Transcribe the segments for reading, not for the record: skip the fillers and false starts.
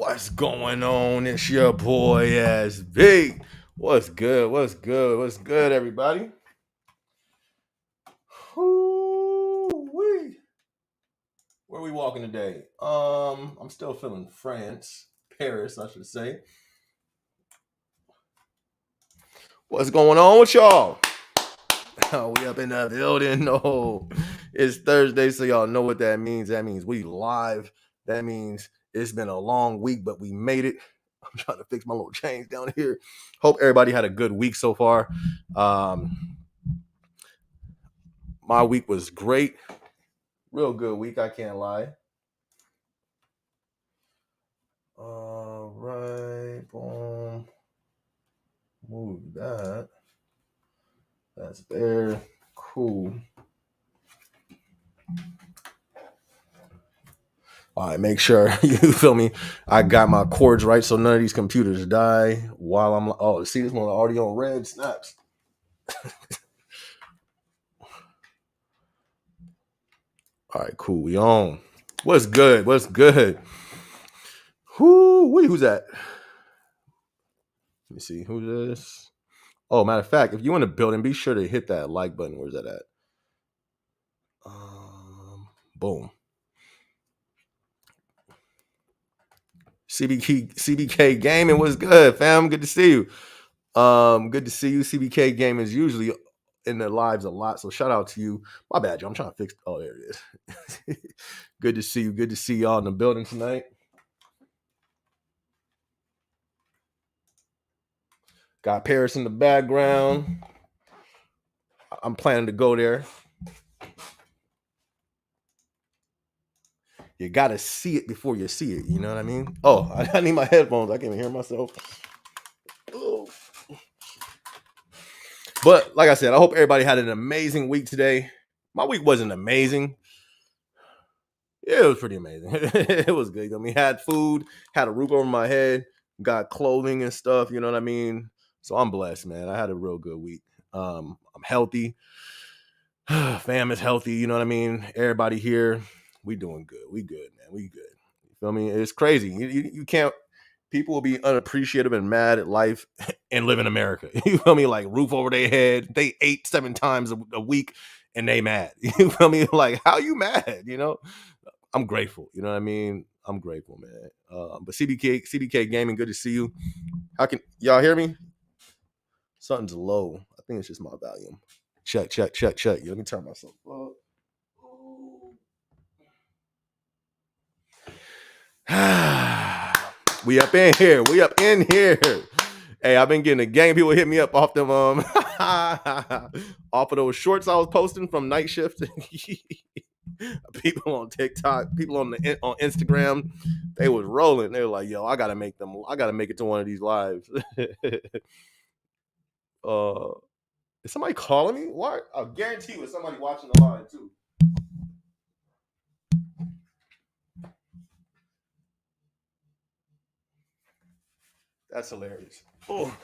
What's going on? It's your boy SB. What's good? What's good? What's good, everybody? Woo-wee. Where are we walking today? I'm still feeling France, Paris, I should say. What's going on with y'all? Oh, we up in the building. No, it's Thursday, so y'all know what that means. That means we live. That means it's been a long week, but we made it. I'm trying to fix my little change down here. Hope everybody had a good week so far. My week was great. Real good week, I can't lie. All right, boom. Move that. That's there. Cool. All right, make sure you feel me. I got my cords right so none of these computers die while I'm. Oh, see this one already on red snaps. All right, cool. We on. What's good? What's good? Who's that? Let me see. Who's this? Oh, matter of fact, if you in the building, be sure to hit that like button. Where's that at? Boom. CBK Gaming was good, fam. Good to see you. Good to see you. CBK Gaming is usually in their lives a lot, so shout out to you. My bad, y'all. I'm trying to fix. Oh, there it is. Good to see you. Good to see y'all in the building tonight. Got Paris in the background. I'm planning to go there. You gotta see it before you see it. You know what I mean? Oh, I need my headphones. I can't even hear myself. Oh. But like I said, I hope everybody had an amazing week today. My week wasn't amazing. Yeah, it was pretty amazing. It was good. I mean, had food, had a roof over my head, got clothing and stuff. You know what I mean? So I'm blessed, man. I had a real good week. I'm healthy. Fam is healthy. You know what I mean? Everybody here, we doing good. We good, man. We good. You feel me? It's crazy. You can't. People will be unappreciative and mad at life and live in America. You feel me? Like roof over their head. They ate 7 times a week and they mad. You feel me? Like how you mad? You know? I'm grateful. You know what I mean? I'm grateful, man. But CBK Gaming, good to see you. How can y'all hear me? Something's low. I think it's just my volume. Check. Let me turn myself up. We up in here. We up in here. Hey, I've been getting a gang of people hit me up off them off of those shorts I was posting from night shift. People on TikTok, people on Instagram, they was rolling. They were like, "Yo, I gotta make it to one of these lives." Is somebody calling me? Why? I guarantee you, it's somebody watching the line too. That's hilarious. Oh,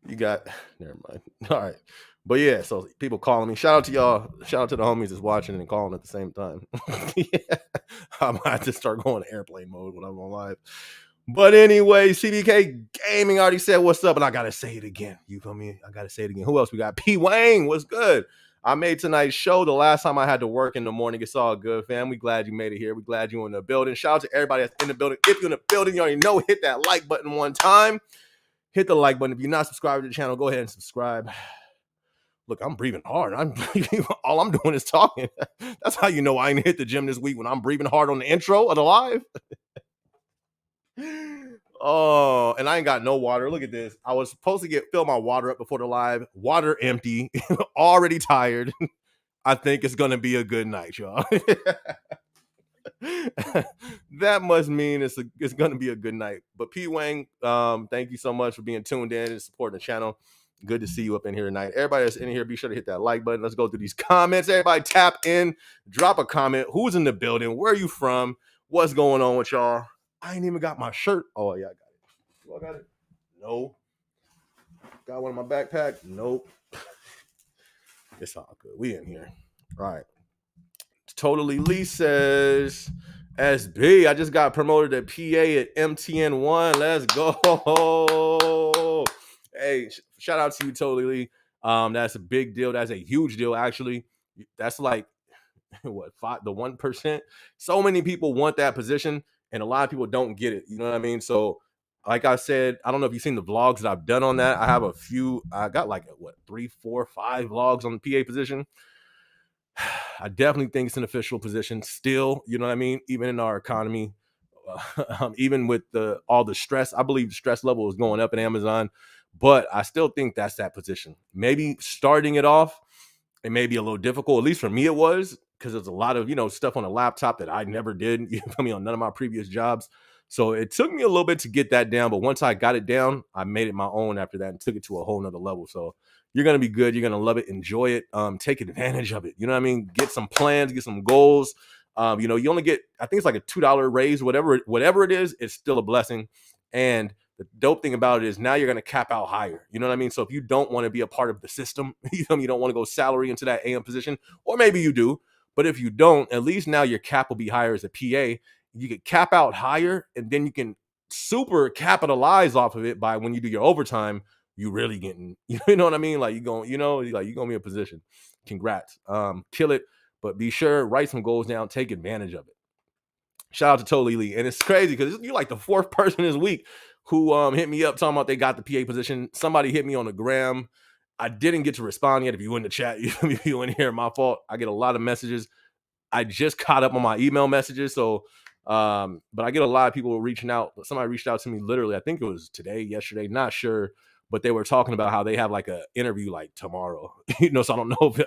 you got. Never mind. All right, but yeah. So people calling me. Shout out to y'all. Shout out to the homies that's watching and calling at the same time. Yeah. I might have to start going to airplane mode when I'm on live. But anyway, CBK Gaming already said what's up, and I gotta say it again. You feel me? I gotta say it again. Who else we got? P Wang, what's good? I made tonight's show. The last time I had to work in the morning, it's all good, fam. We glad you made it here. We glad you're in the building. Shout out to everybody that's in the building. If you're in the building, you already know, hit that like button one time. Hit the like button. If you're not subscribed to the channel, go ahead and subscribe. Look, I'm breathing hard. All I'm doing is talking. That's how you know I ain't hit the gym this week, when I'm breathing hard on the intro of the live. Oh, and I ain't got no water. Look at this. I was supposed to fill my water up before the live. Water empty. Already tired. I think it's gonna be a good night, y'all. That must mean it's gonna be a good night. But P Wang, thank you so much for being tuned in and supporting the channel. Good to see you up in here tonight. Everybody that's in here, be sure to hit that like button. Let's go through these comments. Everybody tap in, drop a comment. Who's in the building? Where are you from? What's going on with y'all? I ain't even got my shirt. Oh, yeah, I got it. Do I got it? No. Got one in my backpack? Nope. It's all good. We in here. All right. Totally Lee says, SB, I just got promoted to PA at MTN1. Let's go. Hey, shout out to you, Totally Lee. That's a big deal. That's a huge deal, actually. That's like what, the 1%. So many people want that position, and a lot of people don't get it. You know what I mean? So, like I said, I don't know if you've seen the vlogs that I've done on that. I have a few. I got like what, 3, 4, 5 vlogs on the PA position. I definitely think it's an official position still. You know what I mean? Even in our economy, even with all the stress, I believe the stress level is going up in Amazon, but I still think that's that position. Maybe starting it off, it may be a little difficult. At least for me, it was, because there's a lot of stuff on a laptop that I never did. You know me, on none of my previous jobs. So it took me a little bit to get that down, but once I got it down, I made it my own after that and took it to a whole nother level. So you're gonna be good. You're gonna love it, enjoy it, take advantage of it. You know what I mean? Get some plans, get some goals. You only get, I think it's like a $2 raise, whatever it is, it's still a blessing. And the dope thing about it is now you're going to cap out higher. You know what I mean? So if you don't want to be a part of the system, you don't want to go salary into that AM position, or maybe you do, but if you don't, at least now your cap will be higher as a PA. You can cap out higher, and then you can super capitalize off of it by when you do your overtime, you really getting, you know what I mean? Like you're going to be in a position. Congrats. Kill it, but be sure, write some goals down, take advantage of it. Shout out to Totally Lee. And it's crazy because you're like the 4th person this week who hit me up talking about they got the PA position. Somebody hit me on the gram. I didn't get to respond yet. If you in the chat, you in here, my fault. I get a lot of messages. I just caught up on my email messages. So, but I get a lot of people reaching out. Somebody reached out to me literally, I think it was today, yesterday, not sure. But they were talking about how they have like an interview like tomorrow, so I don't know if,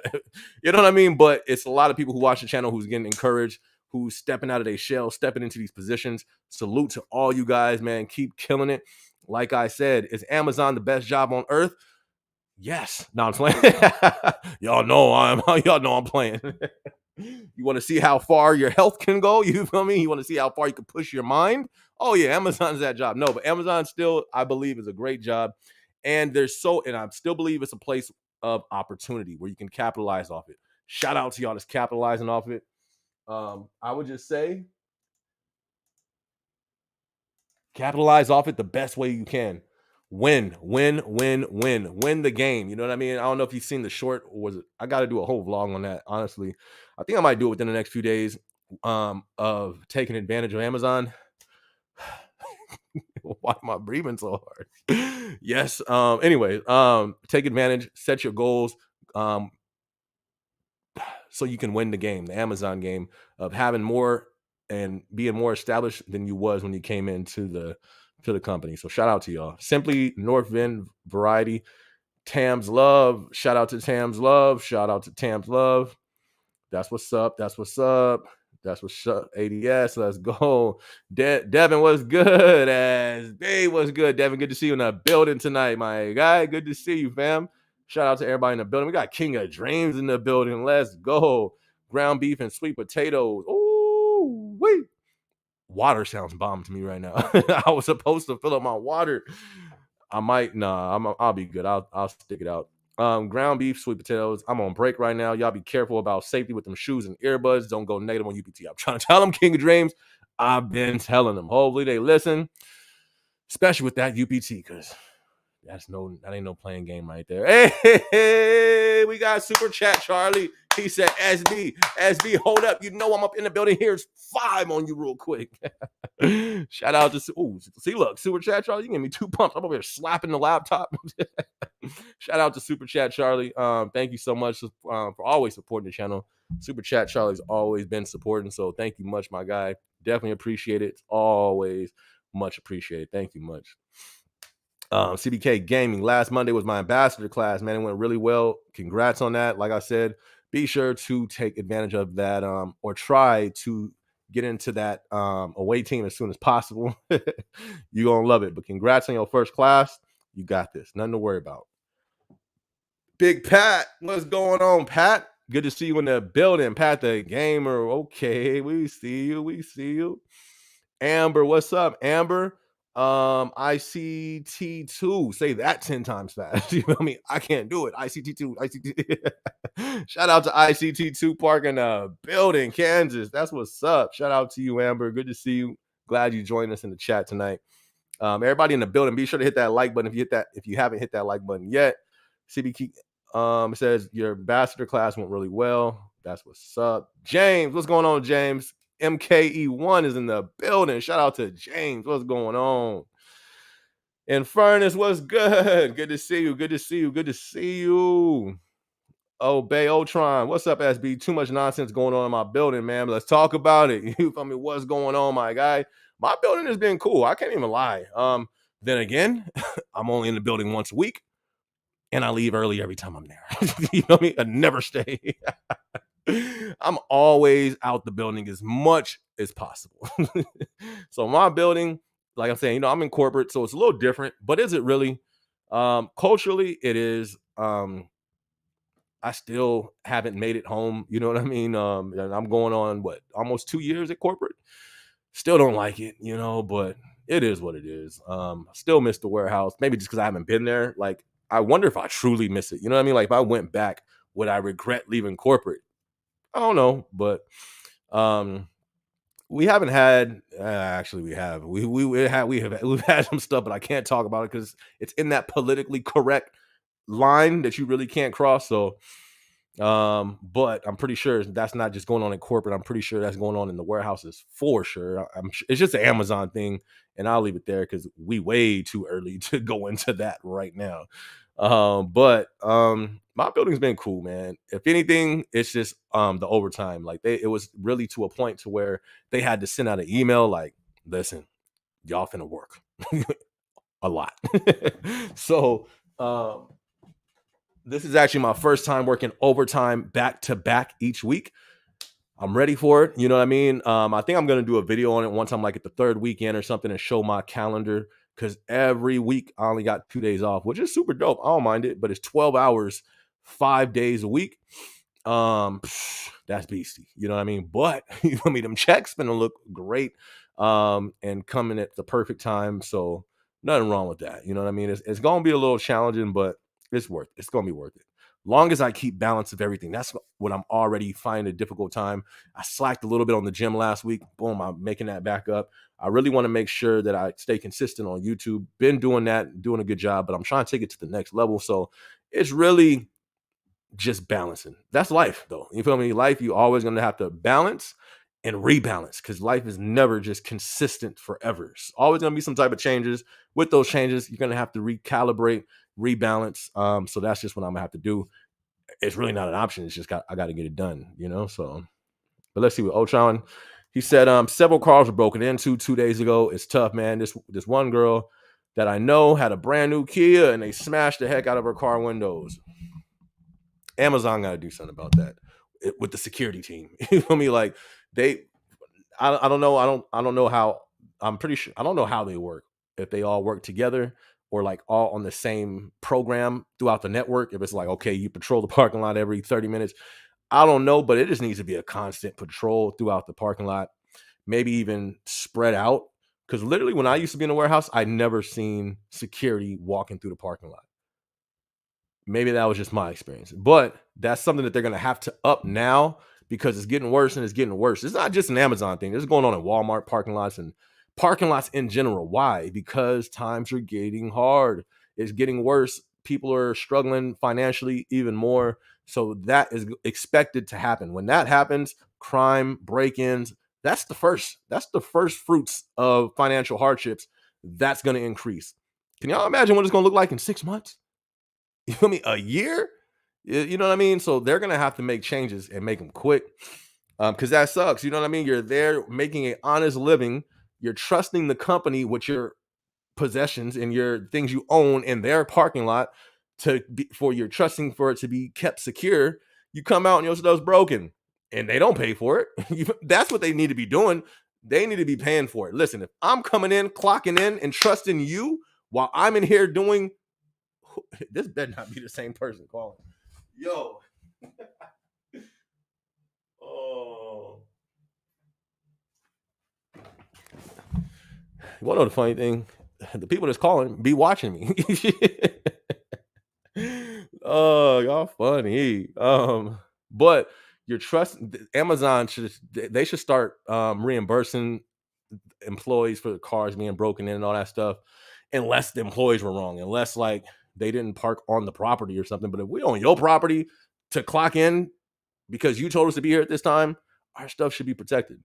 you know what I mean? But it's a lot of people who watch the channel who's getting encouraged, who's stepping out of their shell, stepping into these positions. Salute to all you guys, man. Keep killing it. Like I said, is Amazon the best job on earth? Yes. No, I'm playing. y'all know I'm playing. You want to see how far your health can go? You feel me? You want to see how far you can push your mind? Oh yeah, Amazon's that job. No, but Amazon still, I believe, is a great job. And I still believe it's a place of opportunity where you can capitalize off it. Shout out to y'all that's capitalizing off it. I would just say capitalize off it the best way you can. Win the game. You know what I mean? I don't know if you've seen the short, or was it? I got to do a whole vlog on that. Honestly, I think I might do it within the next few days. Of taking advantage of Amazon. Why am I breathing so hard? Yes. Anyway, take advantage, set your goals, so you can win the game, the Amazon game of having more and being more established than you was when you came into the company. So shout out to y'all. Simply North Vin Variety, Tam's Love. Shout out to Tam's Love. Shout out to Tam's Love. That's what's up. That's what's up. That's what's up. ADS, let's go. Devin, what's good? As hey, what's good? Devin, good to see you in the building tonight, my guy. Good to see you, fam. Shout out to everybody in the building. We got King of Dreams in the building. Let's go. Ground beef and sweet potatoes. Ooh, wait. Water sounds bomb to me right now. I was supposed to fill up my water. I might. Nah, I'll be good. I'll stick it out. Ground beef, sweet potatoes. I'm on break right now. Y'all be careful about safety with them shoes and earbuds. Don't go negative on UPT. I'm trying to tell them, King of Dreams. I've been telling them. Hopefully they listen, especially with that UPT, because that ain't no playing game right there. Hey, we got super chat, Charlie. He said, SB, hold up. I'm up in the building. Here's 5 on you real quick. Shout out to, see, look, super chat, Charlie. You give me 2 pumps. I'm over here slapping the laptop. Shout out to super chat, Charlie. Thank you so much for always supporting the channel. Super chat, Charlie's always been supporting. So thank you much, my guy. Definitely appreciate it. It's always much appreciated. Thank you much. CBK Gaming. Last Monday was my ambassador class, man. It went really well. Congrats on that. Like I said, be sure to take advantage of that, or try to get into that away team as soon as possible. You're going to love it. But congrats on your first class. You got this. Nothing to worry about. Big Pat, what's going on, Pat? Good to see you in the building. Pat the gamer. Okay, we see you. Amber, what's up, Amber? ICT2. Say that 10 times fast. You feel me? I can't do it. ICT2, ICT. Shout out to ICT2 Park in building, Kansas. That's what's up. Shout out to you, Amber. Good to see you. Glad you joined us in the chat tonight. Everybody in the building, be sure to hit that like button if you haven't hit that like button yet. CBK it says your ambassador class went really well. That's what's up. James, what's going on, James? MKE1 is in the building. Shout out to James. What's going on? And Furnace, what's good? Good to see you. Good to see you. Good to see you. Oh, Bay Ultron. What's up, SB? Too much nonsense going on in my building, man. Let's talk about it. You feel me? What's going on, my guy? My building has been cool. I can't even lie. Then again, I'm only in the building once a week, and I leave early every time I'm there. You know me? I never stay. I'm always out the building as much as possible. So my building, like I'm saying, I'm in corporate, so it's a little different. But is it really? Culturally, it is. I still haven't made it home. You know what I mean? And I'm going on almost 2 years at corporate. Still don't like it, but it is what it is. Still miss the warehouse. Maybe just because I haven't been there. Like, I wonder if I truly miss it. You know what I mean? Like, if I went back, would I regret leaving corporate? I don't know, but we haven't had. Actually, we have. We've had some stuff, but I can't talk about it because it's in that politically correct line that you really can't cross. So, but I'm pretty sure that's not just going on in corporate. I'm pretty sure that's going on in the warehouses for sure. It's just an Amazon thing, and I'll leave it there because we way too early to go into that right now. But my building's been cool, man. If anything, it's just the overtime. Like it was really to a point to where they had to send out an email like, listen, y'all finna work a lot. So this is actually my first time working overtime back to back each week. I'm ready for it. You know what I mean? I think I'm gonna do a video on it once I'm like at the third weekend or something and show my calendar because every week I only got 2 days off, which is super dope. I don't mind it, but it's 12 hours, 5 days a week. That's beastie. You know what I mean? But you know me, them checks gonna look great. And coming at the perfect time. So nothing wrong with that. You know what I mean? It's gonna be a little challenging, but it's gonna be worth it. Long as I keep balance of everything. That's what I'm already finding a difficult time. I slacked a little bit on the gym last week. Boom, I'm making that back up. I really want to make sure that I stay consistent on YouTube. Been doing that, doing a good job, but I'm trying to take it to the next level. So it's really just balancing. That's life, though. You feel me? Life, you always gonna have to balance and rebalance because life is never just consistent forever. It's always gonna be some type of changes. With those changes, you're gonna have to recalibrate, rebalance. So that's just what I'm gonna have to do. It's really not an option. It's just I got to get it done, So, but let's see what Ultron. He said several cars were broken into 2 days ago. It's tough, man. This one girl that I know had a brand new Kia and they smashed the heck out of her car windows. Amazon got to do something about that with the security team. You feel me? Like I don't know. I don't know how. I'm pretty sure I don't know how they work. If they all work together or like all on the same program throughout the network. If it's like, okay, you patrol the parking lot every 30 minutes. I don't know, but it just needs to be a constant patrol throughout the parking lot. Maybe even spread out. Because literally when I used to be in the warehouse, I never seen security walking through the parking lot. Maybe that was just my experience, but that's something that they're going to have to up now because it's getting worse and it's getting worse. It's not just an Amazon thing. This is going on in Walmart parking lots and parking lots in general. Why? Because times are getting hard. It's getting worse. People are struggling financially even more. So that is expected to happen. When that happens, crime, break-ins, that's the first fruits of financial hardships. That's going to increase. Can y'all imagine what it's going to look like in 6 months? You feel me? A year? You know what I mean? So they're gonna have to make changes and make them quick, because that sucks. You know what I mean? You're there making an honest living. You're trusting the company with your possessions and your things you own in their parking lot for your trusting for it to be kept secure. You come out and your stuff's broken, and they don't pay for it. That's what they need to be doing. They need to be paying for it. Listen, if I'm coming in, clocking in, and trusting you while I'm in here doing this better not be the same person calling. Yo. Oh. You want to know the funny thing? the people that's calling be watching me. Oh, y'all funny. But your trust, Amazon they should start reimbursing employees for the cars being broken in and all that stuff, unless the employees were wrong, unless like they didn't park on the property or something. But if we own your property to clock in because you told us to be here at this time, our stuff should be protected.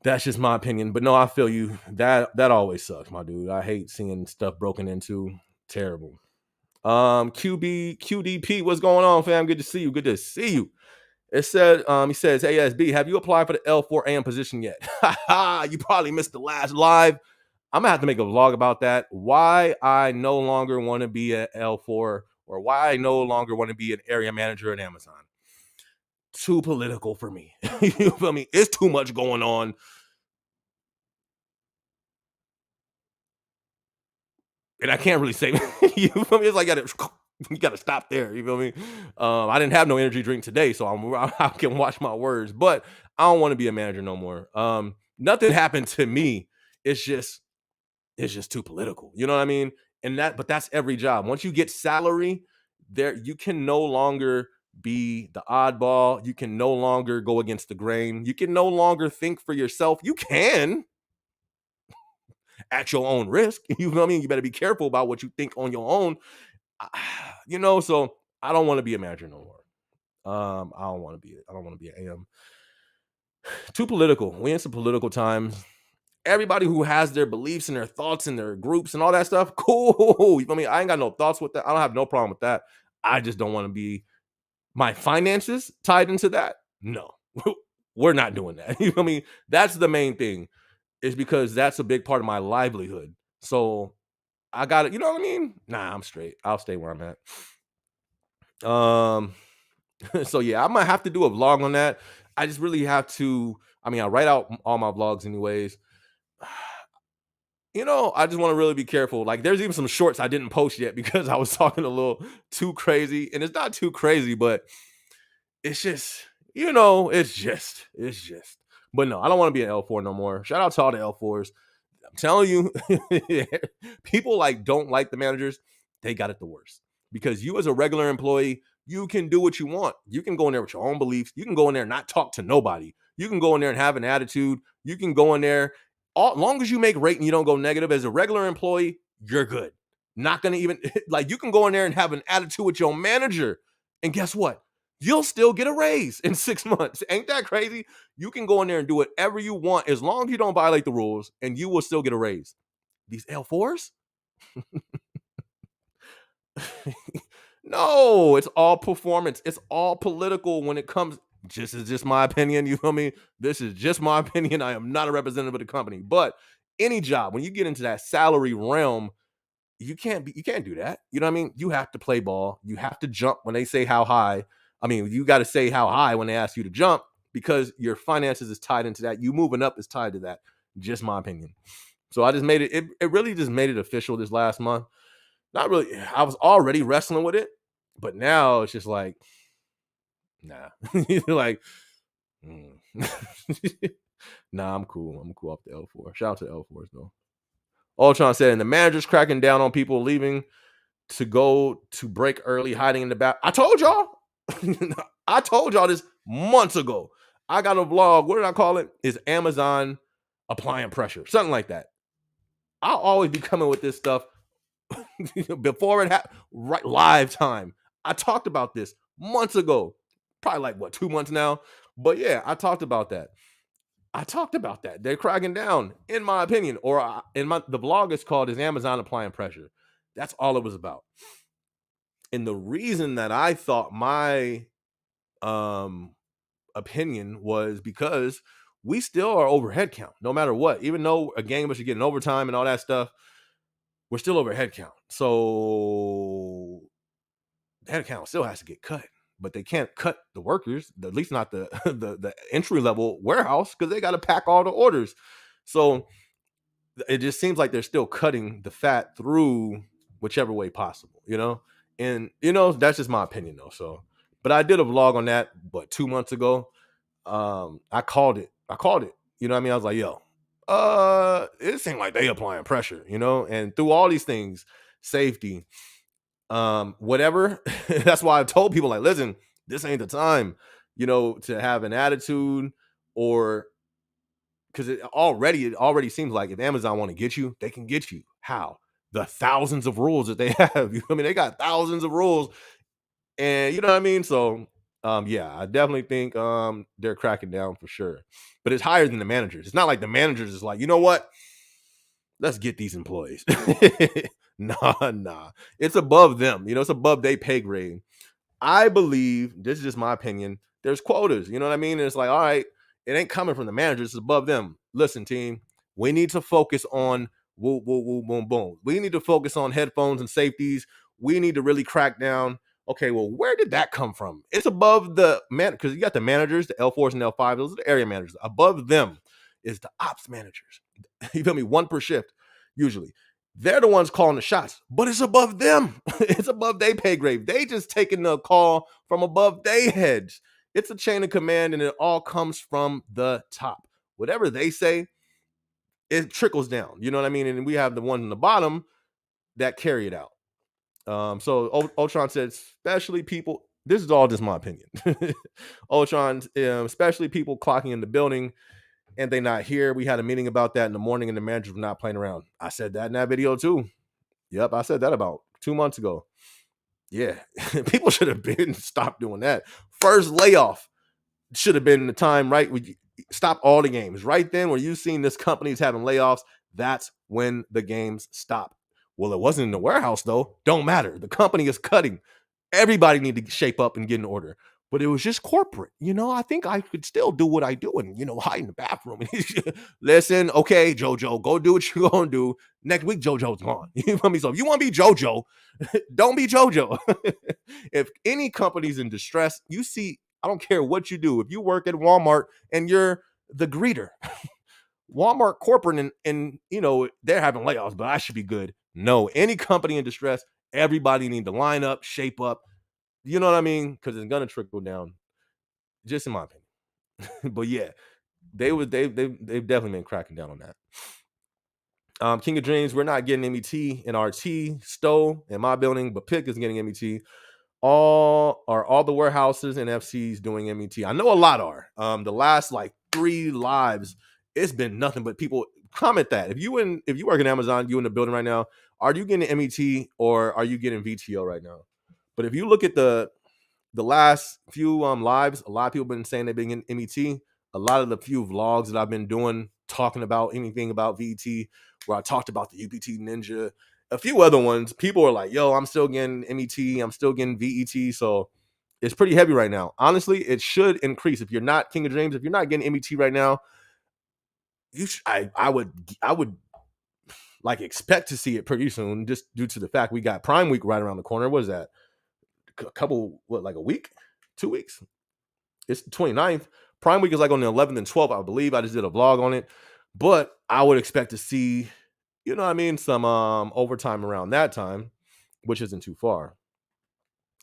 That's just my opinion. But no, I feel you. That always sucks, my dude. I hate seeing stuff broken into. Terrible. QDP, what's going on, fam? Good to see you. Good to see you. It said, he says, hey SB, have you applied for the L4AM position yet? You probably missed the last live. I'm gonna have to make a vlog about that. Why I no longer want to be an L4, or why I no longer want to be an area manager at Amazon. Too political for me. You feel me? It's too much going on. And I can't really say, you feel me? It's like you gotta stop there. You feel me? I didn't have no energy drink today, so I can watch my words, but I don't want to be a manager no more. Nothing happened to me. It's just too political. You know what I mean? But that's every job. Once you get salary, there you can no longer be the oddball. You can no longer go against the grain. You can no longer think for yourself. You can at your own risk. You know what I mean? You better be careful about what you think on your own. So I don't want to be a manager no more. I don't want to be it. I don't want to be an AM. Too political. We in some political times. Everybody who has their beliefs and their thoughts and their groups and all that stuff, cool. You feel me? I ain't got no thoughts with that. I don't have no problem with that. I just don't want to be my finances tied into that. No, we're not doing that. You feel me? That's the main thing, is because that's a big part of my livelihood. So I got it. You know what I mean? Nah, I'm straight. I'll stay where I'm at. So yeah, I might have to do a vlog on that. I just really have to. I mean, I write out all my vlogs anyways. I just want to really be careful. Like, there's even some shorts I didn't post yet because I was talking a little too crazy, and it's not too crazy, but it's just, it's just. But no, I don't want to be an L4 no more. Shout out to all the L4s. I'm telling you, people don't like the managers. They got it the worst, because you as a regular employee, you can do what you want. You can go in there with your own beliefs. You can go in there and not talk to nobody. You can go in there and have an attitude. You can go in there, as long as you make rate and you don't go negative. As a regular employee, you're good. Not gonna even you can go in there and have an attitude with your manager, and guess what? You'll still get a raise in 6 months. Ain't that crazy? You can go in there and do whatever you want as long as you don't violate the rules, and you will still get a raise. These L4s? No, it's all performance. It's all political when it comes. Is just my opinion. You feel me? This is just my opinion. I am not a representative of the company. But any job, when you get into that salary realm, you can't do that. You know what I mean? You have to play ball. You have to jump when they say how high. I mean, you got to say how high when they ask you to jump, because your finances is tied into that. You moving up is tied to that. Just my opinion. So I just made it. It really just made it official this last month. Not really. I was already wrestling with it, but now it's just like, nah. like, nah, I'm cool. I'm cool off the L4. Shout out to L4s though. Ultron said, and the manager's cracking down on people leaving to go to break early, hiding in the back. I told y'all. I told y'all this months ago. I got a vlog. What did I call it? Is Amazon applying pressure? Something like that. I'll always be coming with this stuff before it happened. Right, live time. I talked about this months ago. Probably 2 months now. But yeah, I talked about that. They're cracking down, in my opinion, or the blog is called "Is Amazon Applying Pressure?" That's all it was about. And the reason that I thought my opinion was because we still are over head count, no matter what. Even though a game of us are getting overtime and all that stuff, we're still over head count. So head count still has to get cut. But they can't cut the workers, at least not the the entry level warehouse, because they got to pack all the orders. So it just seems like they're still cutting the fat through whichever way possible, And that's just my opinion though. So, but I did a vlog on that, 2 months ago. I called it. You know what I mean? I was like, yo, It seemed like they applying pressure, and through all these things, safety, whatever. That's why I told people, like, listen, this ain't the time, to have an attitude, or because it already seems like if Amazon want to get you, they can get you. How? The thousands of rules that they have. I mean, they got thousands of rules, and you know what I mean. So, yeah, I definitely think they're cracking down for sure. But it's higher than the managers. It's not like the managers is like, you know what? Let's get these employees. Nah. It's above them. It's above they pay grade. I believe, this is just my opinion, there's quotas. You know what I mean? And it's like, all right, it ain't coming from the managers, it's above them. Listen, team, we need to focus on woo, woo, woo, boom, boom. We need to focus on headphones and safeties. We need to really crack down. Okay, well, where did that come from? It's above the man, because you got the managers, the L4s and L5, those are the area managers. Above them is the ops managers. You feel me? One per shift, usually. They're the ones calling the shots, but it's above them. It's above they pay grade. They just taking the call from above they heads. It's a chain of command, and it all comes from the top. Whatever they say, it trickles down. You know what I mean? And we have the ones in the bottom that carry it out. So Ultron said, especially people. This is all just my opinion. Ultron, especially people clocking in the building and they not here. We had a meeting about that in the morning, and the managers were not playing around. I said that in that video too. Yep, I said that about 2 months ago. Yeah, people should have been stopped doing that. First layoff should have been the time, right? We stop all the games right then. When you seen this company's having layoffs, that's when the games stop. Well, it wasn't in the warehouse though. Don't matter. The company is cutting. Everybody need to shape up and get in order. But it was just corporate. I think I could still do what I do and, hide in the bathroom. Listen, okay, JoJo, go do what you're going to do. Next week, JoJo's gone. You feel me? So if you want to be JoJo, don't be JoJo. If any company's in distress, you see, I don't care what you do. If you work at Walmart and you're the greeter, Walmart corporate and they're having layoffs, but I should be good. No, any company in distress, everybody need to line up, shape up. You know what I mean? Because it's gonna trickle down, just in my opinion. But yeah, they've definitely been cracking down on that. King of Dreams, we're not getting MET in RT, Stowe in my building, but Pick is getting MET. All the warehouses and FCs doing MET. I know a lot are. The last like 3 lives, it's been nothing but people comment that. If you work in Amazon, you in the building right now, are you getting MET or are you getting VTO right now? But if you look at the last few lives, a lot of people have been saying they've been getting MET. A lot of the few vlogs that I've been doing talking about anything about VET, where I talked about the UPT Ninja, a few other ones, people are like, yo, I'm still getting MET, I'm still getting VET. So it's pretty heavy right now. Honestly, it should increase. If you're not King of Dreams, if you're not getting MET right now, I would like expect to see it pretty soon, just due to the fact we got Prime Week right around the corner. What is that? Like a week? 2 weeks? It's the 29th. Prime Week is like on the 11th and 12th, I believe. I just did a vlog on it. But I would expect to see, you know what I mean, some overtime around that time, which isn't too far.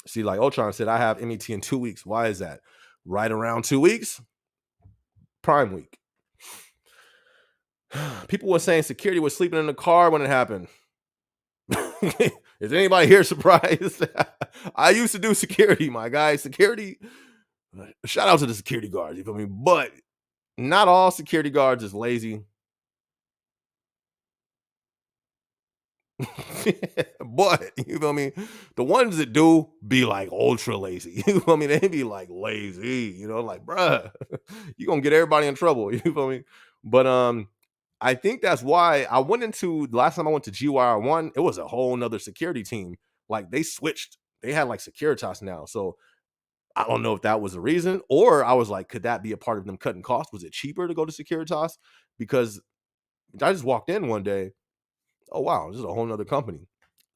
See, like Ultron said, I have MET in 2 weeks. Why is that? Right around 2 weeks? Prime Week. People were saying security was sleeping in the car when it happened. Is anybody here surprised? I used to do security, my guy. Security, shout out to the security guards, you feel me? But not all security guards is lazy. But you feel me? The ones that do be like ultra lazy. You feel me? They be like lazy, like, bruh, you gonna get everybody in trouble. You feel me? But I think that's why I went into the last time I went to GYR1, it was a whole nother security team. Like they switched, they had like Securitas now. So I don't know if that was the reason, or I was like, could that be a part of them cutting costs? Was it cheaper to go to Securitas? Because I just walked in one day. Oh wow, this is a whole nother company.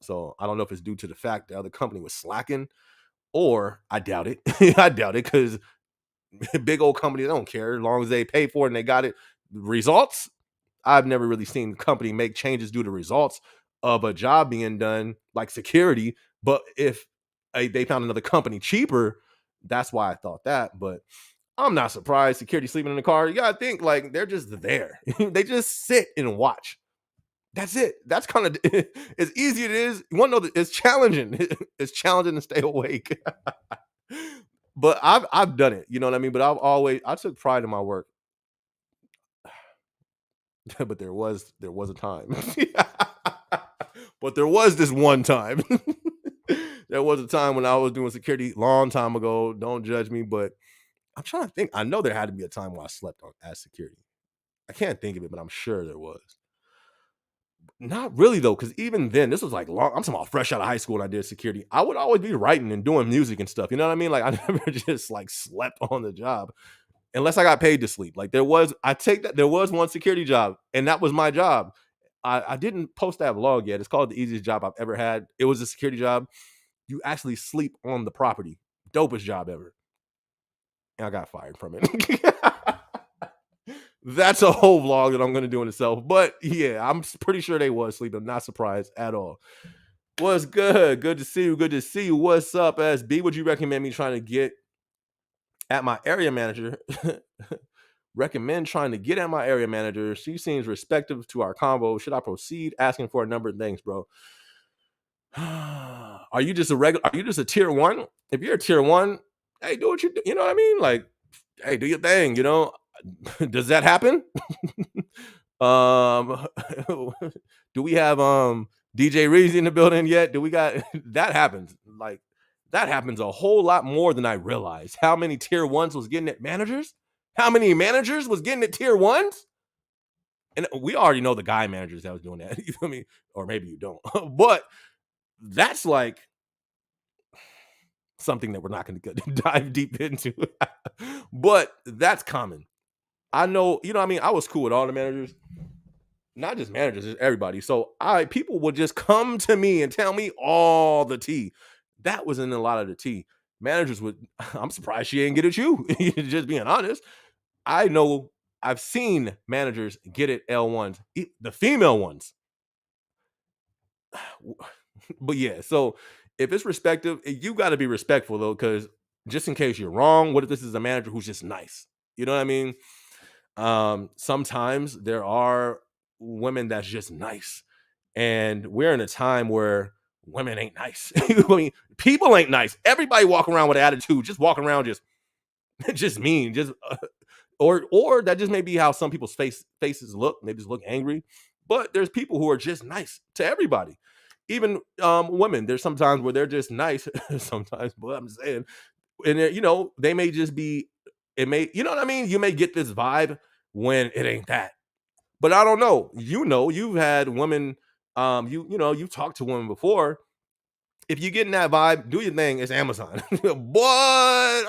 So I don't know if it's due to the fact the other company was slacking, or I doubt it. I doubt it, because big old companies don't care as long as they pay for it and they got it. Results. I've never really seen the company make changes due to results of a job being done, like security. But if they found another company cheaper, that's why I thought that. But I'm not surprised security sleeping in the car. You gotta think like they're just there. They just sit and watch. That's it. That's kind of as easy as it is. You want to know that it's challenging. It's challenging to stay awake. But I've done it. You know what I mean? But I took pride in my work. But there was a time. But there was this one time. There was a time when I was doing security long time ago. Don't judge me, but I'm trying to think. I know there had to be a time where I slept on as security. I can't think of it, but I'm sure there was. Not really though, because even then, this was like long. I'm talking about fresh out of high school and I did security. I would always be writing and doing music and stuff. You know what I mean? Like I never just like slept on the job unless I got paid to sleep. Like I take that there was one security job, and that was my job. I didn't post that vlog yet. It's called the easiest job I've ever had. It was a security job. You actually sleep on the property. Dopest job ever. And I got fired from it. That's a whole vlog that I'm going to do in itself. But yeah, I'm pretty sure they was sleeping. Not surprised at all. What's good? Good to see you. Good to see you. What's up, SB? Would you recommend me trying to get at my area manager? Recommend trying to get at my area manager. She seems respectful to our convo. Should I proceed? Asking for a number of things, bro. Are you just a regular? Are you just a tier one? If you're a tier one, hey, do what you do. You know what I mean? Like, hey, do your thing. You know, does that happen? um, do we have DJ Reezy in the building yet? Do we got that happens? Like that happens a whole lot more than I realized. How many tier ones was getting at managers? How many managers was getting at tier ones? And we already know the guy managers that was doing that. You feel me? Or maybe you don't. But that's like something that we're not going to dive deep into. But that's common. I know, you know what I mean? I was cool with all the managers. Not just managers, just everybody. So people would just come to me and tell me all the tea. That was in a lot of the tea. Managers would, I'm surprised she ain't get at you. Just being honest. I know I've seen managers get at L1s, the female ones. But yeah, so if it's respective, you got to be respectful though, because just in case you're wrong, what if this is a manager who's just nice? You know what I mean? Sometimes there are women that's just nice, and we're in a time where women ain't nice. I mean, people ain't nice. Everybody walking around with attitude, just walking around just mean, just or that just may be how some people's faces look. They just look angry. But there's people who are just nice to everybody. Even women, there's sometimes where they're just nice. Sometimes, but I'm saying, and you know, they may just be. It may, you know what I mean. You may get this vibe when it ain't that. But I don't know. You know, you've had women. You know, you've talked to women before. If you get in that vibe, do your thing. It's Amazon. But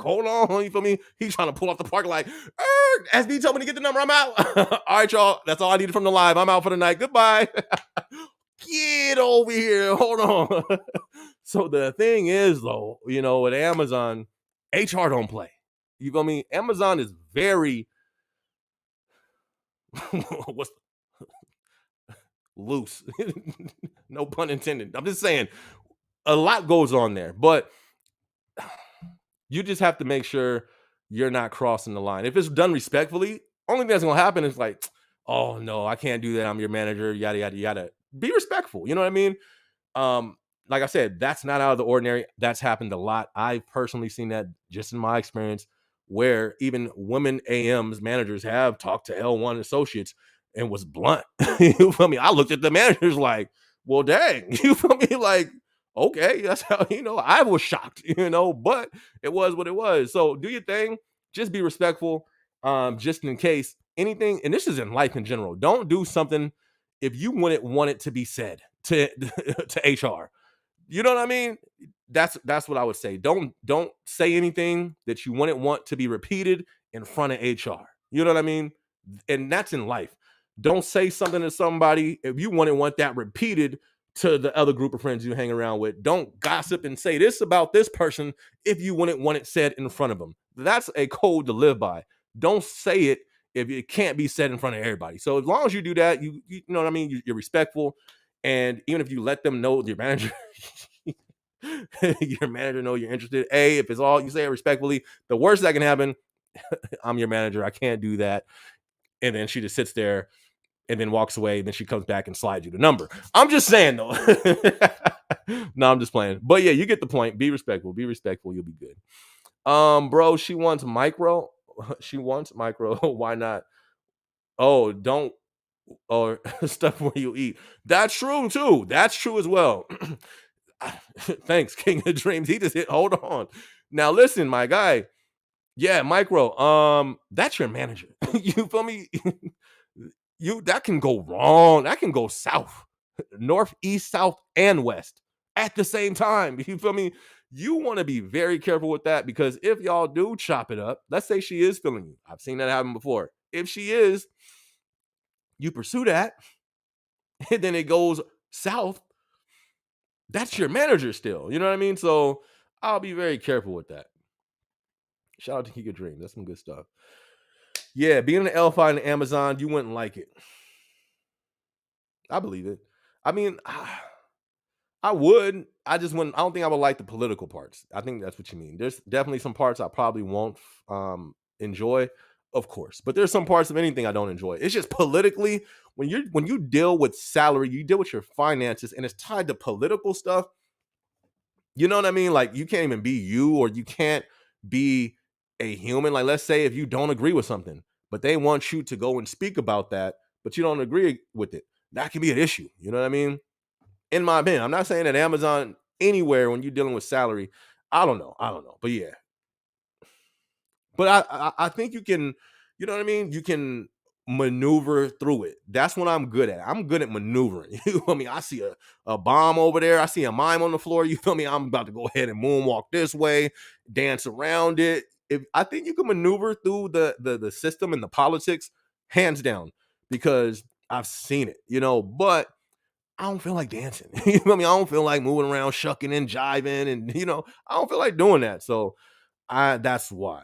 hold on, you feel me? He's trying to pull off the parking lot. SB told me to get the number. I'm out. All right, y'all. That's all I needed from the live. I'm out for the night. Goodbye. Get over here. Hold on. So the thing is, though, you know, with Amazon, HR don't play. You feel me? Amazon is very what's loose. No pun intended. I'm just saying a lot goes on there, but you just have to make sure you're not crossing the line. If it's done respectfully, only thing that's gonna happen is like, oh no, I can't do that. I'm your manager, yada yada yada. Be respectful. You know what I mean? Like I said, that's not out of the ordinary. That's happened a lot. I've personally seen that just in my experience, where even women AMs managers have talked to L1 associates and was blunt. You feel me? I looked at the managers like, well, dang, you feel me? Like, okay, that's how, you know, I was shocked, you know, but it was what it was. So do your thing, just be respectful, just in case anything, and this is in life in general. Don't do something if you want it to be said to to HR. You know what I mean? That's what I would say. Don't say anything that you wouldn't want to be repeated in front of HR. You know what I mean? And that's in life. Don't say something to somebody if you wouldn't want that repeated to the other group of friends you hang around with. Don't gossip and say this about this person if you wouldn't want it said in front of them. That's a code to live by. Don't say it if it can't be said in front of everybody. So as long as you do that, you know what I mean? You're respectful. And even if you let them know your manager, Your manager know you're interested. If it's all you say it respectfully, the worst that can happen, I'm your manager. I can't do that. And then she just sits there and then walks away. And then she comes back and slides you the number. I'm just saying though. No, I'm just playing. But yeah, you get the point. Be respectful. Be respectful. You'll be good. Bro, she wants micro. She wants micro. Why not? Oh, don't or stuff where you eat. That's true too. That's true as well. Thanks, King of Dreams. He just hit. Hold on. Now listen, my guy. Yeah, micro. That's your manager. You feel me? You that can go wrong. That can go south, north, east, south, and west at the same time. You feel me? You want to be very careful with that because if y'all do chop it up, let's say she is feeling you. I've seen that happen before. If she is, you pursue that, and then it goes south. That's your manager still. You know what I mean? So I'll be very careful with that. Shout out to Kika Dream. That's some good stuff. Yeah, being an L5 in the Amazon, you wouldn't like it. I believe it. I mean, I would. I just wouldn't. I don't think I would like the political parts. I think that's what you mean. There's definitely some parts I probably won't enjoy, of course. But there's some parts of anything I don't enjoy. It's just politically when you deal with salary, you deal with your finances, and it's tied to political stuff. You know what I mean? Like you can't even be you, or you can't be a human. Like let's say if you don't agree with something, but they want you to go and speak about that, but you don't agree with it. That can be an issue. You know what I mean? In my opinion, I'm not saying that Amazon anywhere when you're dealing with salary. I don't know. But yeah. But I think you can, you know what I mean? You can maneuver through it. That's what I'm good at. I'm good at maneuvering. You feel me? I see a bomb over there. I see a mime on the floor. You feel me? I'm about to go ahead and moonwalk this way, dance around it. If I think you can maneuver through the system and the politics, hands down, because I've seen it, but I don't feel like dancing. You feel me? I don't feel like moving around, shucking and jiving, and I don't feel like doing that. So that's why.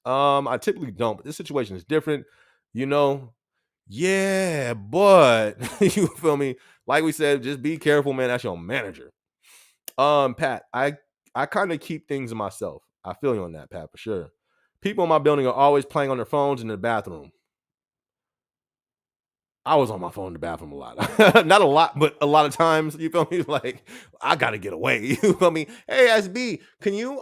I typically don't, but this situation is different, you know. Yeah, but you feel me? Like we said, just be careful, man. That's your manager. Pat, I kind of keep things to myself. I feel you on that, Pat, for sure. People in my building are always playing on their phones in the bathroom. I was on my phone in the bathroom a lot. Not a lot, but a lot of times, you feel me? Like, I gotta get away. You feel me? Hey, SB, can you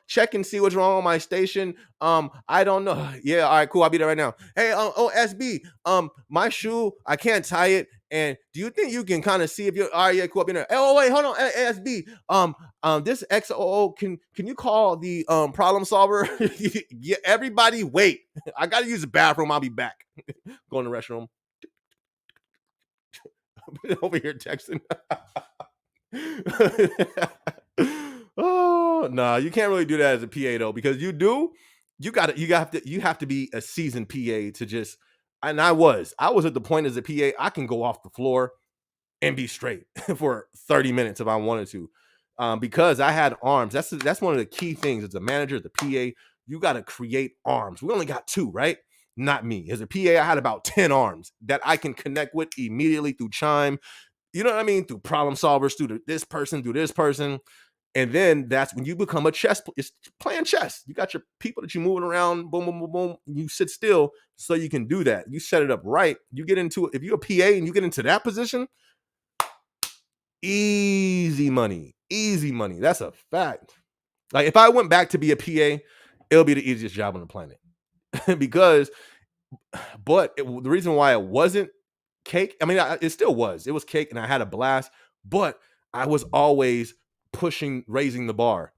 check and see what's wrong on my station? I don't know. Yeah, all right, cool. I'll be there right now. Hey, SB, my shoe, I can't tie it. And do you think you can kind of see if you're all right? Yeah, cool. I'll be there. Oh, wait, hold on. Hey, SB, this XOO, can you call the problem solver? Yeah, everybody wait. I gotta use the bathroom. I'll be back. Go in the restroom. Over here texting. Oh, nah, you can't really do that as a PA though, because you have to be a seasoned PA to just. And I was at the point as a PA, I can go off the floor and be straight for 30 minutes if I wanted to, because I had arms. That's one of the key things as a manager, the PA. You got to create arms. We only got 2, right? Not me. As a PA, I had about 10 arms that I can connect with immediately through Chime. You know what I mean? Through problem solvers, through this person. And then that's when you become a it's playing chess. You got your people that you're moving around, boom, boom, boom, boom. You sit still so you can do that. You set it up right. You get into it. If you're a PA and you get into that position, easy money. Easy money. That's a fact. Like if I went back to be a PA, it'll be the easiest job on the planet. Because the reason why it wasn't cake, I mean, it still was. It was cake and I had a blast, but I was always raising the bar,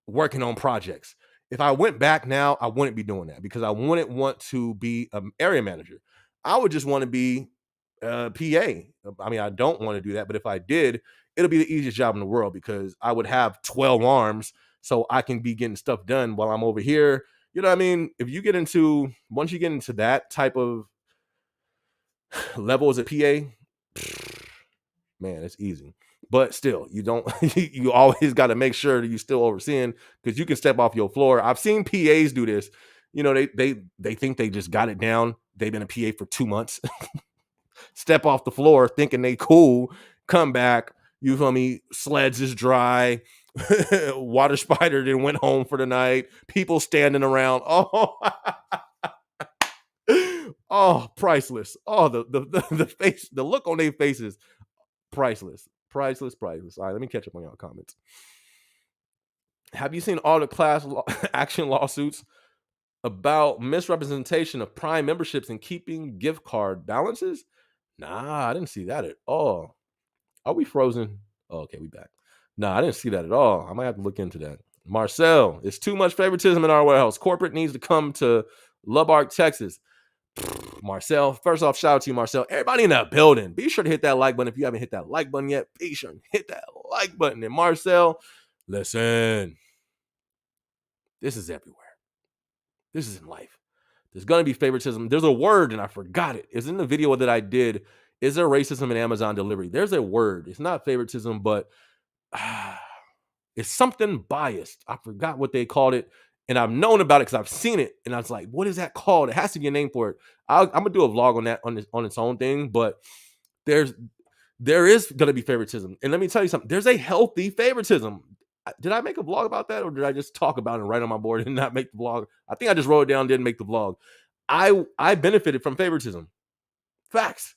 working on projects. If I went back now, I wouldn't be doing that because I wouldn't want to be an area manager. I would just want to be a PA. I mean, I don't want to do that, but if I did, it'll be the easiest job in the world because I would have 12 arms so I can be getting stuff done while I'm over here. You know what I mean? Once you get into that type of level as a PA, man, it's easy. But still, you always got to make sure that you still overseeing because you can step off your floor. I've seen PAs do this. They think they just got it down. They've been a PA for 2 months. Step off the floor thinking they cool, come back, You feel me? Sleds is dry. Water spider then went home for the night. People standing around. Oh, oh, priceless. Oh, the face, the look on their faces, priceless, priceless, priceless. All right, let me catch up on y'all comments. Have you seen all the action lawsuits about misrepresentation of Prime memberships and keeping gift card balances? Nah, I didn't see that at all. Are we frozen? Oh, okay, we back. Nah, I didn't see that at all. I might have to look into that. Marcel, it's too much favoritism in our warehouse. Corporate needs to come to Lubbock, Texas. Marcel, first off, shout out to you, Marcel. Everybody in that building, be sure to hit that like button. If you haven't hit that like button yet, be sure to hit that like button. And Marcel, listen, this is everywhere. This is in life. There's going to be favoritism. There's a word, and I forgot it. It's in the video that I did. Is there racism in Amazon delivery? There's a word. It's not favoritism, but it's something biased. I forgot what they called it. And I've known about it because I've seen it. And I was like, what is that called? It has to be a name for it. I'm going to do a vlog on that on its own thing. But there is going to be favoritism. And let me tell you something. There's a healthy favoritism. Did I make a vlog about that, or did I just talk about it right on my board and not make the vlog? I think I just wrote it down, didn't make the vlog. I benefited from favoritism. Facts.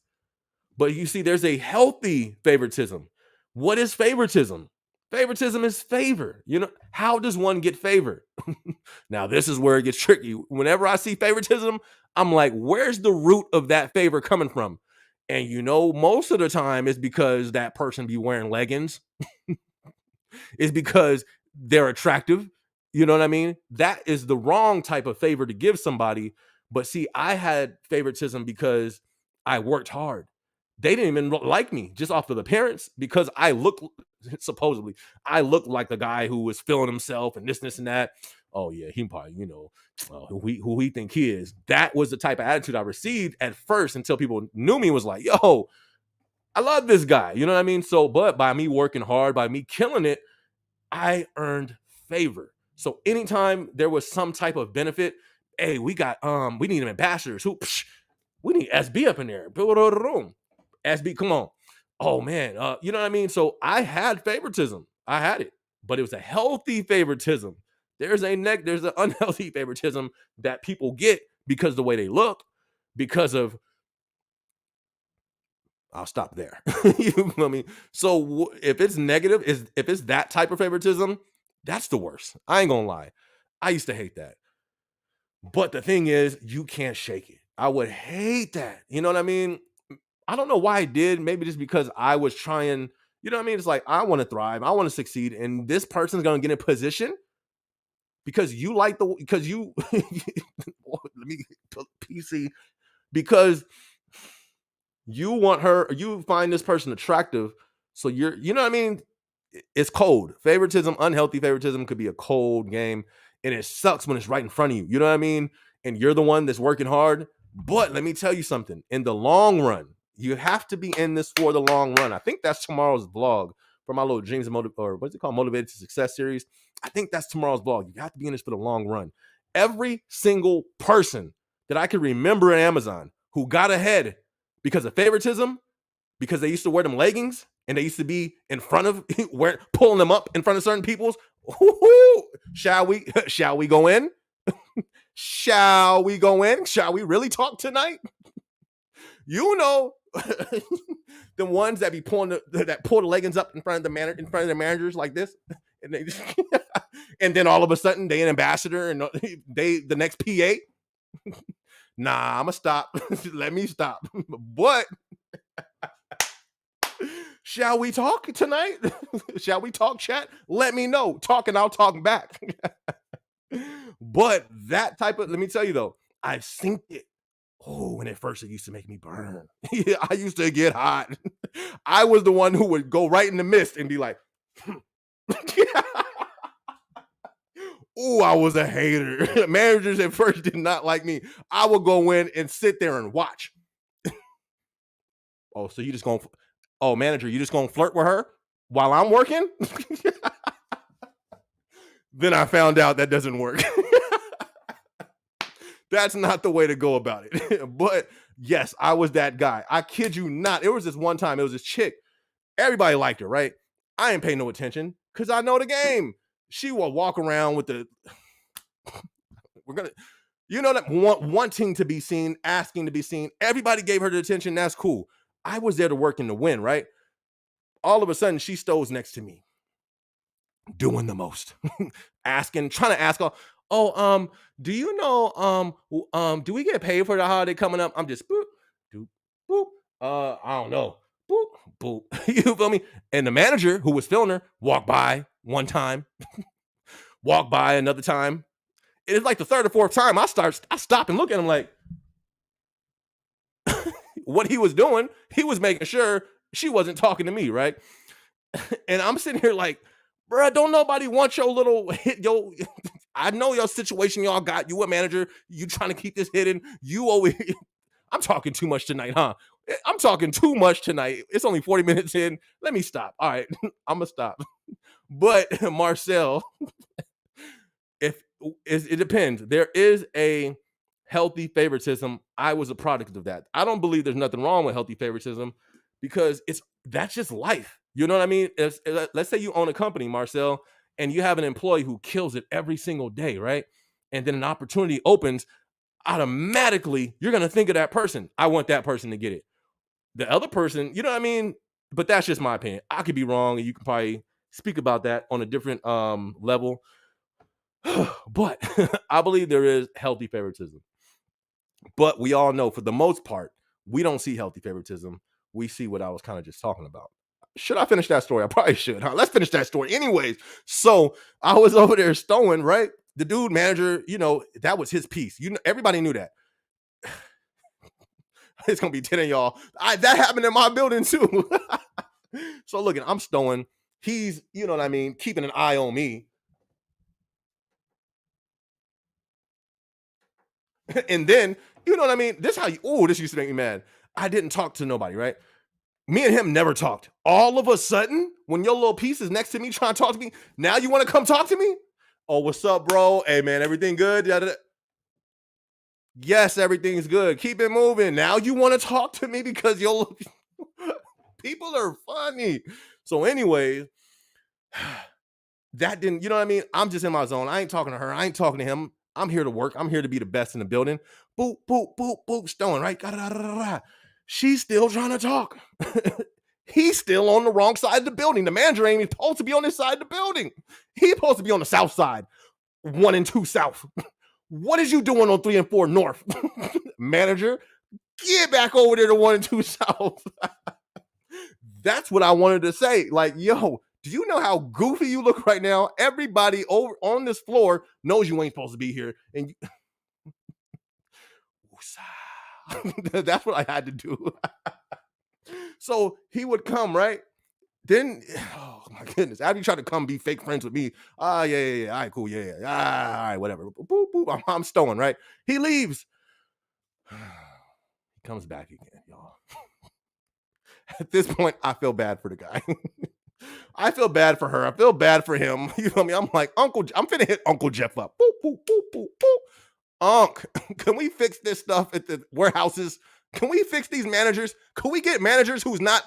But you see, there's a healthy favoritism. What is favoritism? Favoritism is favor. You know, how does one get favor? Now, this is where it gets tricky. Whenever I see favoritism, I'm like, where's the root of that favor coming from? And you know, most of the time it's because that person be wearing leggings. It's because they're attractive. You know what I mean? That is the wrong type of favor to give somebody. But see, I had favoritism because I worked hard. They didn't even like me just off of the appearance because I look, supposedly, I look like the guy who was feeling himself and this and that. Oh yeah, he probably, you know, who we think he is. That was the type of attitude I received at first until people knew me, was like, yo, I love this guy. You know what I mean? So, but by me working hard, by me killing it, I earned favor. So anytime there was some type of benefit, hey, we need ambassadors. We need SB up in there. SB, come on. Oh man, you know what I mean? So I had favoritism. I had it, but it was a healthy favoritism. There's an unhealthy favoritism that people get because of the way they look, because of, I'll stop there. You know what I mean? So if it's negative, if it's that type of favoritism, that's the worst. I ain't gonna lie. I used to hate that. But the thing is, you can't shake it. I would hate that. You know what I mean? I don't know why I did. Maybe just because I was trying, you know what I mean? It's like, I want to thrive. I want to succeed. And this person's going to get in position because you like because you, let me put PC, because you want her, or you find this person attractive. So you know what I mean? It's cold. Favoritism, unhealthy favoritism could be a cold game. And it sucks when it's right in front of you. You know what I mean? And you're the one that's working hard. But let me tell you something. In the long run, you have to be in this for the long run. I think that's tomorrow's vlog for my little dreams or what's it called? Motivated to Success series. I think that's tomorrow's vlog. You have to be in this for the long run. Every single person that I can remember in Amazon who got ahead because of favoritism, because they used to wear them leggings and they used to be in front of pulling them up in front of certain people's. Shall we go in? Shall we go in? Shall we really talk tonight? You know, the ones that be pull the leggings up in front of the managers like this, and they just, and then all of a sudden they an ambassador and they the next PA. Nah, I'ma stop. Let me stop. But shall we talk tonight? Shall we talk, chat? Let me know. Talk and I'll talk back. But that type of, let me tell you though, I've seen it. Oh, and at first it used to make me burn. I used to get hot. I was the one who would go right in the mist and be like, oh, I was a hater. Managers at first did not like me. I would go in and sit there and watch. Oh, so you just gonna, oh, manager, you just gonna flirt with her while I'm working? Then I found out that doesn't work. That's not the way to go about it. But yes, I was that guy. I kid you not. It was this one time, it was this chick. Everybody liked her, right? I ain't paying no attention because I know the game. She will walk around with the we're gonna that wanting to be seen, asking to be seen. Everybody gave her the attention. That's cool. I was there to work and to win, right? All of a sudden, she stows next to me, doing the most, asking, trying to ask, do you know, do we get paid for the holiday coming up? I'm just boop, doop, boop. I don't know, boop, boop. You feel me? And the manager who was filming her walked by one time, walked by another time. It's like the third or fourth time I stop and look at him like what he was doing. He was making sure she wasn't talking to me, right? And I'm sitting here like, bruh, don't nobody want your little hit. I know your situation y'all got. You a manager. You trying to keep this hidden. You always. I'm talking too much tonight, huh? I'm talking too much tonight. It's only 40 minutes in. Let me stop. All right, I'm gonna stop. But Marcel, if it depends, there is a healthy favoritism. I was a product of that. I don't believe there's nothing wrong with healthy favoritism because that's just life. You know what I mean? Let's say you own a company, Marcel, and you have an employee who kills it every single day, right? And then an opportunity opens, automatically you're going to think of that person. I want that person to get it. The other person, you know what I mean? But that's just my opinion. I could be wrong, and you can probably speak about that on a different level. But I believe there is healthy favoritism. But we all know, for the most part, we don't see healthy favoritism. We see what I was kind of just talking about. Should I finish that story? I probably should. Huh? Let's finish that story. Anyways, so I was over there stowing, right? The dude manager, that was his piece. Everybody knew that. It's gonna be 10 of y'all. That happened in my building too. So look, I'm stowing. He's, you know what I mean, keeping an eye on me. And then, you know what I mean? This used to make me mad. I didn't talk to nobody, right? Me and him never talked. All of a sudden, when your little piece is next to me trying to talk to me, now you want to come talk to me? Oh, what's up, bro? Hey, man, everything good? Yes, everything's good. Keep it moving. Now you want to talk to me because people are funny. So anyways, that didn't, you know what I mean? I'm just in my zone. I ain't talking to her. I ain't talking to him. I'm here to work. I'm here to be the best in the building. Boop, boop, boop, boop, stone, right? She's still trying to talk. He's still on the wrong side of the building. The manager ain't even supposed to be on this side of the building. He's supposed to be on the south side, 1 and 2 south. What is you doing on 3 and 4 north? Manager, get back over there to 1 and 2 south. That's what I wanted to say. Like, yo, do you know how goofy you look right now? Everybody over on this floor knows you ain't supposed to be here. And that's what I had to do. So he would come, right? Then, oh my goodness, after you try to come be fake friends with me, yeah, all right, cool, yeah, all right, whatever. Boop, boop, I'm stowing, right? He leaves. He comes back again, y'all. At this point, I feel bad for the guy. I feel bad for her. I feel bad for him. You know what I mean? I'm like, I'm finna hit Uncle Jeff up. Boop, boop, boop, boop, boop. Unc, can we fix this stuff at the warehouses? Can we fix these managers? Can we get managers who's not,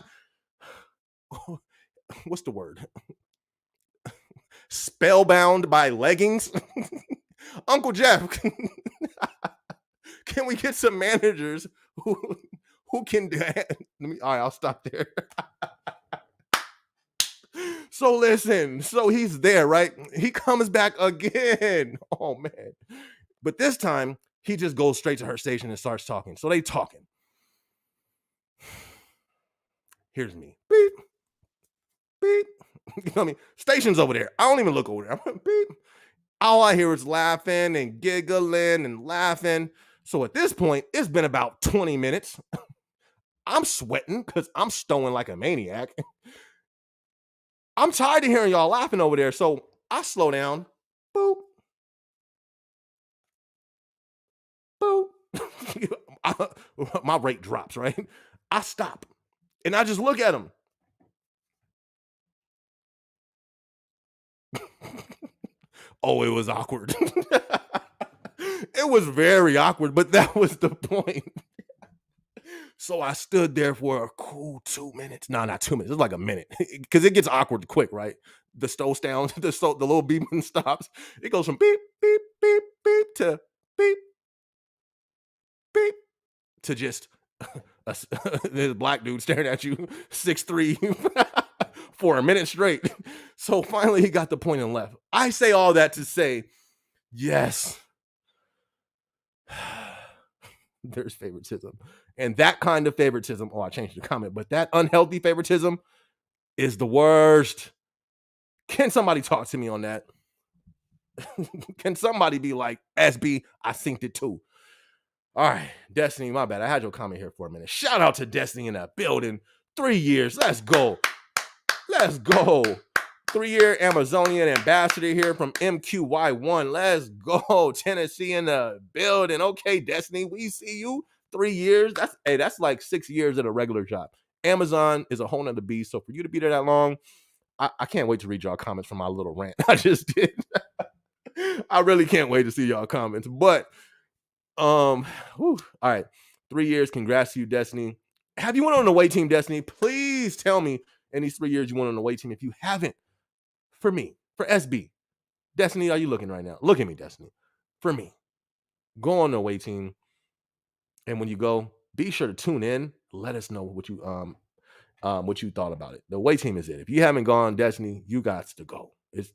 what's the word? Spellbound by leggings? Uncle Jeff, can we get some managers who can do that? All right, I'll stop there. So listen, so he's there, right? He comes back again. Oh man. But this time, he just goes straight to her station and starts talking. So they talking. Here's me. Beep. Beep. You know what I mean? Station's over there. I don't even look over there. I'm beep. All I hear is laughing and giggling and laughing. So at this point, it's been about 20 minutes. I'm sweating because I'm stowing like a maniac. I'm tired of hearing y'all laughing over there. So I slow down. Boop. Boop. My rate drops, right? I stop. And I just look at him. Oh, it was awkward. It was very awkward, but that was the point. So I stood there for a cool 2 minutes. No, not 2 minutes. It's like a minute because it gets awkward quick, right? The stove down, the little beeping stops. It goes from beep, beep, beep, beep to beep, beep to just there's a black dude staring at you, 6'3", for a minute straight. So finally he got the point and left. I say all that to say, yes, there's favoritism. And that kind of favoritism, I changed the comment, but that unhealthy favoritism is the worst. Can somebody talk to me on that? Can somebody be like, SB, I synced it too. All right, Destiny, my bad. I had your comment here for a minute. Shout out to Destiny in that building. 3 years. Let's go. Let's go. 3-year Amazonian ambassador here from MQY1. Let's go. Tennessee in the building. Okay, Destiny, we see you. 3 years. That's like 6 years at a regular job. Amazon is a whole nother beast. So for you to be there that long, I can't wait to read y'all comments from my little rant I just did. I really can't wait to see y'all comments. But all right. 3 years. Congrats to you, Destiny. Have you went on the away team, Destiny? Please tell me in these 3 years you went on the away team. If you haven't, for me, for SB. Destiny, are you looking right now? Look at me, Destiny. For me, go on the away team. And when you go, be sure to tune in. Let us know what you thought about it. The away team is it. If you haven't gone, Destiny, you got to go. It's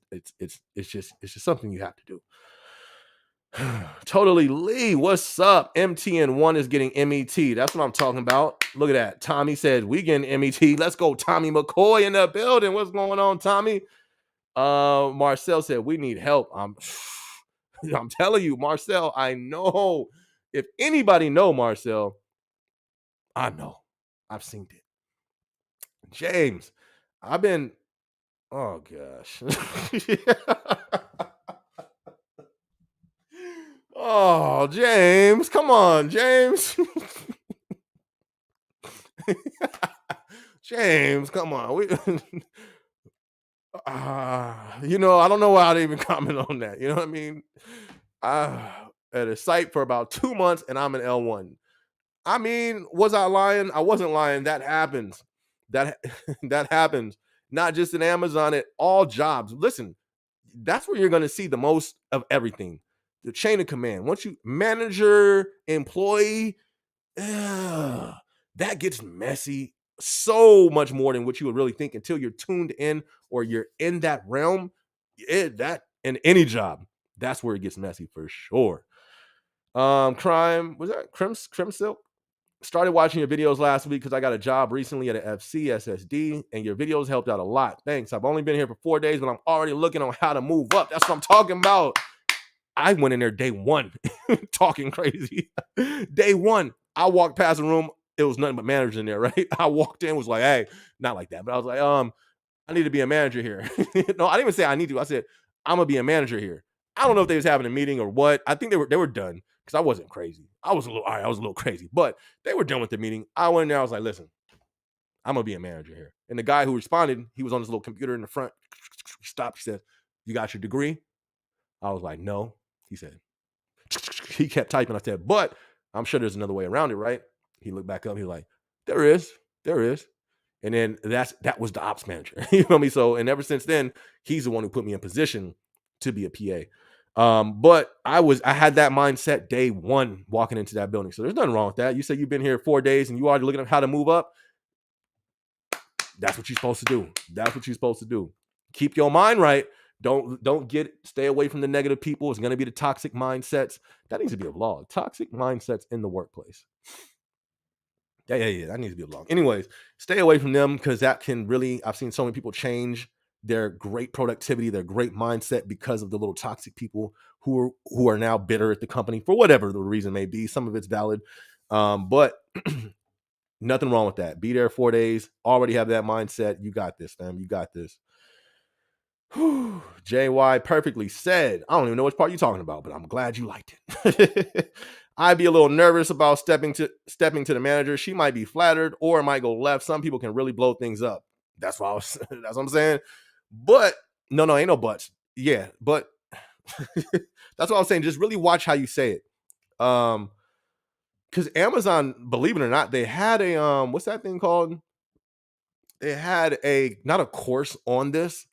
just something you have to do. Totally Lee, what's up? MTN1 is getting MET. That's what I'm talking about. Look at that. Tommy said we getting MET. Let's go, Tommy McCoy in the building. What's going on, Tommy? Marcel said we need help. I'm telling you, Marcel, I know. If anybody know Marcel, I know. I've seen it. James, I've been, oh gosh. Oh, James, come on, James. James, come on. I don't know why I'd even comment on that. You know what I mean? At a site for about 2 months and I'm an L1. I mean, was I lying? I wasn't lying. That happens. That happens. Not just in Amazon, at all jobs. Listen, that's where you're going to see the most of everything. The chain of command. Once you manager, employee, that gets messy so much more than what you would really think until you're tuned in or you're in that realm. That in any job, that's where it gets messy for sure. Crime, was that Crim Silk? Started watching your videos last week because I got a job recently at an FC SSD, and your videos helped out a lot. Thanks. I've only been here for 4 days, but I'm already looking on how to move up. That's what I'm talking about. I went in there day one talking crazy. Day one, I walked past the room. It was nothing but managers in there, right? I walked in, was like, hey, not like that. But I was like, I need to be a manager here. No, I didn't even say I need to. I said, I'm going to be a manager here. I don't know if they was having a meeting or what. I think they were done because I wasn't crazy. I was a little crazy, but they were done with the meeting. I went in there. I was like, listen, I'm going to be a manager here. And the guy who responded, he was on his little computer in the front. He stopped. He said, you got your degree? I was like, no. He said, he kept typing. I said, but I'm sure there's another way around it, right? He looked back up. He was like, there is. And then that was the ops manager. You know me? So, and ever since then, he's the one who put me in position to be a PA. But I had that mindset day one walking into that building. So there's nothing wrong with that. You say you've been here 4 days and you already looking at how to move up. That's what you're supposed to do. Keep your mind right. Stay away from the negative people. It's going to be the toxic mindsets. That needs to be a vlog. Toxic mindsets in the workplace. Yeah. That needs to be a vlog. Anyways, stay away from them because that can really, I've seen so many people change their great productivity, their great mindset because of the little toxic people who are now bitter at the company for whatever the reason may be. Some of it's valid. But nothing wrong with that. Be there 4 days. Already have that mindset. You got this, fam. You got this. JY perfectly said. I don't even know which part you're talking about, but I'm glad you liked it. I'd be a little nervous about stepping to the manager. She might be flattered or it might go left. Some people can really blow things up. That's what I'm saying. But no, ain't no buts. Yeah, but that's what I'm saying. Just really watch how you say it. because Amazon, believe it or not, they had a what's that thing called? They had a not a course on this,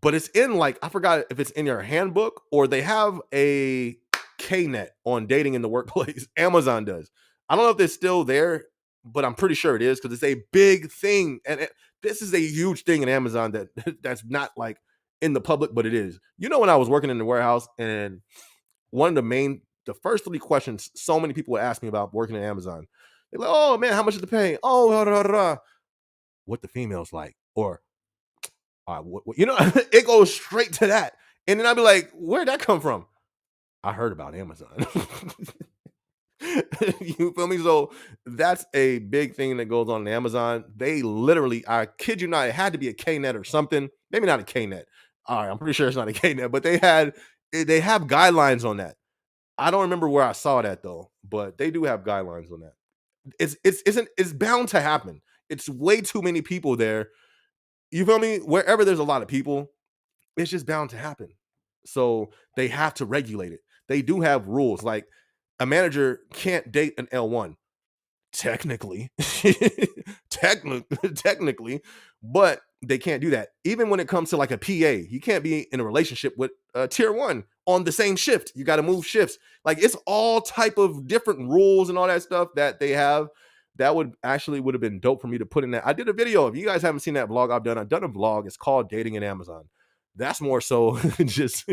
but it's in like I forgot if it's in your handbook or they have a KNet on dating in the workplace. Amazon does. I don't know if it's still there, but I'm pretty sure it is because it's a big thing, and this is a huge thing in Amazon that that's not like in the public, but it is. You know, when I was working in the warehouse, and one of the first three questions so many people would ask me about working at Amazon, they're like, "Oh man, how much is the pay? Oh, what the females like, or you know, it goes straight to that. And then I'd be like, where'd that come from? I heard about Amazon. You feel me? So that's a big thing that goes on in Amazon. They literally, I kid you not, it had to be a KNet or something. Maybe not a KNet. All right, I'm pretty sure it's not a KNet, but they have guidelines on that. I don't remember where I saw that though, but they do have guidelines on that. It's bound to happen. It's way too many people there. You feel me? Wherever there's a lot of people, it's just bound to happen. So they have to regulate it. They do have rules. Like a manager can't date an L1, technically. Technically, but they can't do that. Even when it comes to like a PA, you can't be in a relationship with a tier one on the same shift. You got to move shifts. Like it's all type of different rules and all that stuff that they have. That would have been dope for me to put in that. I did a video. If you guys haven't seen that vlog I've done a vlog. It's called Dating in Amazon. That's more so just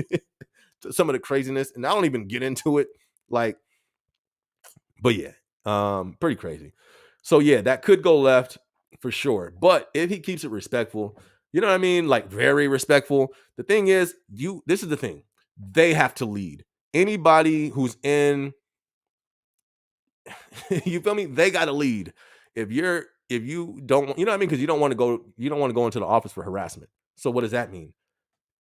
some of the craziness, and I don't even get into it. Like, but yeah, pretty crazy. So yeah, that could go left for sure. But if he keeps it respectful, you know what I mean? Like very respectful. The thing is, this is the thing. They have to lead. Anybody who's in you feel me? They got to lead. If you don't, you know what I mean? Because you don't want to go into the office for harassment. So what does that mean?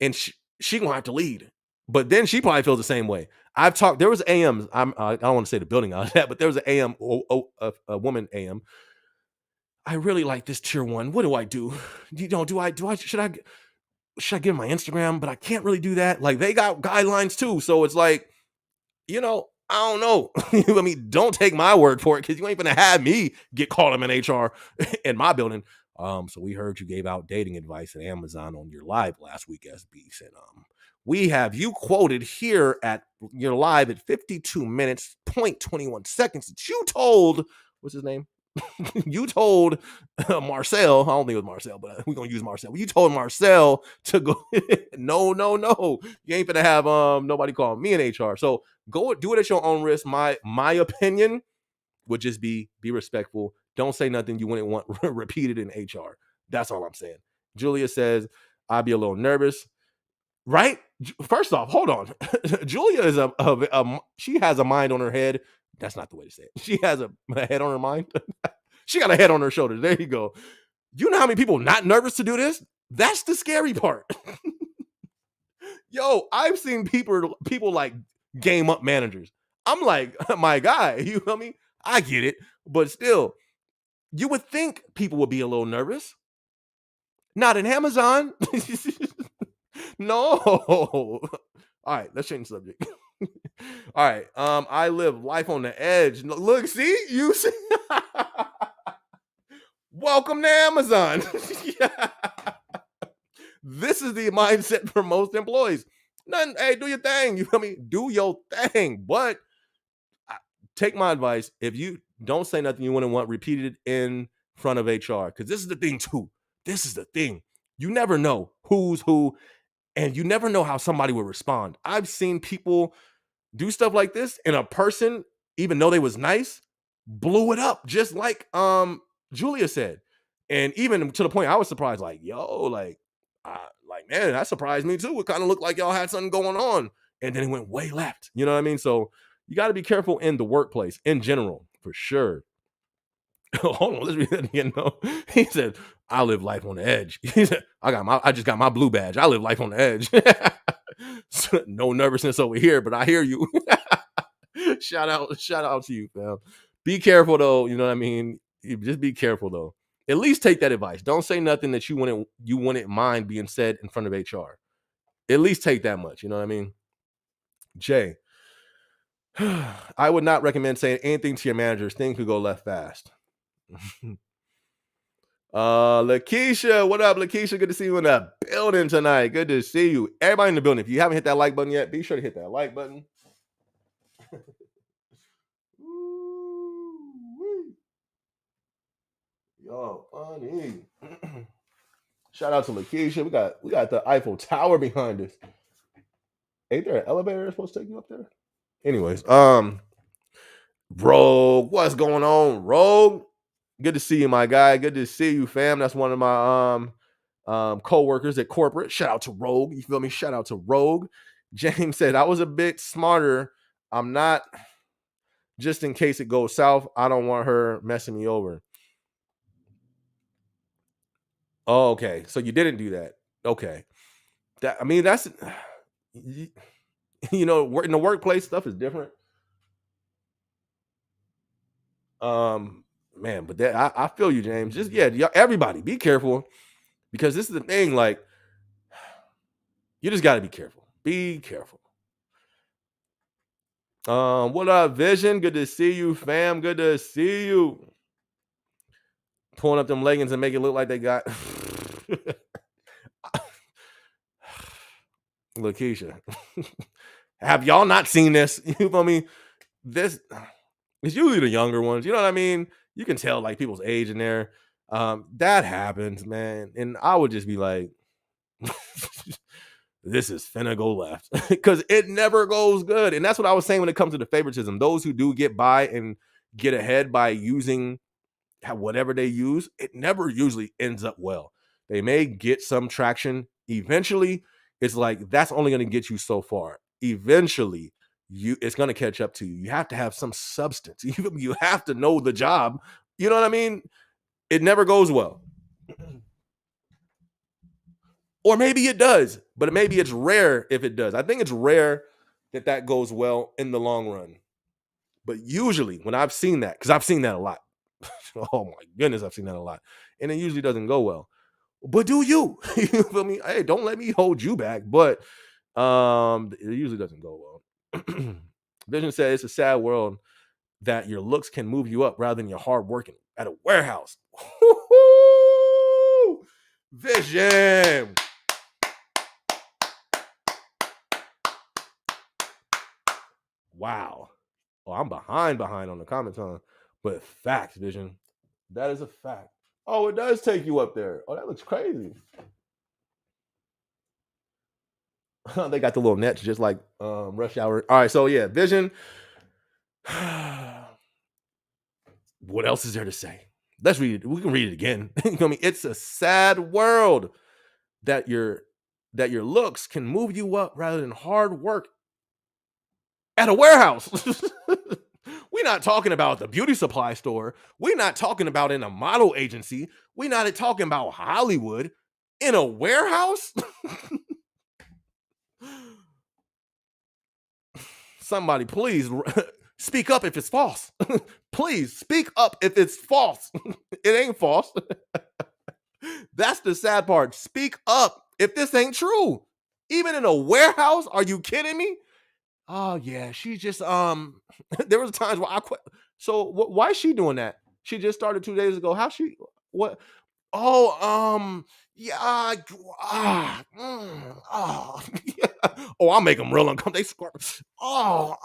And she gonna have to lead. But then she probably feels the same way. I've talked. There was AMs. I don't want to say the building out of that, but there was an AM, a woman AM. I really like this tier one. What do I do? You know, should I give my Instagram? But I can't really do that. Like they got guidelines too. So it's like, you know, I don't know. I mean, don't take my word for it because you ain't gonna have me get called up in HR in my building. So we heard you gave out dating advice at Amazon on your live last week, SB. Said, we have you quoted here at your live at 52 minutes, 0.21 seconds that you told, what's his name? You told Marcel, I don't think it was Marcel, but we're gonna use Marcel. You told Marcel to go. No. You ain't gonna have nobody call me in HR. So go do it at your own risk. My opinion would just be respectful. Don't say nothing you wouldn't want repeated in HR. That's all I'm saying. Julia says, I'd be a little nervous. Right? First off, hold on. Julia is she has a mind on her head. That's not the way to say it. She has a head on her mind. She got a head on her shoulders. There you go. You know how many people not nervous to do this? That's the scary part. Yo, I've seen people like game up managers. I'm like, my guy, you know me? I get it, but still, you would think people would be a little nervous. Not in Amazon. No. All right, let's change the subject. All right. I live life on the edge. Look, see, you see. Welcome to Amazon. This is the mindset for most employees. Nothing, hey, do your thing. You feel me? Do your thing. But take my advice. If you don't say nothing you wouldn't want repeated in front of HR, because this is the thing too. This is the thing. You never know who's who, and you never know how somebody will respond. I've seen people do stuff like this, and a person, even though they was nice, blew it up, just like Julia said. And even to the point I was surprised, like, yo, like man, that surprised me too. It kind of looked like y'all had something going on. And then it went way left. You know what I mean? So you got to be careful in the workplace in general, for sure. Hold on, let's read that again. No, he said, "I live life on the edge." He said, I just got my blue badge. I live life on the edge." No nervousness over here, but I hear you. Shout out to you, fam. Be careful though. You know what I mean? Just be careful though. At least take that advice. Don't say nothing that you wouldn't mind being said in front of HR. At least take that much. You know what I mean? Jay, I would not recommend saying anything to your managers. Things could go left fast. Lakeisha, what up, Lakeisha? Good to see you in the building tonight. Good to see you. Everybody in the building. If you haven't hit that like button yet, be sure to hit that like button. Yo, funny. Shout out to Lakeisha. We got the Eiffel Tower behind us. Ain't there an elevator that's supposed to take you up there? Anyways, Rogue, what's going on, Rogue? Good to see you, my guy. Good to see you, fam. That's one of my co-workers at corporate. Shout out to Rogue. You feel me? Shout out to Rogue. James said, I was a bit smarter. I'm not, just in case it goes south. I don't want her messing me over. Oh, okay. So you didn't do that. Okay. That's you know, in the workplace, stuff is different. Man, but I feel you, James. Just everybody be careful, because this is the thing. Like, you just got to be careful. Be careful. What up, Vision? Good to see you, fam. Good to see you. Pulling up them leggings and make it look like they got Lakeisha. Have y'all not seen this? You feel me? This it's usually the younger ones. You know what I mean? You can tell like people's age in there. That happens, man. And I would just be like, this is finna go left, because it never goes good. And that's what I was saying when it comes to the favoritism. Those who do get by and get ahead by using whatever they use, it never usually ends up well. They may get some traction. Eventually, it's like that's only going to get you so far. Eventually, it's going to catch up to you. You have to have some substance. You have to know the job. You know what I mean? It never goes well. Or maybe it does, but maybe it's rare if it does. I think it's rare that goes well in the long run. But usually when I've seen that, because I've seen that a lot. Oh my goodness, I've seen that a lot. And it usually doesn't go well. But do you? You feel me? Hey, don't let me hold you back. But it usually doesn't go well. Vision said it's a sad world that your looks can move you up rather than your hard working at a warehouse. Vision. Wow. Oh, I'm behind on the comments, huh? But facts, Vision. That is a fact. Oh, it does take you up there. Oh, that looks crazy. They got the little nets just like Rush Hour. All right, so yeah, Vision. What else is there to say? Let's read it. We can read it again. You know what I mean? It's a sad world that your looks can move you up rather than hard work at a warehouse. We're not talking about the beauty supply store. We're not talking about in a model agency. We're not talking about Hollywood. In a warehouse? Somebody please speak up if it's false. Please speak up if it's false. It ain't false. That's the sad part. Speak up if this ain't true. Even in a warehouse? Are you kidding me? Oh yeah, she just there was times where I quit. So why is she doing that? She just started 2 days ago. How she what? Oh yeah, yeah. Oh, I'll make them real uncomfortable. They squirt. Oh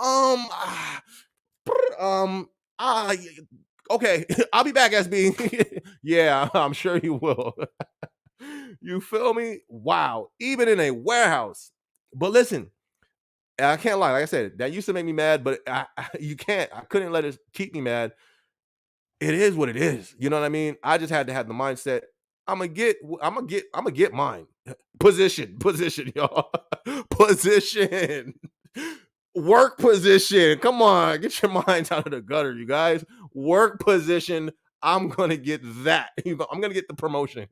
okay. I'll be back, SB. Yeah, I'm sure you will. You feel me? Wow. Even in a warehouse. But listen, I can't lie. Like I said, that used to make me mad, but you can't. I couldn't let it keep me mad. It is what it is. You know what I mean? I just had to have the mindset. I'm gonna get mine. Position, y'all. Position. Work position. Come on, get your minds out of the gutter, you guys. Work position. I'm gonna get that. I'm gonna get the promotion.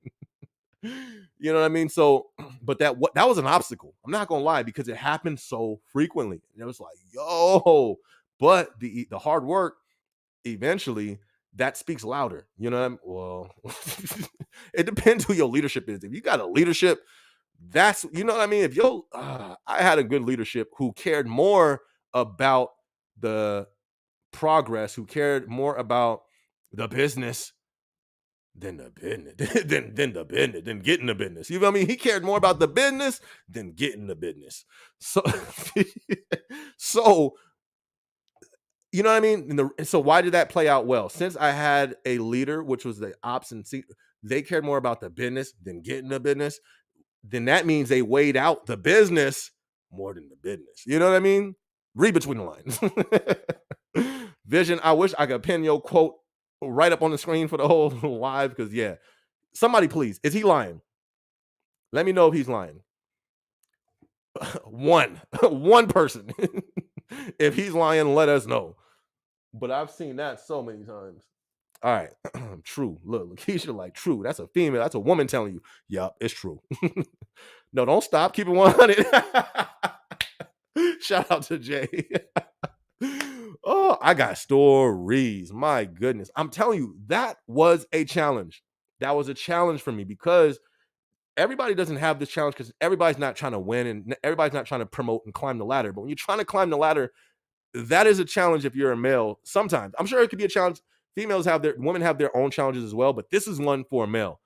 You know what I mean? So, but that was an obstacle. I'm not gonna lie, because it happened so frequently. And it was like, yo, but the hard work eventually that speaks louder. You know what I mean? Well, it depends who your leadership is. If you got a leadership, that's, you know what I mean? If I had a good leadership who cared more about the progress, who cared more about the business than the business, than getting the business. You feel me? He cared more about the business than getting the business. So, so you know what I mean? So why did that play out well? Since I had a leader, which was the ops and they cared more about the business than getting the business, then that means they weighed out the business more than the business. You know what I mean? Read between the lines. Vision, I wish I could pin your quote right up on the screen for the whole live, because yeah, somebody please, is he lying? Let me know if he's lying. One person. If he's lying, let us know. But I've seen that so many times. All right. True. Look, Lakeisha, like, true. That's a female. That's a woman telling you. Yup, it's true. No, don't stop. Keep it 100. Shout out to Jay. Oh, I got stories. My goodness. I'm telling you, that was a challenge. That was a challenge for me, because everybody doesn't have this challenge, because everybody's not trying to win and everybody's not trying to promote and climb the ladder. But when you're trying to climb the ladder, that is a challenge if you're a male. Sometimes I'm sure it could be a challenge. Women have their own challenges as well, but this is one for a male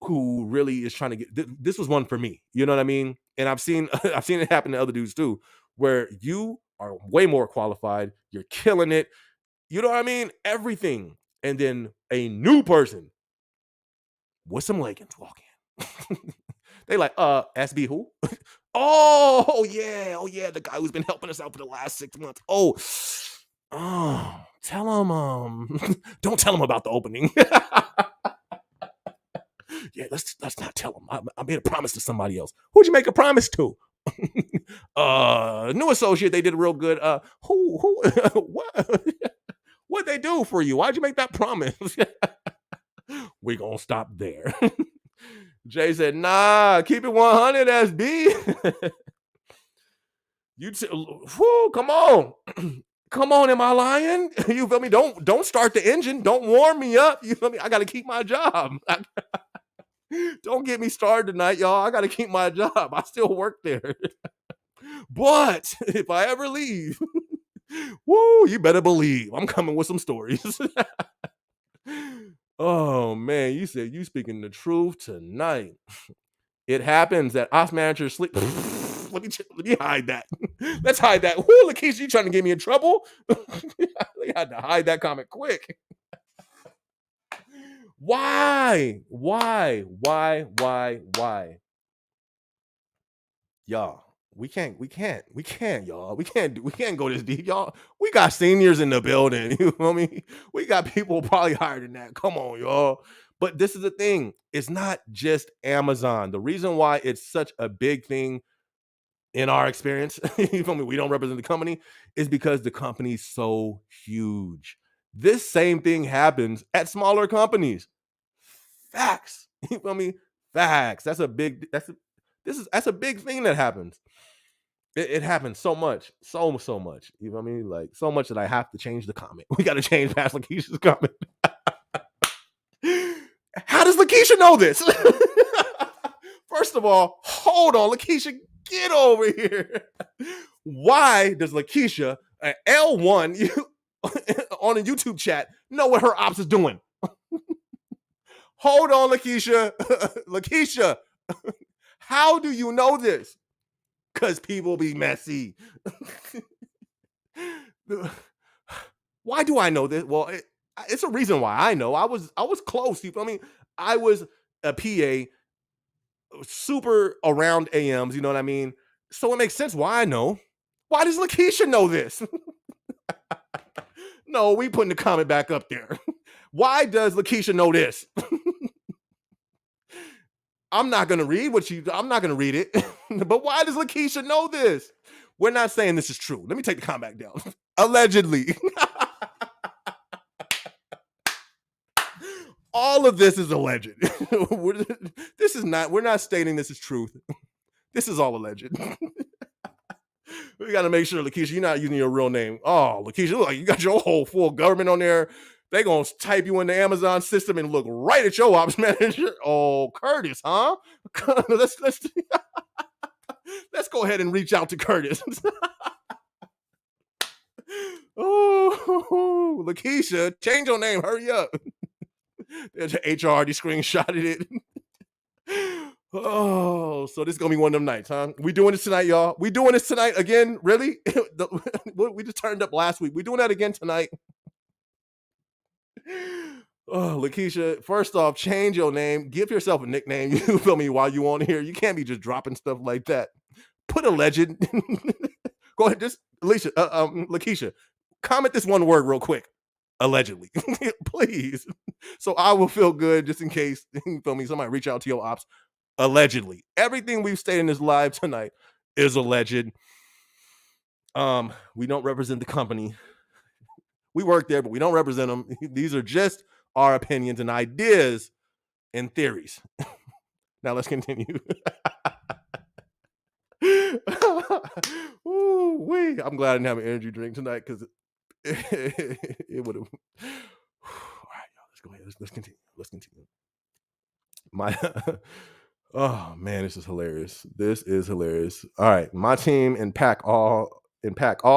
who really is trying to get. This was one for me. You know what I mean? And I've seen it happen to other dudes too, where you are way more qualified, you're killing it. You know what I mean? Everything, and then a new person with some leggings walk in. They like, SB who? Oh yeah, the guy who's been helping us out for the last 6 months. Oh, tell him, don't tell him about the opening. Yeah, let's not tell him. I made a promise to somebody else. Who'd you make a promise to? New associate, they did real good. Who what they do for you? Why'd you make that promise? We gonna stop there. Jay said, nah, keep it 100, SB. Come on. Come on, am I lying? You feel me? Don't start the engine. Don't warm me up. You feel me? I got to keep my job. Don't get me started tonight, y'all. I got to keep my job. I still work there. But if I ever leave, you better believe I'm coming with some stories. Oh, man, you said you speaking the truth tonight. It happens that ops managers sleep. Let me hide that. Let's hide that. Whoo, Lakeisha, you trying to get me in trouble? They had to hide that comment quick. Why? Y'all, we can't, y'all. We can't go this deep, y'all. We got seniors in the building. You know what I mean? We got people probably higher than that. Come on, y'all. But this is the thing. It's not just Amazon. The reason why it's such a big thing in our experience, you feel me? We don't represent the company, is because the company's so huge. This same thing happens at smaller companies. Facts. You feel me? Facts. That's a big thing that happens. It happens so much. So much. You know what I mean? Like, so much that I have to change the comment. We got to change past Lakeisha's comment. How does Lakeisha know this? First of all, hold on, Lakeisha, get over here. Why does Lakeisha, L1, on a YouTube chat, know what her ops is doing? Hold on, Lakeisha. Lakeisha, how do you know this? Because people be messy. Why do I know this? Well, it's a reason why I know. I was close. You feel me? I was a PA, super around AMs. You know what I mean? So it makes sense why I know. Why does Lakeisha know this? No, we putting the comment back up there. Why does Lakeisha know this? I'm not gonna read it. But why does Lakeisha know this? We're not saying this is true. Let me take the comment back down. Allegedly. All of this is alleged. We're not stating this is truth. This is all alleged. We got to make sure, Lakeisha, you're not using your real name. Oh, Lakeisha, look like you got your whole full government on there. They gonna type you in the Amazon system and look right at your ops manager. Oh, Curtis, huh? Let's go ahead and reach out to Curtis. Oh, Lakeisha, change your name. Hurry up. There's an HR already screenshotted it. Oh, so this is gonna be one of them nights, huh? We doing this tonight, y'all. We doing this tonight again? Really? We just turned up last week. We doing that again tonight? Oh, Lakeisha, first off, change your name. Give yourself a nickname. You feel me? While you on here, you can't be just dropping stuff like that. Put a legend. Go ahead, just Alicia, Lakeisha, comment this one word real quick. Allegedly, please. So I will feel good just in case. You feel me? Somebody reach out to your ops. Allegedly, everything we've stated in this live tonight is alleged. We don't represent the company. We work there, but we don't represent them. These are just our opinions and ideas and theories. Now let's continue. Ooh, wee. I'm glad I didn't have an energy drink tonight because it would have. All right, y'all. Let's go ahead. Let's continue. Let's continue. My oh man, this is hilarious. This is hilarious. All right, my team impact all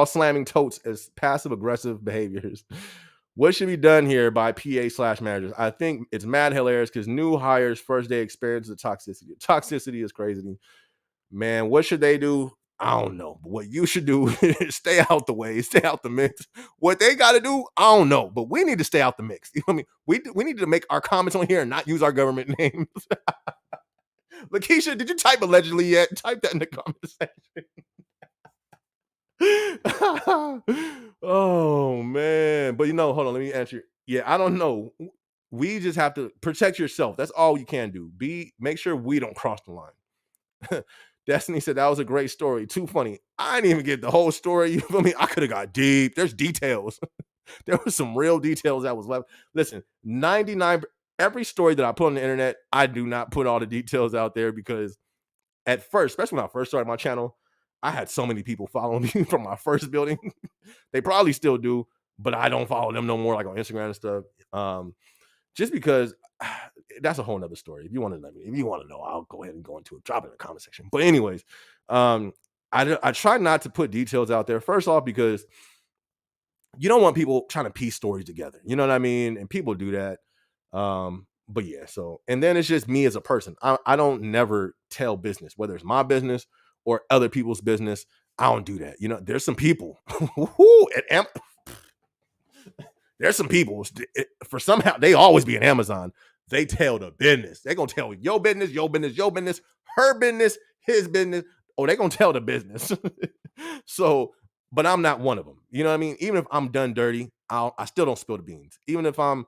slamming totes as passive aggressive behaviors. What should be done here by PA/managers? I think it's mad hilarious because new hires first day experience the toxicity. Toxicity is crazy. Man, what should they do? I don't know. But what you should do is stay out the way, stay out the mix. What they got to do, I don't know. But we need to stay out the mix. You know what I mean? We need to make our comments on here and not use our government names. Lakeisha, did you type allegedly yet? Type that in the comment section. Oh man. But hold on, let me answer. Yeah, I don't know. We just have to protect yourself. That's all you can do. Make sure we don't cross the line. Destiny said that was a great story. Too funny. I didn't even get the whole story. You feel me? I could have got deep. There's details. There was some real details that was left. Listen, 99 every story that I put on the internet, I do not put all the details out there because at first, especially when I first started my channel, I had so many people following me from my first building. They probably still do, but I don't follow them no more, like on Instagram and stuff. Just because that's a whole nother story. If you want to know, I'll go ahead and go into it. Drop it in the comment section. But anyways, I try not to put details out there. First off, because you don't want people trying to piece stories together. You know what I mean? And people do that. But yeah, so and then it's just me as a person. I don't never tell business, whether it's my business or other people's business. I don't do that. There's some people there's some people for somehow they always be in Amazon. They tell the business. They're gonna tell your business, her business, his business. Oh, they're gonna tell the business. So, but I'm not one of them. You know what I mean? Even if I'm done dirty, I still don't spill the beans. Even if I'm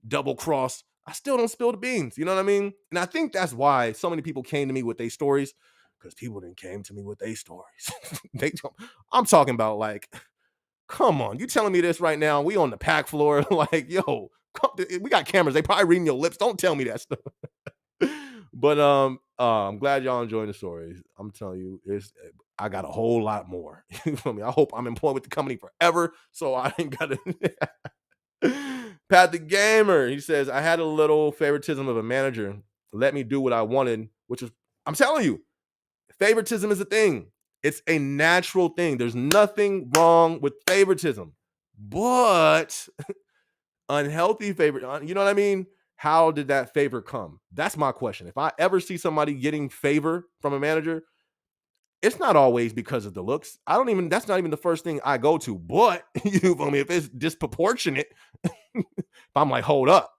double crossed, I still don't spill the beans. You know what I mean? And I think that's why so many people came to me with their stories, because people didn't came to me with their stories. I'm talking about like, come on, you telling me this right now? We on the pack floor, like, yo, we got cameras. They probably reading your lips. Don't tell me that stuff. But I'm glad y'all enjoying the stories. I'm telling you, I got a whole lot more. You feel me? I hope I'm employed with the company forever, so I ain't got to. Pat the Gamer, he says, I had a little favoritism of a manager. Let me do what I wanted, which is, I'm telling you, favoritism is a thing. It's a natural thing. There's nothing wrong with favoritism, but unhealthy favor. You know what I mean? How did that favor come? That's my question. If I ever see somebody getting favor from a manager, it's not always because of the looks. That's not even the first thing I go to. But you feel me? If it's disproportionate, if I'm like, hold up.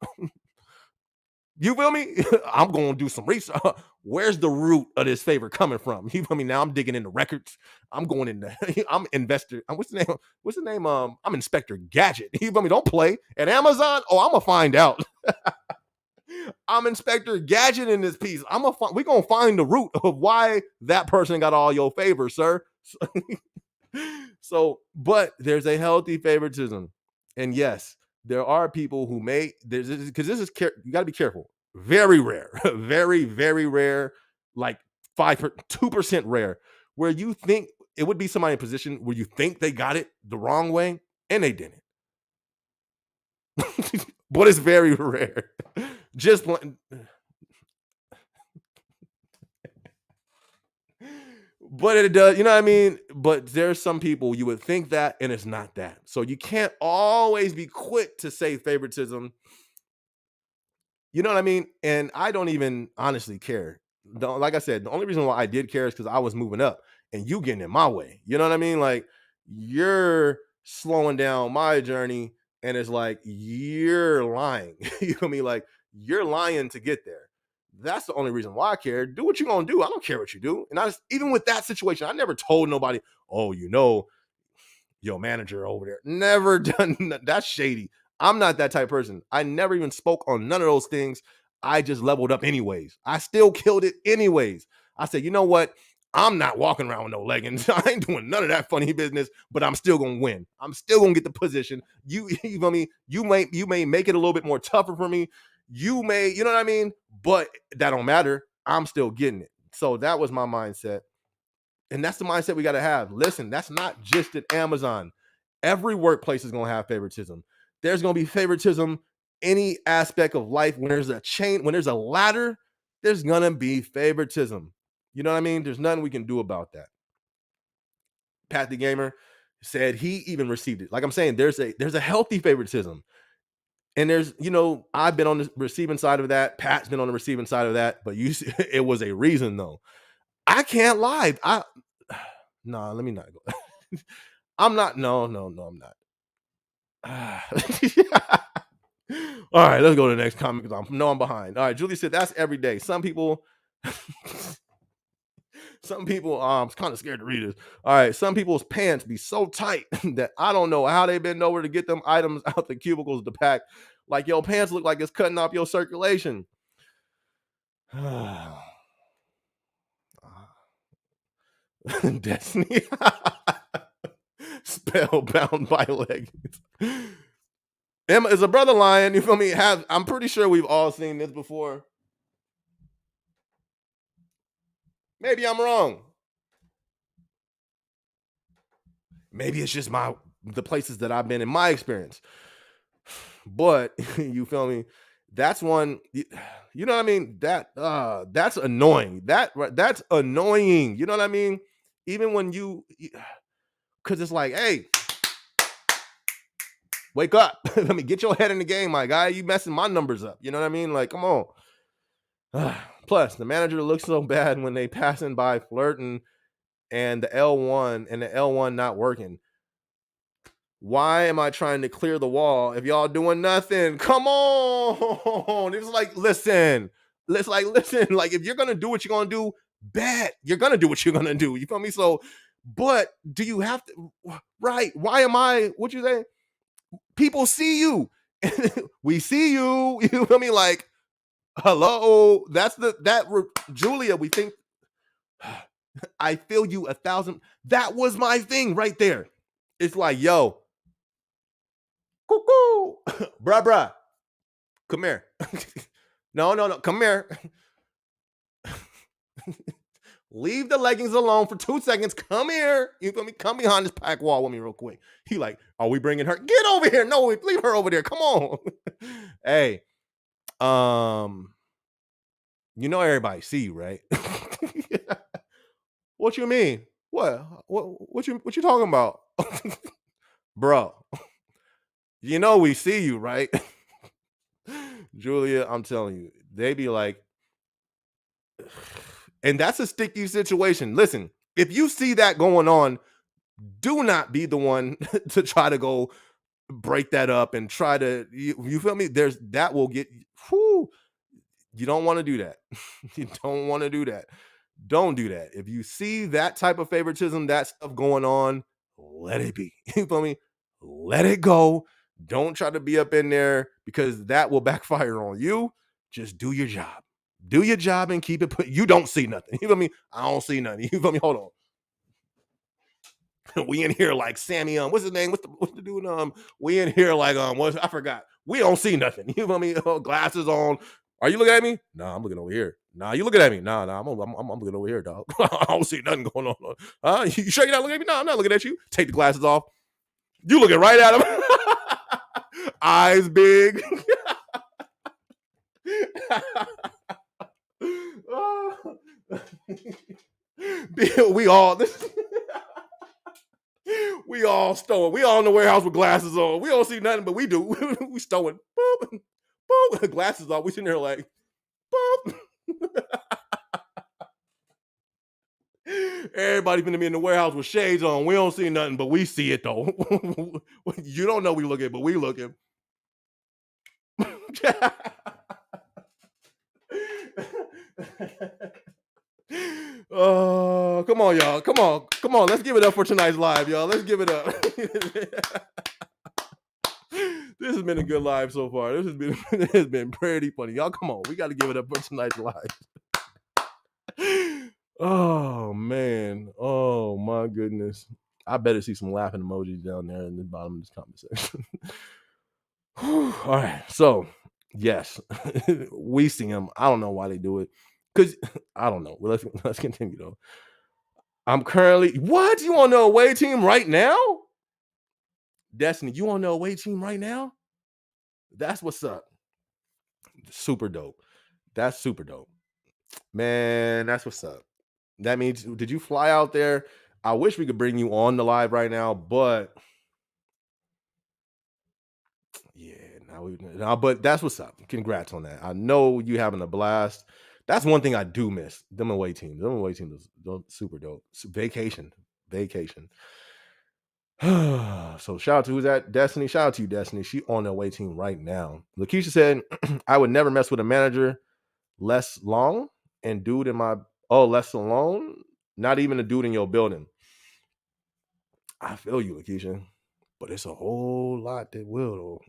You feel me? I'm going to do some research. Where's the root of this favor coming from? You feel me? Now I'm digging into records. I'm going into, I'm investor. What's the name? I'm Inspector Gadget. You feel me? Don't play at Amazon. Oh, I'm going to find out. I'm Inspector Gadget in this piece. We're going to find the root of why that person got all your favors, sir. So, but there's a healthy favoritism. And yes, there are people who because you got to be careful. Very rare, very, very rare, like 2% rare, where you think it would be somebody in a position where you think they got it the wrong way and they didn't. But it's very rare. Just but it does, you know what I mean? but there's some people you would think that, and it's not that. So you can't always be quick to say favoritism. You know what I mean? And I don't even honestly care. Like I said, the only reason why I did care is because I was moving up and you getting in my way. You know what I mean? Like you're slowing down my journey, and it's like you're lying. You feel me? Like you're lying to get there. That's the only reason why I care. Do what you're gonna do. I don't care what you do. And even with that situation, I never told nobody, oh, your manager over there. Never done that's shady. I'm not that type of person. I never even spoke on none of those things. I just leveled up anyways. I still killed it anyways. I said, you know what? I'm not walking around with no leggings. I ain't doing none of that funny business, but I'm still gonna win. I'm still gonna get the position. You know me? You may make it a little bit more tougher for me. You may, you know what I mean? But that don't matter. I'm still getting it. So that was my mindset. And that's the mindset we got to have. Listen, that's not just at Amazon. Every workplace is going to have favoritism. There's going to be favoritism any aspect of life. When there's a chain, when there's a ladder, there's going to be favoritism. You know what I mean? There's nothing we can do about that. Pat the Gamer said he even received it. Like I'm saying, there's a healthy favoritism. And there's, I've been on the receiving side of that. Pat's been on the receiving side of that. But it was a reason though. I can't lie. No, let me not go. I'm not. No, I'm not. All right, let's go to the next comment because I'm behind. All right, Julie said that's every day. Some people, I'm kind of scared to read this. All right, some people's pants be so tight that I don't know how they bend over to get them items out the cubicles to pack. Like your pants look like it's cutting off your circulation. Destiny. Spellbound by leggings. Emma is a brother lion. You feel me? I'm pretty sure we've all seen this before. Maybe I'm wrong. Maybe it's just the places that I've been in my experience. But you feel me? That's one. You know what I mean? That's annoying. That's annoying. You know what I mean? Even when because it's like, hey, wake up. Let me get your head in the game, my guy. You messing my numbers up. You know what I mean? Like, come on. Plus, the manager looks so bad when they passing by flirting and the L1 not working. Why am I trying to clear the wall if y'all doing nothing? Come on. It's like, listen. Like, if you're gonna do what you're gonna do, bet you're gonna do what you're gonna do. You feel me? So, but do you have to? Right? Why am I? What you say? People see you. We see you. You feel me? Like, hello. Julia. We think. I feel you 1,000. That was my thing right there. It's like, yo, cuckoo, bruh, come here. No, come here. Leave the leggings alone for 2 seconds. Come here. You feel me? Come behind this pack wall with me real quick. He like, are we bringing her? Get over here. No, leave her over there. Come on. Hey, everybody see you, right? What you mean? What you talking about? Bro, we see you, right? Julia, I'm telling you, they be like, and that's a sticky situation. Listen, if you see that going on, do not be the one to try to go break that up and try to, you feel me? That will get, whew, you don't want to do that. You don't want to do that. Don't do that. If you see that type of favoritism, that stuff going on, let it be. You feel me? Let it go. Don't try to be up in there because that will backfire on you. Just do your job. Do your job and keep it put. You don't see nothing. You feel me? I don't see nothing. You feel me? Hold on. We in here like Sammy. What's his name? What's the dude? We in here like I forgot. We don't see nothing. You feel me? Glasses on. Are you looking at me? No, I'm looking over here. Nah, you looking at me? Nah, I'm looking over here, dog. I don't see nothing going on. You sure you're not looking at me? No, I'm not looking at you. Take the glasses off. You looking right at him. Eyes big. We all all stowing. We all in the warehouse with glasses on. We don't see nothing, but we do. We stowing. Boop, boop. Glasses off. We sitting there like, boop. Everybody finna be in the warehouse with shades on. We don't see nothing, but we see it though. You don't know we looking, but we looking. Oh, come on, y'all. Come on. Let's give it up for tonight's live, y'all. Let's give it up. This has been a good live so far. This has been pretty funny. Y'all, come on. We got to give it up for tonight's live. Oh, man. Oh, my goodness. I better see some laughing emojis down there in the bottom of this comment section. All right. So, yes, we see them. I don't know why they do it. Because, I don't know. Well, let's continue, though. I'm currently... What? You on the away team right now? Destiny, you on the away team right now? That's what's up. Super dope. That's super dope. Man, that's what's up. That means, did you fly out there? I wish we could bring you on the live right now, but yeah, but that's what's up. Congrats on that. I know you having a blast. That's one thing I do miss. Them away teams. Them away teams are super dope. Vacation. So shout out to who's that? Destiny. Shout out to you, Destiny. She on the away team right now. Lakeisha said, I would never mess with a manager less long and dude in my less alone. Not even a dude in your building. I feel you, Lakeisha. But it's a whole lot that will though.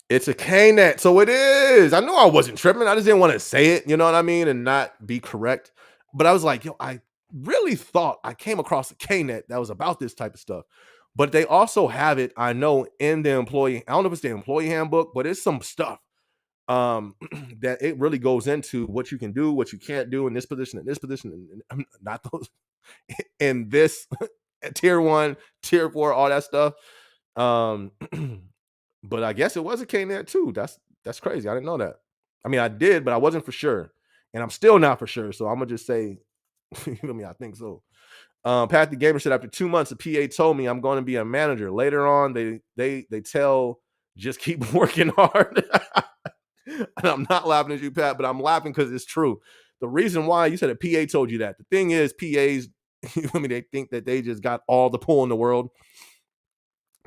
It's a KNet, so it is. I knew I wasn't tripping. I just didn't want to say it, you know what I mean, and not be correct. But I was like, yo, I really thought I came across a KNet that was about this type of stuff. But they also have it, I know, in the employee. I don't know if it's the employee handbook, but it's some stuff that it really goes into what you can do, what you can't do in this position, and not those in this tier 1, tier 4, all that stuff. But I guess it was a KNet too. That's crazy. I didn't know that. I mean, I did, but I wasn't for sure, and I'm still not for sure. So I'm gonna just say, you know me. I think so. Pat the Gamer said, after 2 months, the PA told me I'm going to be a manager. Later on, they tell just keep working hard. And I'm not laughing at you, Pat, but I'm laughing because it's true. The reason why you said a PA told you that. The thing is, PAs, I mean, they think that they just got all the pull in the world.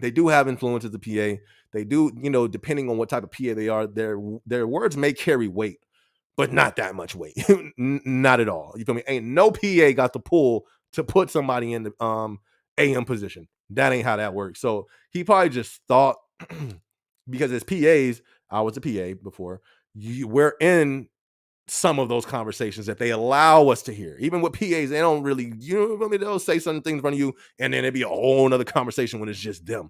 They do have influence as a PA. They do, depending on what type of PA they are, their words may carry weight, but not that much weight. Not at all. You feel me? Ain't no PA got the pull to put somebody in the AM position. That ain't how that works. So he probably just thought, because as PAs, I was a PA before, we're in some of those conversations that they allow us to hear. Even with PAs, they don't really, they'll say certain things in front of you, and then it'd be a whole nother conversation when it's just them.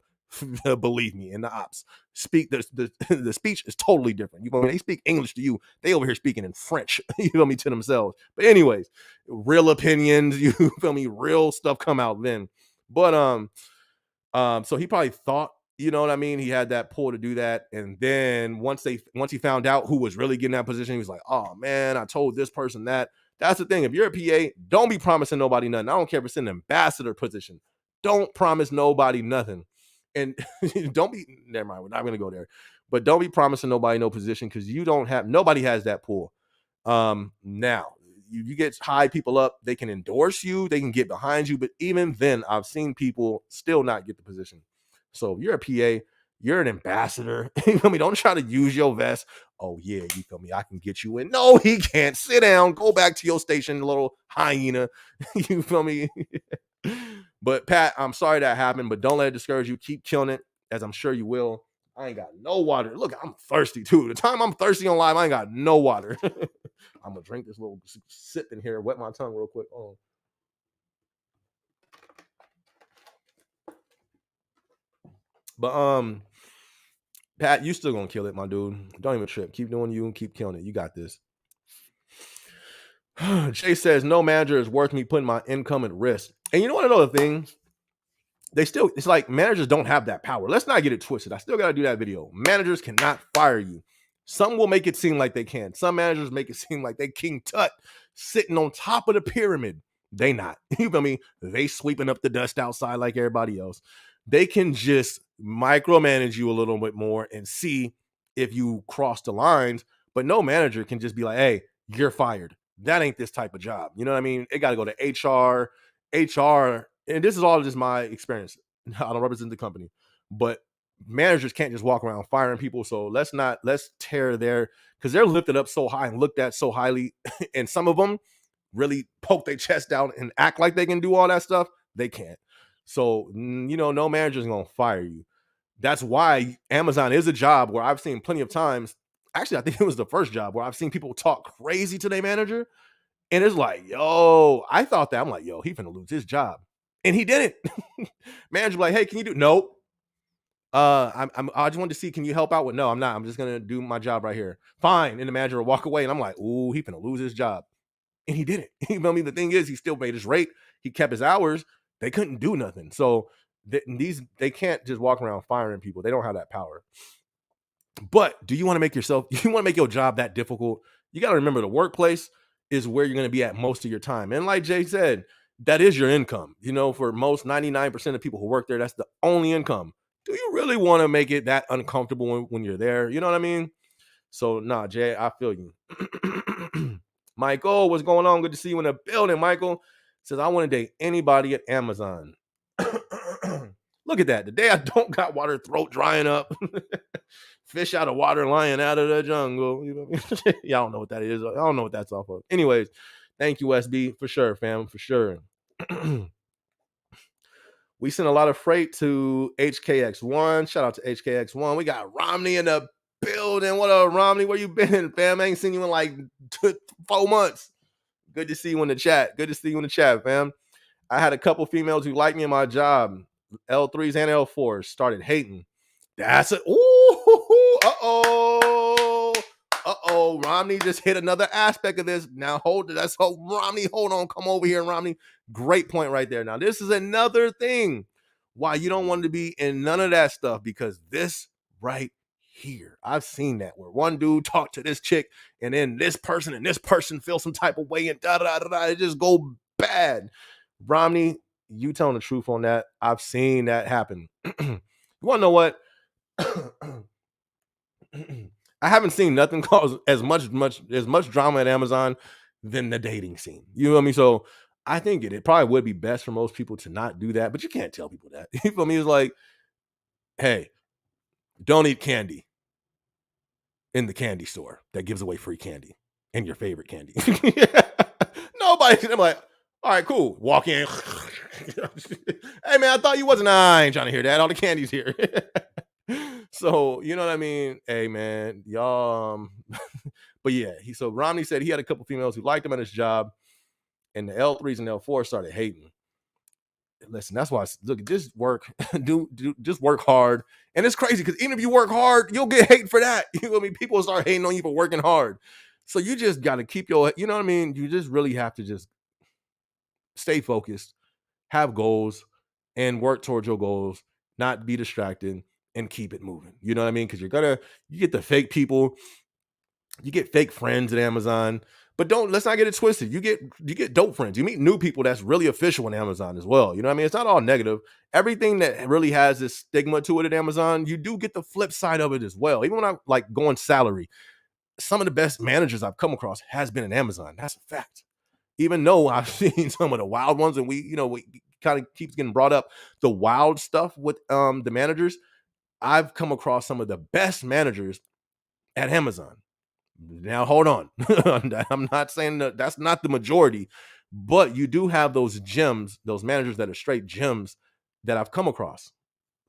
Believe me, in the ops, the speech is totally different. When they speak English to you, they over here speaking in French, to themselves. But anyways, real opinions, real stuff come out then. But so he probably thought, you know what I mean, he had that pull to do that. And then once he found out who was really getting that position, he was like, oh man, I told this person that. That's the thing. If you're a PA, don't be promising nobody nothing. I don't care if it's an ambassador position. Don't promise nobody nothing. And don't be, never mind, we're not going to go there. But don't be promising nobody no position, because nobody has that pull. Now, you get high people up, they can endorse you, they can get behind you. But even then, I've seen people still not get the position. So if you're a PA, you're an ambassador. You feel me? Don't try to use your vest. Oh yeah, you feel me? I can get you in. No, he can't. Sit down. Go back to your station, little hyena. You feel me? But Pat, I'm sorry that happened, but don't let it discourage you. Keep killing it, as I'm sure you will. I ain't got no water. Look, I'm thirsty too. The time I'm thirsty on live, I ain't got no water. I'm gonna drink this little sip in here, wet my tongue real quick. Oh. But Pat, you still gonna kill it, my dude. Don't even trip. Keep doing you and keep killing it. You got this. Jay says, no manager is worth me putting my income at risk. And you know what, another thing? It's like managers don't have that power. Let's not get it twisted. I still got to do that video. Managers cannot fire you. Some will make it seem like they can. Some managers make it seem like they King Tut sitting on top of the pyramid. They not. You feel me? They sweeping up the dust outside like everybody else. They can just micromanage you a little bit more and see if you cross the lines. But no manager can just be like, hey, you're fired. That ain't this type of job. You know what I mean? It got to go to HR. HR, and this is all just my experience. I don't represent the company, but managers can't just walk around firing people. So let's tear their, because they're lifted up so high and looked at so highly. And some of them really poke their chest out and act like they can do all that stuff. They can't. So, no manager's going to fire you. That's why Amazon is a job where I've seen plenty of times. Actually, I think it was the first job where I've seen people talk crazy to their manager. And it's like, yo, I thought that. I'm like, yo, he finna lose his job. And he didn't. Manager like, hey, can you do? Nope. I just wanted to see, can you help out with? No, I'm not. I'm just gonna do my job right here. Fine. And the manager will walk away, and I'm like, ooh, he finna lose his job. And he didn't. You know what I mean? The thing is, he still made his rate. He kept his hours. They couldn't do nothing. So they can't just walk around firing people. They don't have that power. But do you want to make your job that difficult? You got to remember the workplace is where you're going to be at most of your time. And like Jay said, that is your income. For most 99% of people who work there, that's the only income. Do you really want to make it that uncomfortable when you're there? You know what I mean? So, nah, Jay, I feel you. Michael, what's going on? Good to see you in the building. Michael says, I want to date anybody at Amazon. Look at that. The day I don't got water, throat drying up. Fish out of water, lion out of the jungle. You know what I mean? Y'all don't know what that is. I don't know what that's off of. Anyways, thank you, SB, for sure, fam, for sure. We sent a lot of freight to HKX1. Shout out to HKX1. We got Romney in the building. What up, Romney? Where you been, fam? I ain't seen you in like 4 months. Good to see you in the chat. Good to see you in the chat, fam. I had a couple females who liked me in my job. L3s and L4s started hating. That's it. Ooh, uh-oh. Romney just hit another aspect of this. Now Romney, hold on. Come over here, Romney. Great point right there. Now, this is another thing why you don't want to be in none of that stuff, because this right here, I've seen that where one dude talked to this chick and then this person feel some type of way and it just go bad. Romney, you telling the truth on that. I've seen that happen. You want to know what? I haven't seen nothing cause as much drama at Amazon than the dating scene. You know what I mean? So I think it probably would be best for most people to not do that, but you can't tell people that. You feel me? It's like, hey, don't eat candy in the candy store that gives away free candy and your favorite candy. Nobody. I'm like, all right, cool. Walk in. Hey, man, I thought you wasn't. I ain't trying to hear that. All the candy's here. So, you know what I mean? Hey, man, y'all. But yeah, so Romney said he had a couple females who liked him at his job, and the L3s and L4s started hating. Listen, that's why just work, just work hard. And it's crazy because even if you work hard, you'll get hate for that. You know what I mean? People start hating on you for working hard. So you just got to keep you know what I mean? You just really have to just stay focused, have goals, and work towards your goals, not be distracted, and keep it moving. You know what I mean? Because you get the fake people, you get fake friends at Amazon. But let's not get it twisted. You get dope friends. You meet new people that's really official in Amazon as well. You know what I mean? It's not all negative. Everything that really has this stigma to it at Amazon, you do get the flip side of it as well. Even when I like going salary, some of the best managers I've come across has been in Amazon. That's a fact. Even though I've seen some of the wild ones, and we kind of keeps getting brought up, the wild stuff with the managers, I've come across some of the best managers at Amazon. Now, hold on. I'm not saying that's not the majority, but you do have those gems, those managers that are straight gems that I've come across.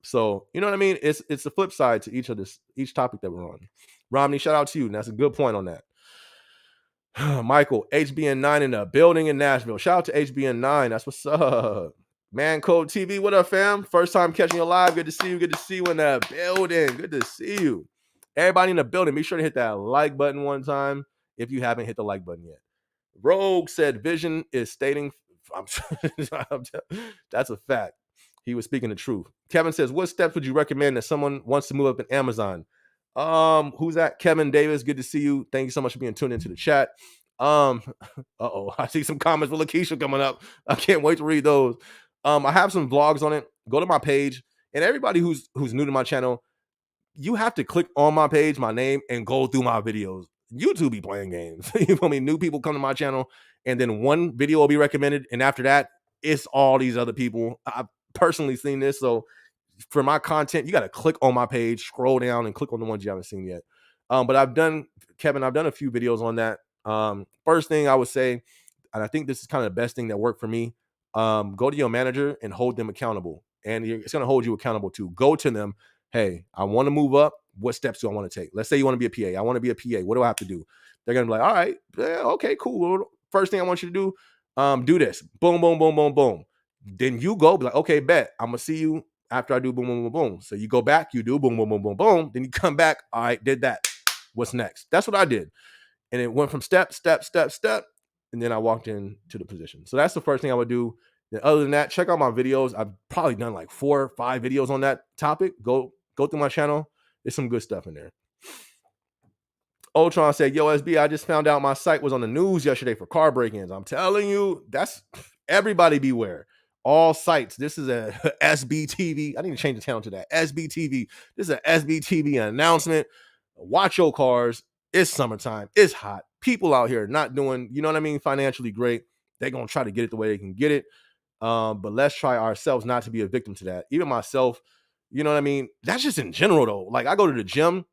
So, you know what I mean? It's the flip side to each topic that we're on. Romney, shout out to you. And that's a good point on that. Michael, HBN9 in the building in Nashville. Shout out to HBN9. That's what's up. Man Code TV, what up, fam? First time catching you live. Good to see you. Good to see you in the building. Good to see you. Everybody in the building, be sure to hit that like button one time if you haven't hit the like button yet. Rogue said Vision is stating, that's a fact. He was speaking the truth. Kevin says, what steps would you recommend if someone wants to move up in Amazon? Who's that? Kevin Davis, good to see you. Thank you so much for being tuned into the chat. I see some comments with Lakeisha coming up. I can't wait to read those. I have some vlogs on it. Go to my page, and everybody who's new to my channel, you have to click on my page, my name, and go through my videos. YouTube be playing games. You feel me? New people come to my channel, and then one video will be recommended, and after that, it's all these other people. I've personally seen this, so for my content, you got to click on my page, scroll down, and click on the ones you haven't seen yet. But I've done, Kevin, I've done a few videos on that. First thing I would say, and I think this is kind of the best thing that worked for me, go to your manager and hold them accountable. And it's going to hold you accountable too. Go to them. Hey, I want to move up. What steps do I want to take? Let's say you want to be a PA. I want to be a PA. What do I have to do? They're going to be like, all right, yeah, okay, cool. First thing I want you to do this. Boom, boom, boom, boom, boom. Then you go, be like, okay, bet. I'm going to see you after I do boom, boom, boom, boom. So you go back, you do boom, boom, boom, boom, boom. Then you come back. All right, did that. What's next? That's what I did. And it went from step. And then I walked into the position. So that's the first thing I would do. Then other than that, check out my videos. I've probably done like 4 or 5 videos on that topic. Go through my channel. There's some good stuff in there. Ultron said, yo, SB, I just found out my site was on the news yesterday for car break-ins. I'm telling you, that's everybody beware. All sites. This is a SBTV. I need to change the channel to that. SBTV. This is a SBTV announcement. Watch your cars. It's summertime. It's hot. People out here not doing, you know what I mean, financially great. They're going to try to get it the way they can get it. But let's try ourselves not to be a victim to that. Even myself, you know what I mean? That's just in general, though. Like, I go to the gym.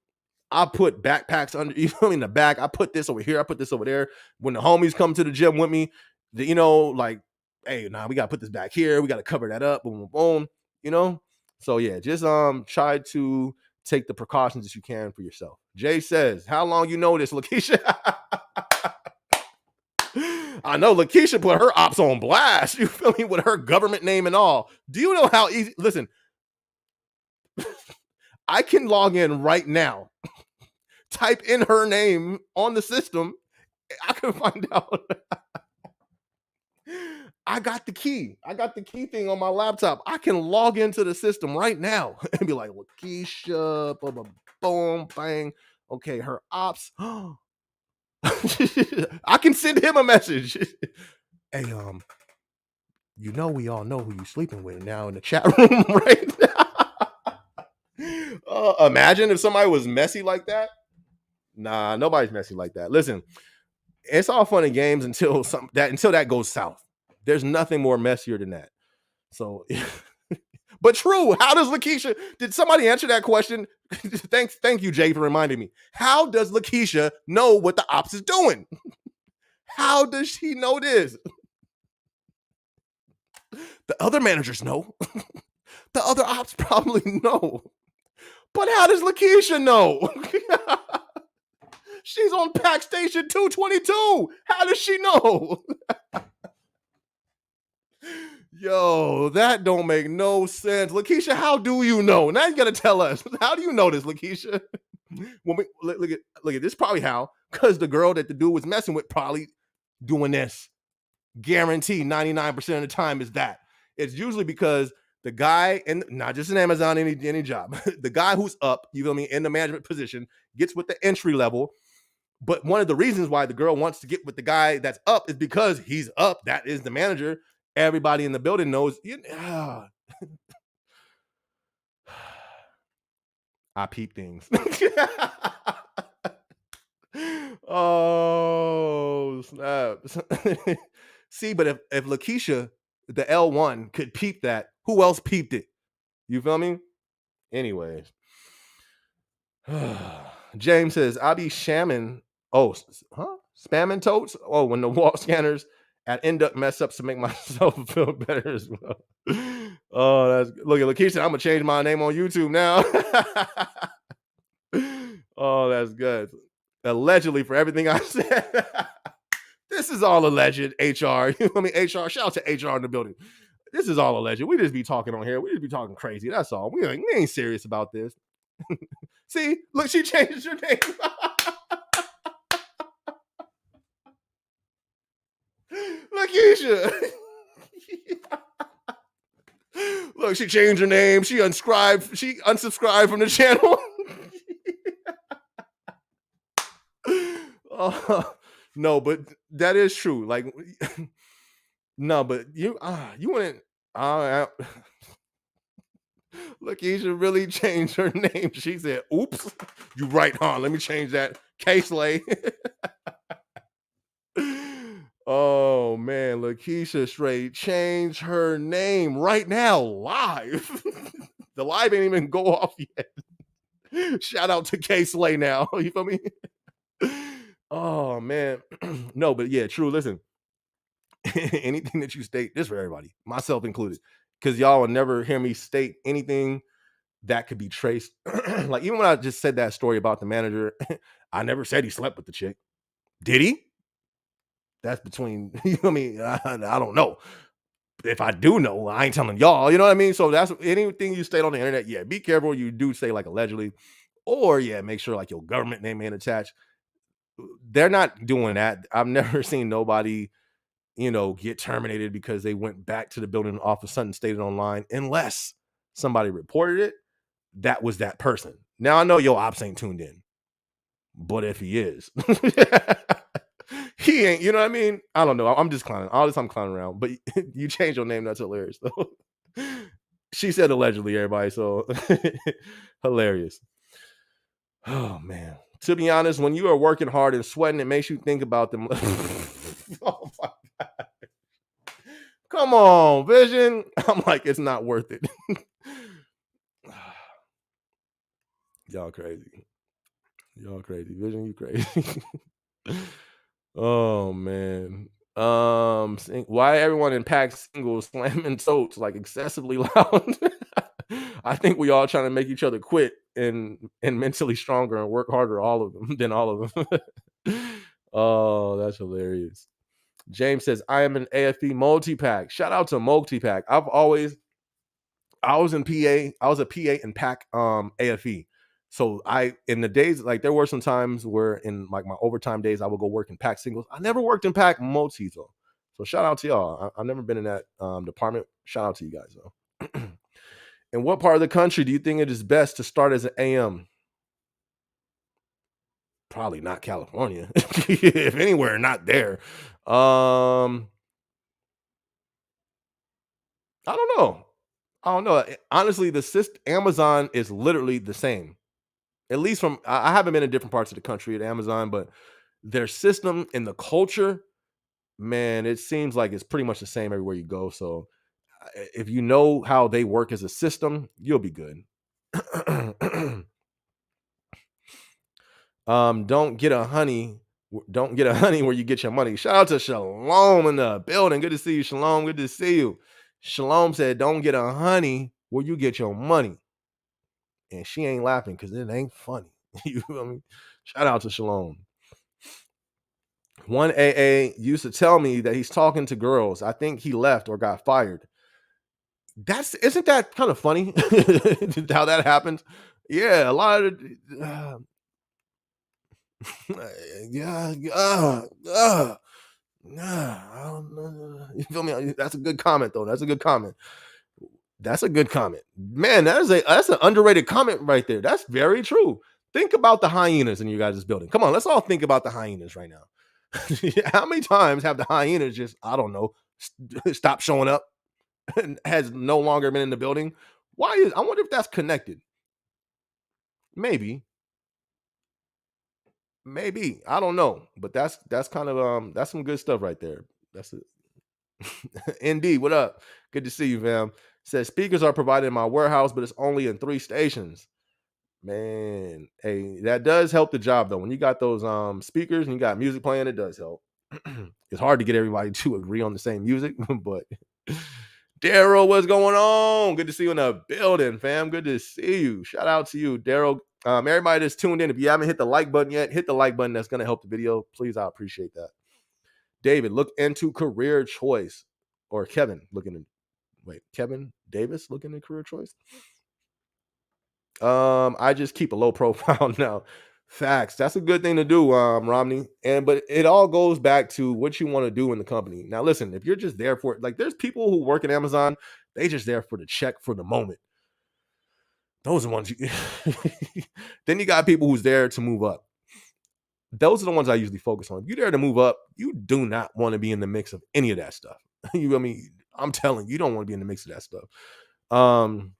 I put backpacks under, you know, in the back. I put this over here. I put this over there. When the homies come to the gym with me, you know, like, hey, nah, we got to put this back here. We got to cover that up. Boom, boom, boom. You know? So, yeah, just try to take the precautions that you can for yourself. Jay says, how long you know this, Lakeisha? I know Lakeisha put her ops on blast. You feel me? With her government name and all. Do you know how easy? Listen, I can log in right now, type in her name on the system. I can find out. I got the key. I got the key thing on my laptop. I can log into the system right now and be like, Lakeisha, blah, blah, boom, bang. Okay, her ops. I can send him a message. Hey, you know we all know who you sleeping with now in the chat room right now. Imagine if somebody was messy like that. Nah, nobody's messy like that. Listen, it's all fun and games until that goes south. There's nothing more messier than that. So, but true. How does Lakeisha? Did somebody answer that question? Thank you, Jay, for reminding me. How does Lakeisha know what the ops is doing? How does she know this? The other managers know. The other ops probably know. But how does Lakeisha know? She's on pack station 222. How does she know? Yo, that don't make no sense. Lakeisha, how do you know? Now you gotta tell us. How do you know this, Lakeisha? When we, look at this, probably how. Because the girl that the dude was messing with probably doing this. Guarantee 99% of the time is that. It's usually because the guy, and not just in Amazon, any job, the guy who's up, you feel me, in the management position, gets with the entry level. But one of the reasons why the girl wants to get with the guy that's up is because he's up. That is the manager. Everybody in the building knows. I peep things. Oh, snap. See, but if Lakeisha, the L1, could peep that, who else peeped it? You feel me? Anyways. James says, I be shamming. Oh, spamming totes? Oh, when the wall scanners at Induct mess up to make myself feel better as well. Oh, that's good. Look at Lakeisha. I'm gonna change my name on YouTube now. Oh, that's good. Allegedly, for everything I said. This is all alleged. HR. You know what I mean? HR. Shout out to HR in the building. This is all alleged. We just be talking on here. We just be talking crazy. That's all. We ain't serious about this. See, look, she changed her name. Lakeisha. Look, she changed her name. She unsubscribed from the channel. No, but that is true. Like, no, but you wouldn't. Uh, Look, you should really change her name. She said, "Oops, you right, huh? Let me change that." K-Slay. Oh man, Lakeisha straight change her name right now live. The live ain't even go off yet. Shout out to K-Slay now. You feel me? Oh man. No, but yeah, true. Listen, anything that you state, this for everybody, myself included, because y'all will never hear me state anything that could be traced. Like even when I just said that story about the manager, I never said he slept with the chick. Did he? That's between you know what I mean. I don't know. If I do know, I ain't telling y'all. You know what I mean? So that's anything you state on the internet. Yeah, be careful. You do say like allegedly, or yeah, make sure like your government name ain't attached. They're not doing that. I've never seen nobody, get terminated because they went back to the building and all of a sudden stated online, unless somebody reported it. That was that person. Now I know your ops ain't tuned in, but if he is, he ain't. You know what I mean? I don't know. I'm just clowning. All this I'm clowning around, but you change your name. That's hilarious, though. She said allegedly, everybody. So hilarious. Oh man. To be honest, when you are working hard and sweating, it makes you think about them. Oh my God. Come on, Vision. I'm like, it's not worth it. Y'all crazy. Y'all crazy. Vision, you crazy. Oh man. Why everyone in pack singles slamming totes like excessively loud? I think we all trying to make each other quit and mentally stronger and work harder, all of them, than all of them. Oh, that's hilarious. James says, I am an AFP multi-pack. Shout out to multi-pack. I was in PA. I was a PA in pack AFE. So in the days, like there were some times where in like my overtime days, I would go work in pack singles. I never worked in pack multis though. So shout out to y'all. I've never been in that department. Shout out to you guys though. In what part of the country do you think it is best to start as an AM? Probably not California. If anywhere, not there. I don't know. I don't know. Honestly, Amazon is literally the same. At least from I haven't been in different parts of the country at Amazon, but their system and the culture, man, it seems like it's pretty much the same everywhere you go. So if you know how they work as a system, you'll be good. Don't get a honey. Don't get a honey where you get your money. Shout out to Shalom in the building. Good to see you, Shalom. Good to see you. Shalom said, "Don't get a honey where you get your money," and she ain't laughing because it ain't funny. You feel me? Shout out to Shalom. One AA used to tell me that he's talking to girls. I think he left or got fired. Isn't that kind of funny how that happened? Yeah, a lot of yeah, I don't know. You feel me? That's a good comment though. That's a good comment. That's a good comment. Man, that's an underrated comment right there. That's very true. Think about the hyenas in you guys' building. Come on, let's all think about the hyenas right now. How many times have the hyenas just, I don't know, stop showing up and has no longer been in the building? I wonder if that's connected. Maybe. Maybe. I don't know. But that's kind of that's some good stuff right there. That's it. Indeed. What up? Good to see you, fam. Says speakers are provided in my warehouse, but it's only in 3 stations. Man, hey, that does help the job though. When you got those speakers and you got music playing, it does help. It's hard to get everybody to agree on the same music, but Daryl, what's going on? Good to see you in the building, fam. Good to see you. Shout out to you, Daryl. Everybody that's tuned in, if you haven't hit the like button yet, hit the like button. That's gonna help the video. Please, I appreciate that. David, look into career choice. Or Kevin, Kevin Davis looking at career choice. I just keep a low profile now. Facts. That's a good thing to do, Romney. But it all goes back to what you want to do in the company. Now, listen, if you're just there for it, like there's people who work at Amazon, they just there for the check for the moment. Those are ones you then you got people who's there to move up. those are the ones I usually focus on. If you're there to move up, you do not want to be in the mix of any of that stuff. I mean, I'm telling you, you don't want to be in the mix of that stuff. Um,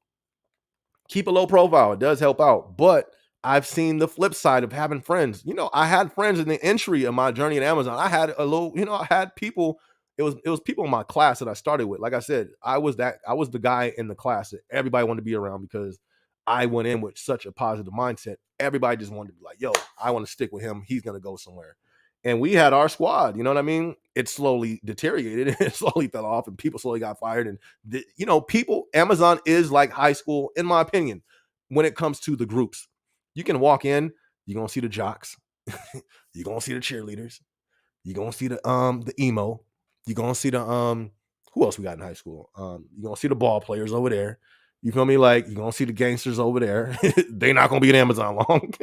Keep a low profile. It does help out. But I've seen the flip side of having friends. I had friends in the entry of my journey at Amazon. I had a little, I had people. It was people in my class that I started with. Like I said, I was the guy in the class that everybody wanted to be around because I went in with such a positive mindset. Everybody just wanted to be like, yo, I want to stick with him. He's gonna go somewhere. And we had our squad, you know what I mean? It slowly deteriorated, it slowly fell off, and people slowly got fired. And people, Amazon is like high school, in my opinion, when it comes to the groups. You can walk in, you're gonna see the jocks, you're gonna see the cheerleaders, you're gonna see the emo, you're gonna see the who else we got in high school? You're gonna see the ball players over there. You feel me? Like you're gonna see the gangsters over there. They're not gonna be in Amazon long.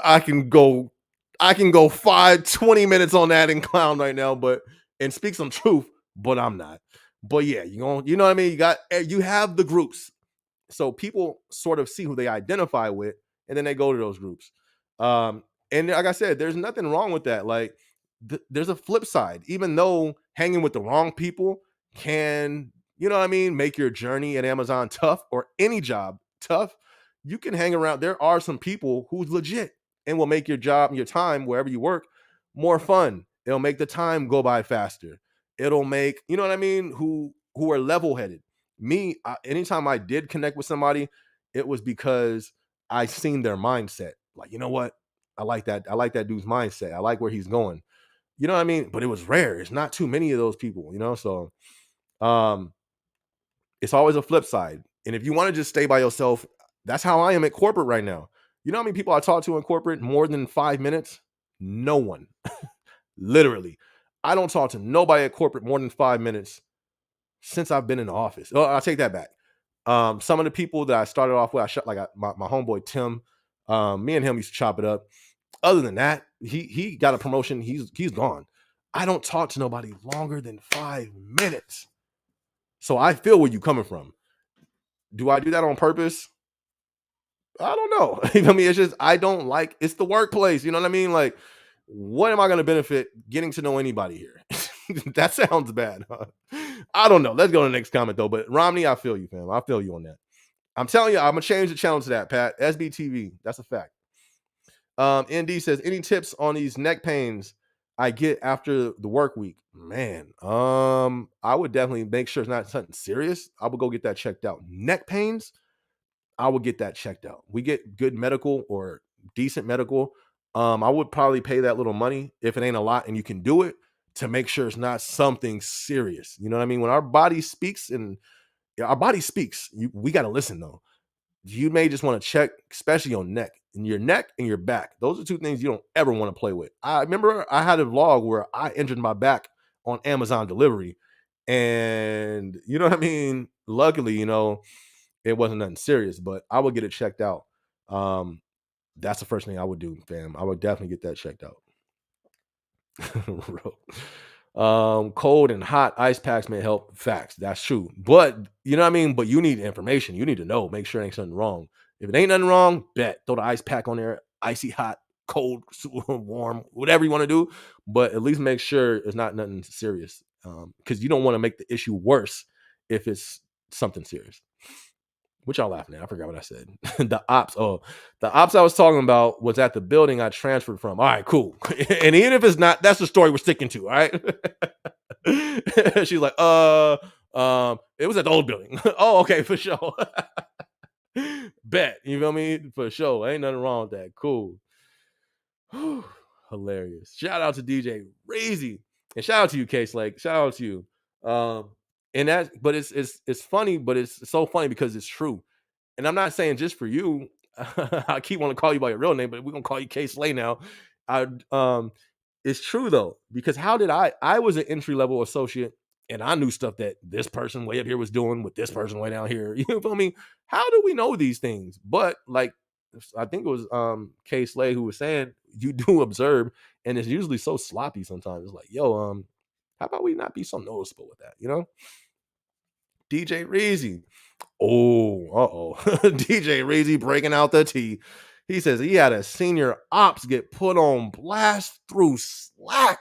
I can go 20 minutes on that and clown right now, and speak some truth, but I'm not. But yeah, you know what I mean? You have the groups. So people sort of see who they identify with, and then they go to those groups. And like I said, there's nothing wrong with that. Like there's a flip side. Even though hanging with the wrong people can, you know what I mean, make your journey at Amazon tough, or any job tough, you can hang around. There are some people who's legit and will make your job and your time wherever you work more fun. It'll make the time go by faster. It'll make, you know what I mean, who are level-headed. Me, anytime I did connect with somebody, it was because I seen their mindset. Like, you know what? I like that. I like that dude's mindset. I like where he's going. You know what I mean? But it was rare. It's not too many of those people, So um it's always a flip side. And if you want to just stay by yourself, that's how I am at corporate right now. You know how many people I talk to in corporate more than 5 minutes? No one. Literally. I don't talk to nobody at corporate more than 5 minutes since I've been in the office. Oh, I'll take that back. Some of the people that I started off with, my homeboy Tim. Me and him used to chop it up. Other than that, he got a promotion. He's gone. I don't talk to nobody longer than 5 minutes. So I feel where you coming from. Do I do that on purpose? I don't know. I mean, it's just I don't like. It's the workplace. You know what I mean? Like, what am I going to benefit getting to know anybody here? That sounds bad. Huh? I don't know. Let's go to the next comment though. But Romney, I feel you, fam. I feel you on that. I'm telling you, I'm gonna change the channel to that, Pat. SBTV. That's a fact. ND says, any tips on these neck pains I get after the work week? Man, I would definitely make sure it's not something serious. I would go get that checked out. Neck pains, I would get that checked out. We get good medical or decent medical. I would probably pay that little money if it ain't a lot and you can do it, to make sure it's not something serious. You know what I mean? When our body speaks, and our body speaks, we got to listen though. You may just want to check, especially on neck and your back. Those are two things you don't ever want to play with. I remember I had a vlog where I injured my back on Amazon delivery, and you know what I mean? Luckily, it wasn't nothing serious, but I would get it checked out. That's the first thing I would do, fam. I would definitely get that checked out. Cold and hot ice packs may help. Facts. That's true. But you know what I mean? But you need information. You need to know. Make sure it ain't something wrong. If it ain't nothing wrong, bet. Throw the ice pack on there. Icy hot, cold, warm, whatever you want to do. But at least make sure it's not nothing serious. Because you don't want to make the issue worse if it's something serious. What y'all laughing at? I forgot what I said. The ops I was talking about was at the building I transferred from. All right, cool. And even if it's not, that's the story we're sticking to. All right. She's like, it was at the old building. Oh, okay, for sure. Bet. You feel me? For sure. Ain't nothing wrong with that. Cool. Hilarious. Shout out to DJ Razy. And shout out to you, Case Lake. Shout out to you. And that, but it's funny, but it's so funny because it's true. And I'm not saying just for you. I keep wanting to call you by your real name, but we're gonna call you Case Lay now. It's true though, because how did I was an entry level associate, and I knew stuff that this person way up here was doing with this person way down here. You feel me? How do we know these things? But like, I think it was K Slay who was saying you do observe, and it's usually so sloppy sometimes. It's like, yo, how about we not be so noticeable with that, DJ Reezy. Oh, DJ Reezy breaking out the tea. He says he had a senior ops get put on blast through Slack.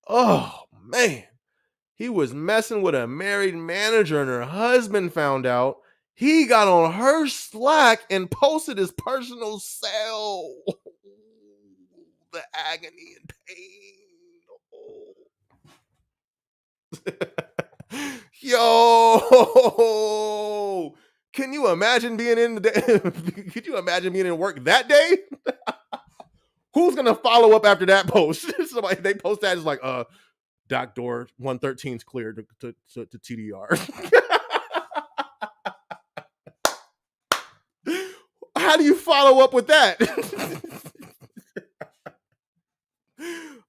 Oh, man. He was messing with a married manager and her husband found out. He got on her Slack and posted his personal cell. The agony and pain. Yo, can you imagine being in the day? Could you imagine being in work that day? Who's gonna follow up after that post? Somebody they post that is like, dock door 113 is cleared to TDR. How do you follow up with that?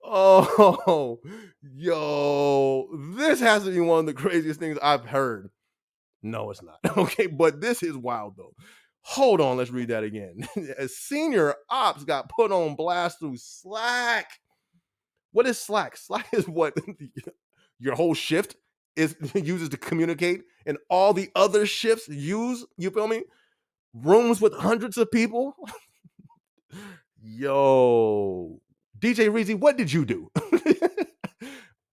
Oh, yo, this has to be one of the craziest things I've heard. No, it's not. Okay, but this is wild though. Hold on, let's read that again. A senior ops got put on blast through Slack. What is Slack? Slack is what your whole shift uses to communicate, and all the other shifts use. You feel me? Rooms with hundreds of people. Yo, DJ Reezy, what did you do?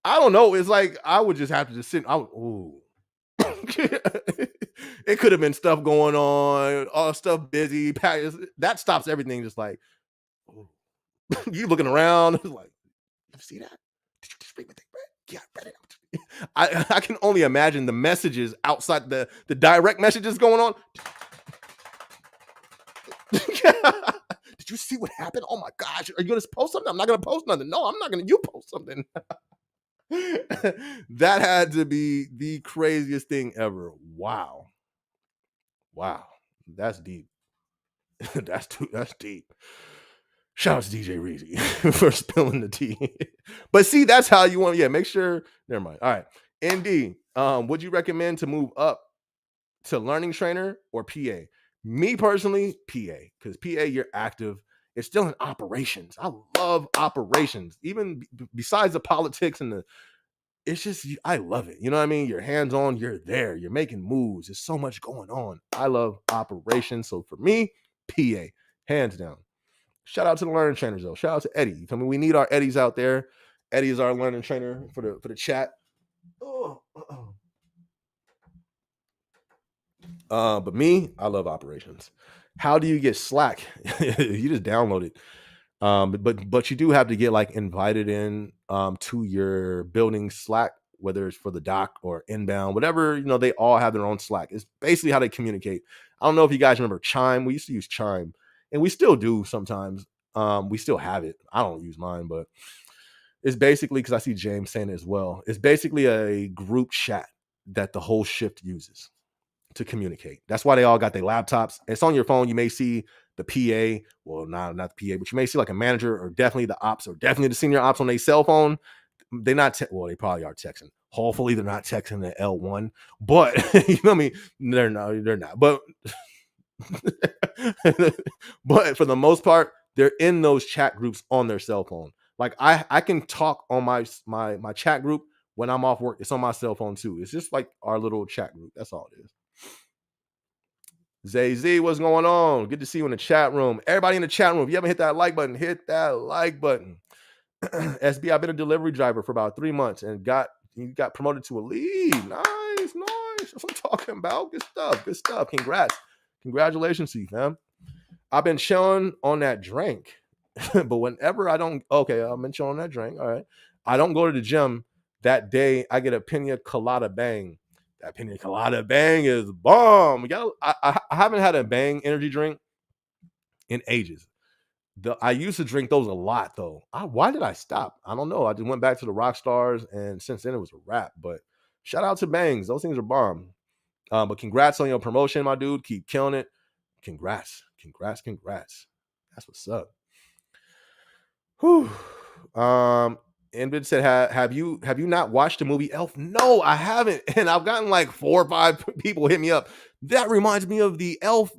I don't know. It's like I would just have to just sit. Ooh. It could have been stuff going on, all stuff busy. That stops everything. Just like you looking around, like, you see that? Did you just read my thing, Brad? Yeah, I read it. I can only imagine the messages outside the direct messages going on. Did you see what happened? Oh my gosh, are you gonna post something? I'm not gonna post nothing. No, I'm not gonna. You post something. That had to be the craziest thing ever. Wow. That's deep. That's deep. Shout out to DJ Reezy for spilling the tea. But see, that's how you want. Yeah, make sure. Never mind. All right. ND, would you recommend to move up to learning trainer or PA? Me personally, PA, because PA, you're active. It's still in operations. I love operations, even besides the politics and it's just, I love it. You know what I mean? You're hands on, you're there, you're making moves. There's so much going on. I love operations. So for me, PA, hands down. Shout out to the learning trainers though. Shout out to Eddie. You feel me? We need our Eddies out there. Eddie is our learning trainer for the chat. But me, I love operations. How do you get Slack? You just download it. But you do have to get like invited in to your building Slack, whether it's for the doc or inbound, whatever, they all have their own Slack. It's basically how they communicate. I don't know if you guys remember Chime. We used to use Chime, and we still do sometimes. We still have it. I don't use mine, but it's basically, because I see James saying it as well, it's basically a group chat that the whole shift uses to communicate. That's why they all got their laptops. It's on your phone. You may see the PA, well, not the PA, but you may see like a manager or definitely the ops or definitely the senior ops on their cell phone. They're not, well, they probably are texting. Hopefully they're not texting the L1, but you know what I mean? They're not. But but for the most part, they're in those chat groups on their cell phone. Like I can talk on my chat group when I'm off work. It's on my cell phone too. It's just like our little chat group. That's all it is. Zay, what's going on? Good to see you in the chat room. Everybody in the chat room, if you haven't hit that like button, hit that like button. SB, I've been a delivery driver for about 3 months and got promoted to a lead. Nice. That's what I'm talking about. Good stuff. Congratulations to you, fam. I've been chilling on that drink, but whenever I don't, okay, I've been chilling on that drink. All right. I don't go to the gym that day. I get a pina colada bang. That pina colada bang is bomb. I haven't had a bang energy drink in ages. I used to drink those a lot though. Why did I stop? I don't know. I just went back to the rock stars, and since then it was a wrap. But shout out to bangs. Those things are bomb. But congrats on your promotion, my dude. Keep killing it. Congrats. That's what's up. Whew. Envid said, have you not watched the movie Elf? No, I haven't. And I've gotten like 4 or 5 people hit me up. That reminds me of the Elf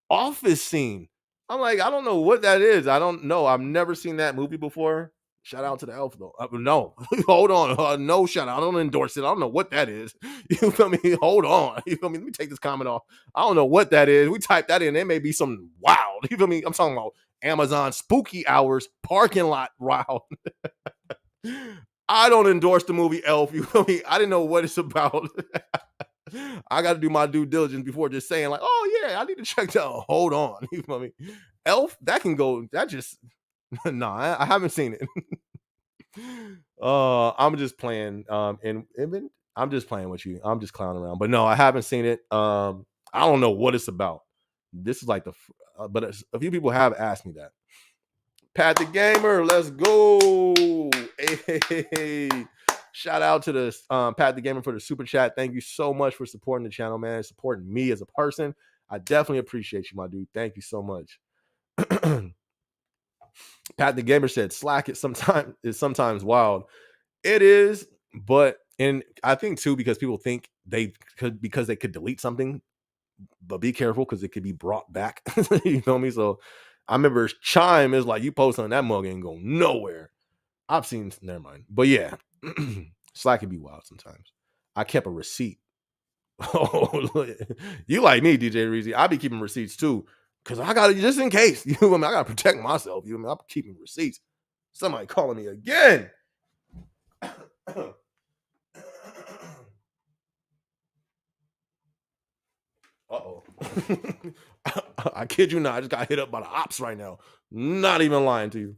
office scene. I'm like, I don't know what that is. I don't know. I've never seen that movie before. Shout out to the elf though. No, hold on. No shout out. I don't endorse it. I don't know what that is. You feel me? Hold on. You feel me? Let me take this comment off. I don't know what that is. We type that in. It may be something wild. You feel me? I'm talking about Amazon spooky hours parking lot wild. I don't endorse the movie Elf. You feel me? I didn't know what it's about. I got to do my due diligence before just saying like, oh yeah, I need to check that out. Hold on. You feel me? Elf, that can go. That just I haven't seen it. I'm just playing. I'm just playing with you. I'm just clowning around. But no, I haven't seen it. I don't know what it's about. This is like but a few people have asked me that. Pat the Gamer, let's go. Hey, shout out to the Pat the Gamer for the super chat. Thank you so much for supporting the channel, man. Supporting me as a person. I definitely appreciate you, my dude. Thank you so much. Pat the Gamer said Slack is sometimes wild. It is, but and I think too because people think they could delete something, but be careful because it could be brought back. You know me? So I remember Chime is like you post on that mug ain't go nowhere. I've seen never mind. But yeah, Slack can be wild sometimes. I kept a receipt. Oh, you like me, DJ Reezy. I be keeping receipts too. Cause I gotta just in case. You know what I mean? I gotta protect myself. You know what I mean? I'm keeping receipts. Somebody calling me again. Uh-oh. I kid you not. I just got hit up by the ops right now. Not even lying to you.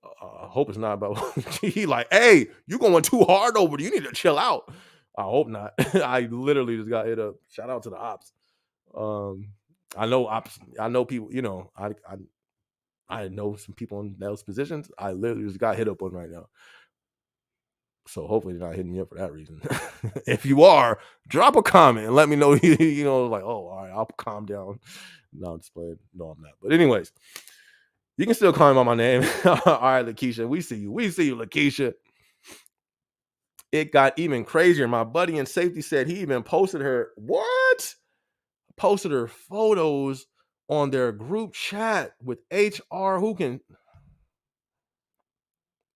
I hope it's not about he like, hey, you going too hard over there. You need to chill out. I hope not. I literally just got hit up. Shout out to the ops. I know ops. I know people. You know, I know some people in those positions. I literally just got hit up on right now. So hopefully they're not hitting me up for that reason. If you are, drop a comment and let me know. You know, like, oh, all right, I'll calm down. No, I'm just playing. No, I'm not. But anyways, you can still call me by my name. All right, Lakeisha. We see you. We see you, Lakeisha. It got even crazier. My buddy in safety said he even posted her. What? Posted her photos on their group chat with HR. Who can?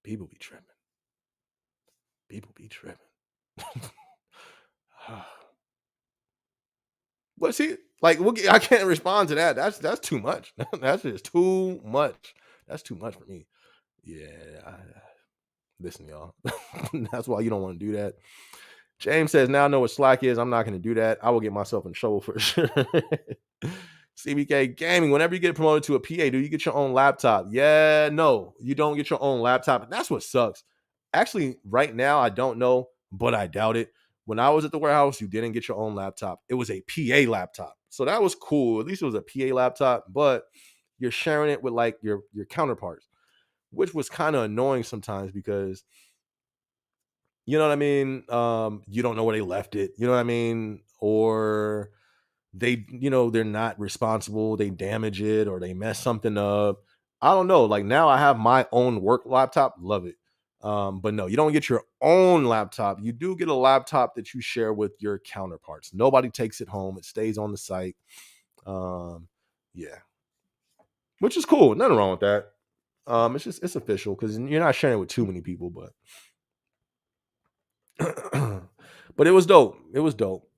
People be tripping. People be tripping. But see, like I can't respond to that. That's too much. That's just too much. That's too much for me. Yeah. Listen, y'all. That's why you don't want to do that. James says, now I know what Slack is. I'm not going to do that. I will get myself in trouble for sure. CBK Gaming, whenever you get promoted to a PA, do you get your own laptop? Yeah, no, you don't get your own laptop. That's what sucks. Actually, right now, I don't know, but I doubt it. When I was at the warehouse, you didn't get your own laptop. It was a PA laptop. So that was cool. At least it was a PA laptop, but you're sharing it with like your counterparts, which was kind of annoying sometimes because you know what I mean? You don't know where they left it. You know what I mean? Or they, they're not responsible. They damage it or they mess something up. I don't know. Like now I have my own work laptop. Love it. But no, you don't get your own laptop. You do get a laptop that you share with your counterparts. Nobody takes it home. It stays on the site. Yeah. Which is cool. Nothing wrong with that. It's official because you're not sharing it with too many people, but but it was dope. It was dope.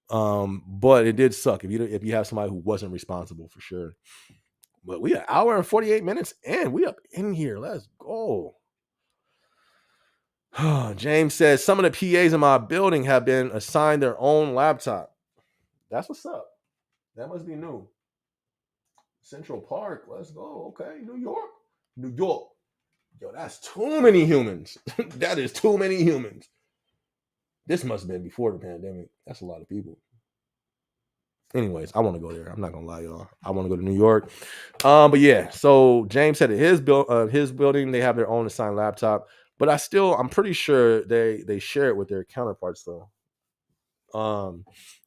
But it did suck if you have somebody who wasn't responsible for sure. But we an hour and 48 minutes and we up in here. Let's go. James says some of the PAs in my building have been assigned their own laptop. That's what's up. That must be new. Central Park. Let's go. Okay. New York. New York. Yo, that's too many humans. That is too many humans. This must have been before the pandemic. That's a lot of people. Anyways, I want to go there. I'm not gonna lie, y'all. I want to go to New York. But yeah. So James said at his building they have their own assigned laptop, but I'm pretty sure they share it with their counterparts though.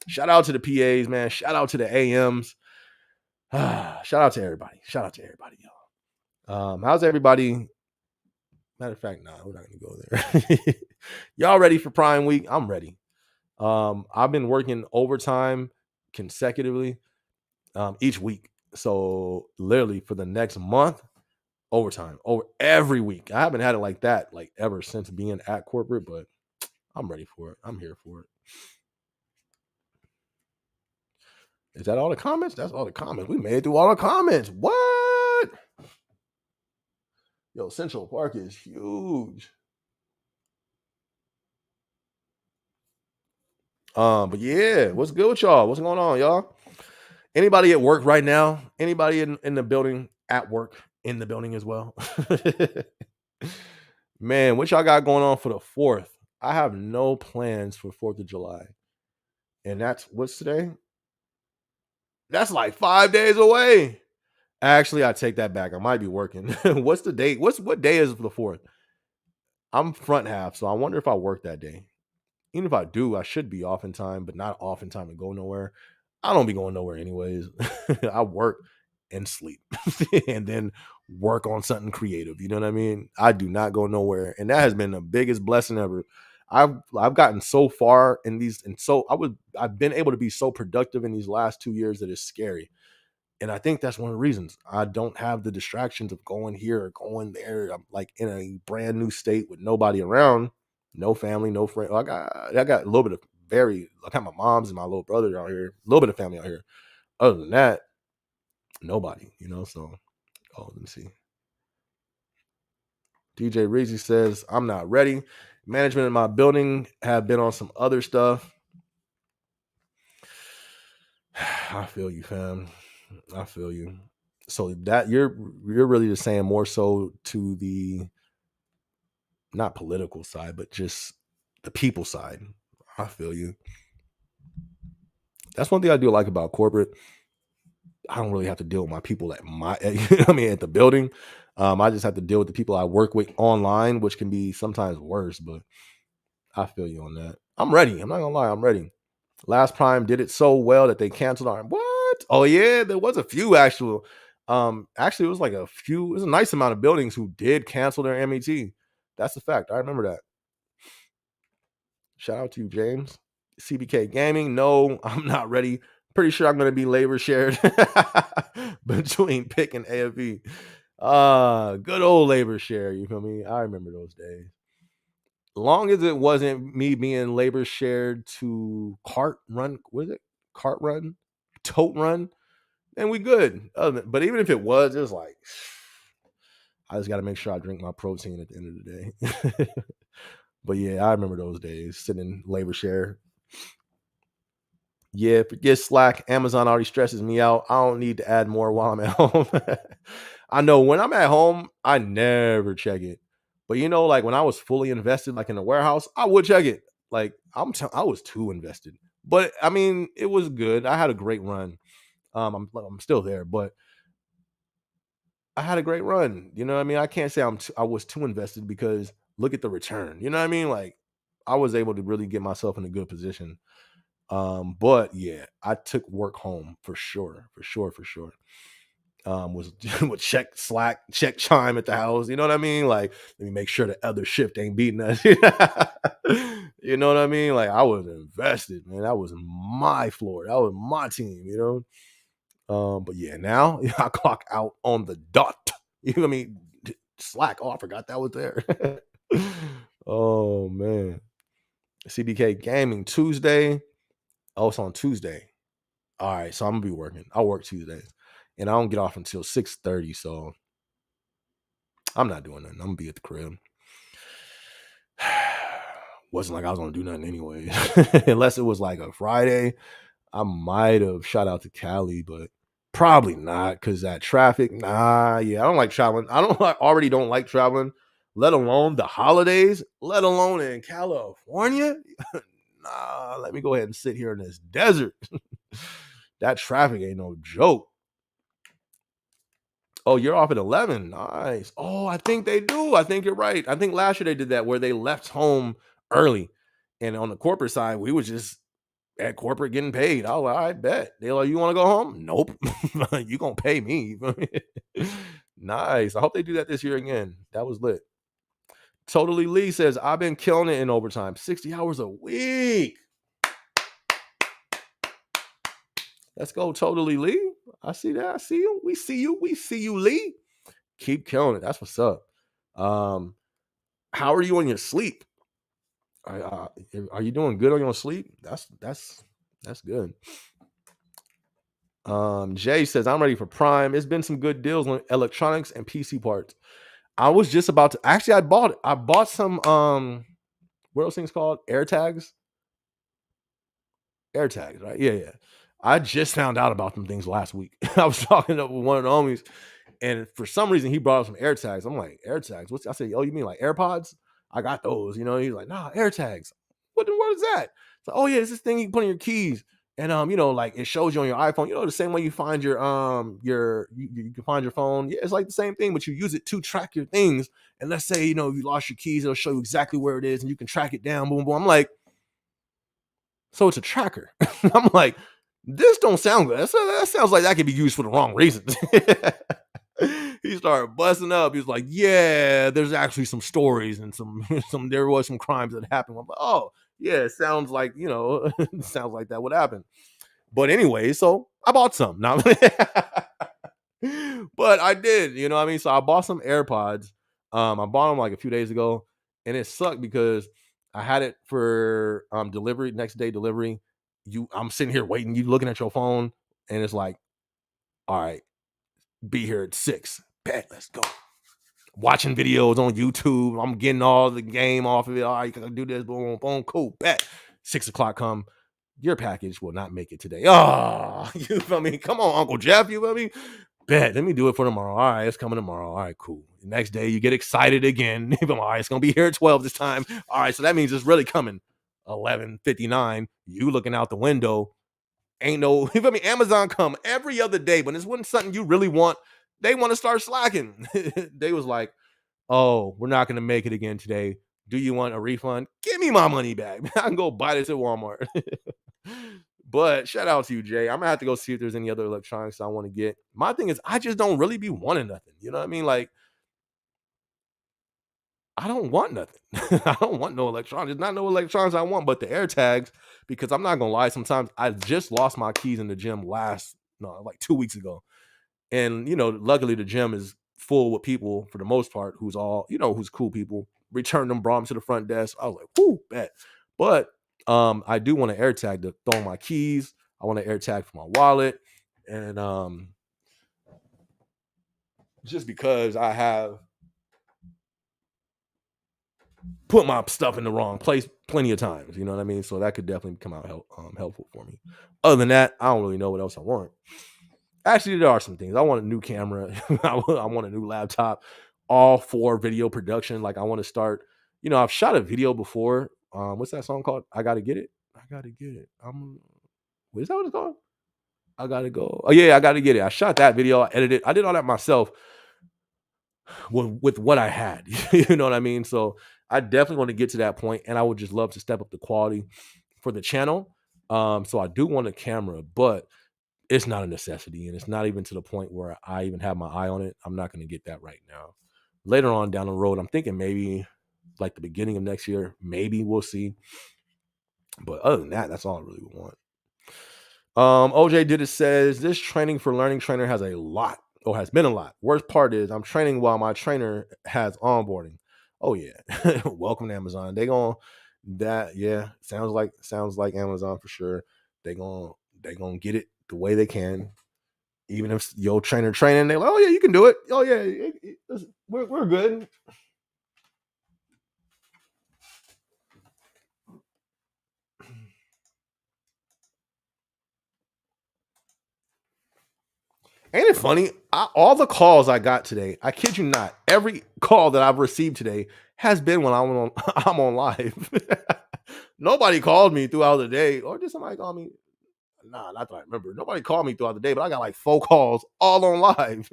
Shout out to the PAs, man. Shout out to the AMs. Shout out to everybody. Shout out to everybody, y'all. How's everybody? Matter of fact, we're not gonna go there. Y'all ready for Prime Week? I'm ready. I've been working overtime consecutively each week. So literally for the next month, overtime over every week. I haven't had it like that like ever since being at corporate, but I'm ready for it. I'm here for it. Is that all the comments? That's all the comments. We made it through all the comments. What? Yo, Central Park is huge. But yeah, what's good with y'all? What's going on, y'all? Anybody at work right now? Anybody in the building at work in the building as well? Man, what y'all got going on for the 4th? I have no plans for 4th of July. And that's what's today? That's like 5 days away. Actually, I take that back. I might be working. What's the date? What day is the 4th? I'm front half, so I wonder if I work that day. Even if I do, I should be off in time, but not off in time to go nowhere. I don't be going nowhere anyways. I work and sleep and then work on something creative. You know what I mean? I do not go nowhere. And that has been the biggest blessing ever. I've gotten so far in these, and so I've been able to be so productive in these last 2 years that it's scary. And I think that's one of the reasons I don't have the distractions of going here or going there. I'm like in a brand new state with nobody around, no family, no friend. I got a little bit of I got my mom's and my little brother out here, a little bit of family out here. Other than that, nobody, So, let me see. DJ Reezy says, I'm not ready. Management in my building have been on some other stuff. I feel you, fam. I feel you. So that you're really just saying more so to the not political side, but just the people side. I feel you. That's one thing I do like about corporate. I don't really have to deal with my people at at the building. I just have to deal with the people I work with online, which can be sometimes worse, but I feel you on that. I'm ready. I'm not gonna lie, I'm ready. Last Prime did it so well that they canceled our what? Oh yeah, there was a few actual. Actually, it was like a few. It was a nice amount of buildings who did cancel their MET. That's a fact. I remember that. Shout out to you, James. CBK Gaming. No, I'm not ready. Pretty sure I'm going to be labor shared between Pick and AFE. Good old labor share. You feel me? I remember those days. Long as it wasn't me being labor shared to cart run, was it cart run, tote run, then we good. But even if it was like, I just got to make sure I drink my protein at the end of the day. But yeah, I remember those days sitting in labor share. Yeah, forget Slack. Amazon already stresses me out. I don't need to add more while I'm at home. I know when I'm at home, I never check it. But like when I was fully invested, like in the warehouse, I would check it. Like I was too invested. But I mean, it was good. I had a great run. I'm still there, but I had a great run. You know what I mean? I can't say I was too invested because look at the return. You know what I mean? Like I was able to really get myself in a good position. But yeah, I took work home for sure. Was would check Slack, check Chime at the house. You know what I mean? Like, let me make sure the other shift ain't beating us. You know what I mean? Like, I was invested, man. That was my floor. That was my team. But yeah, now I clock out on the dot. You know what I mean? Slack. Oh, I forgot that was there. Oh man. CBK Gaming Tuesday. Oh, it's on Tuesday. All right, so I'm gonna be working. I work Tuesdays, and I don't get off until 6:30. So I'm not doing nothing. I'm gonna be at the crib. Wasn't like I was gonna do nothing anyway, unless it was like a Friday. I might have shot out to Cali, but probably not because that traffic. Nah, yeah, I don't like traveling. I already don't like traveling, let alone the holidays, let alone in California. Nah, let me go ahead and sit here in this desert. That traffic ain't no joke. Oh, you're off at 11. Nice. Oh, I think they do. I think you're right. I think last year they did that where they left home early. And on the corporate side, we was just at corporate getting paid. I was like, I bet. They're like, you want to go home? Nope. You going to pay me. Nice. I hope they do that this year again. That was lit. Totally Lee says, I've been killing it in overtime. 60 hours a week. Let's go, Totally Lee. I see that. I see you. We see you. We see you, Lee. Keep killing it. That's what's up. Um, how are you on your sleep? Are you doing good on your sleep? That's good. Jay says, I'm ready for Prime. It's been some good deals on electronics and PC parts. I was just about to actually I bought some what are those things called? AirTags, right? Yeah, yeah. I just found out about them things last week. I was talking up with one of the homies, and for some reason he brought up some AirTags. I'm like, AirTags? What's I said, oh, you mean like AirPods? I got those, you know. He's like, nah, AirTags. What is that? So, oh yeah, it's this thing you put in your keys. And you know, like it shows you on your iPhone, you know, the same way you find you can find your phone. Yeah, it's like the same thing, but you use it to track your things. And let's say, you know, you lost your keys, it'll show you exactly where it is, and you can track it down, boom, boom. I'm like, so it's a tracker. I'm like, this don't sound good. That sounds like that could be used for the wrong reasons. He started busting up. He was like, yeah, there's actually some stories and some there was some crimes that happened. I'm like, oh, yeah, it sounds like, you know, sounds like that would happen. But anyway, so I bought some. Now, but I did, you know what I mean? So I bought some AirPods. I bought them like a few days ago, and it sucked because I had it for delivery, next day delivery. I'm sitting here waiting, you looking at your phone, and it's like, all right, be here at 6. Bet, let's go. Watching videos on YouTube. I'm getting all the game off of it. All right, you can do this, boom, boom, cool. Bet. 6 o'clock come. Your package will not make it today. Oh, you feel me? Come on, Uncle Jeff. You feel me? Bet. Let me do it for tomorrow. All right, it's coming tomorrow. All right, cool. The next day, you get excited again. All right, it's gonna be here at 12 this time. All right, so that means it's really coming. 11:59. You looking out the window. Ain't no, you feel me? Amazon come every other day, but it's when something you really want, they want to start slacking. They was like, oh, we're not gonna make it again today. Do you want a refund? Give me my money back. I can go buy this at Walmart. But shout out to you, Jay. I'm gonna have to go see if there's any other electronics I want to get. My thing is, I just don't really be wanting nothing. You know what I mean? Like, I don't want nothing. I don't want no electronics. There's not no electronics I want, but the AirTags, because I'm not gonna lie, sometimes I just lost my keys in the gym like 2 weeks ago. And you know, luckily the gym is full with people for the most part who's cool people. Returned them, brought them to the front desk. I was like, whoo, bet. But I do want an AirTag to throw my keys. I want an AirTag for my wallet. And just because I have put my stuff in the wrong place plenty of times, you know what I mean? So that could definitely come out helpful for me. Other than that, I don't really know what else I want. Actually, there are some things. I want a new camera. I want a new laptop, all for video production. Like I want to start, you know, I've shot a video before. What's that song called? I gotta get it. I gotta get it. What is that what it's called? I gotta go. Oh yeah, I gotta get it. I shot that video. I edited. I did all that myself with what I had. You know what I mean? So I definitely want to get to that point, and I would just love to step up the quality for the channel. So I do want a camera, but it's not a necessity, and it's not even to the point where I even have my eye on it. I'm not going to get that right now. Later on down the road, I'm thinking maybe like the beginning of next year, maybe we'll see. But other than that, that's all I really want. OJ did it says this training for learning trainer has a lot or has been a lot. Worst part is I'm training while my trainer has onboarding. Oh yeah, welcome to Amazon. Yeah, sounds like Amazon for sure. They gonna get it the way they can. Even if your trainer training, they're like, oh yeah, you can do it. Oh yeah, we're good. Ain't it funny? All the calls I got today, I kid you not, every call that I've received today has been when I'm on live. Nobody called me throughout the day, or did somebody call me? Nah, not that I remember. Nobody called me throughout the day, but I got like 4 calls all on live.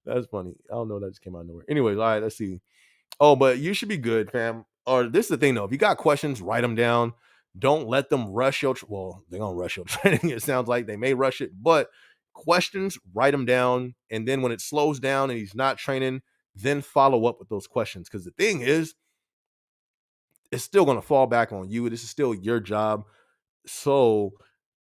That's funny. I don't know. That just came out of nowhere. Anyways, all right, let's see. Oh, but you should be good, fam. Or this is the thing though. If you got questions, write them down. Don't let them rush your. Well, they're gonna rush your training. It sounds like they may rush it, but questions, write them down, and then when it slows down and he's not training, then follow up with those questions. Because the thing is, it's still gonna fall back on you. This is still your job. So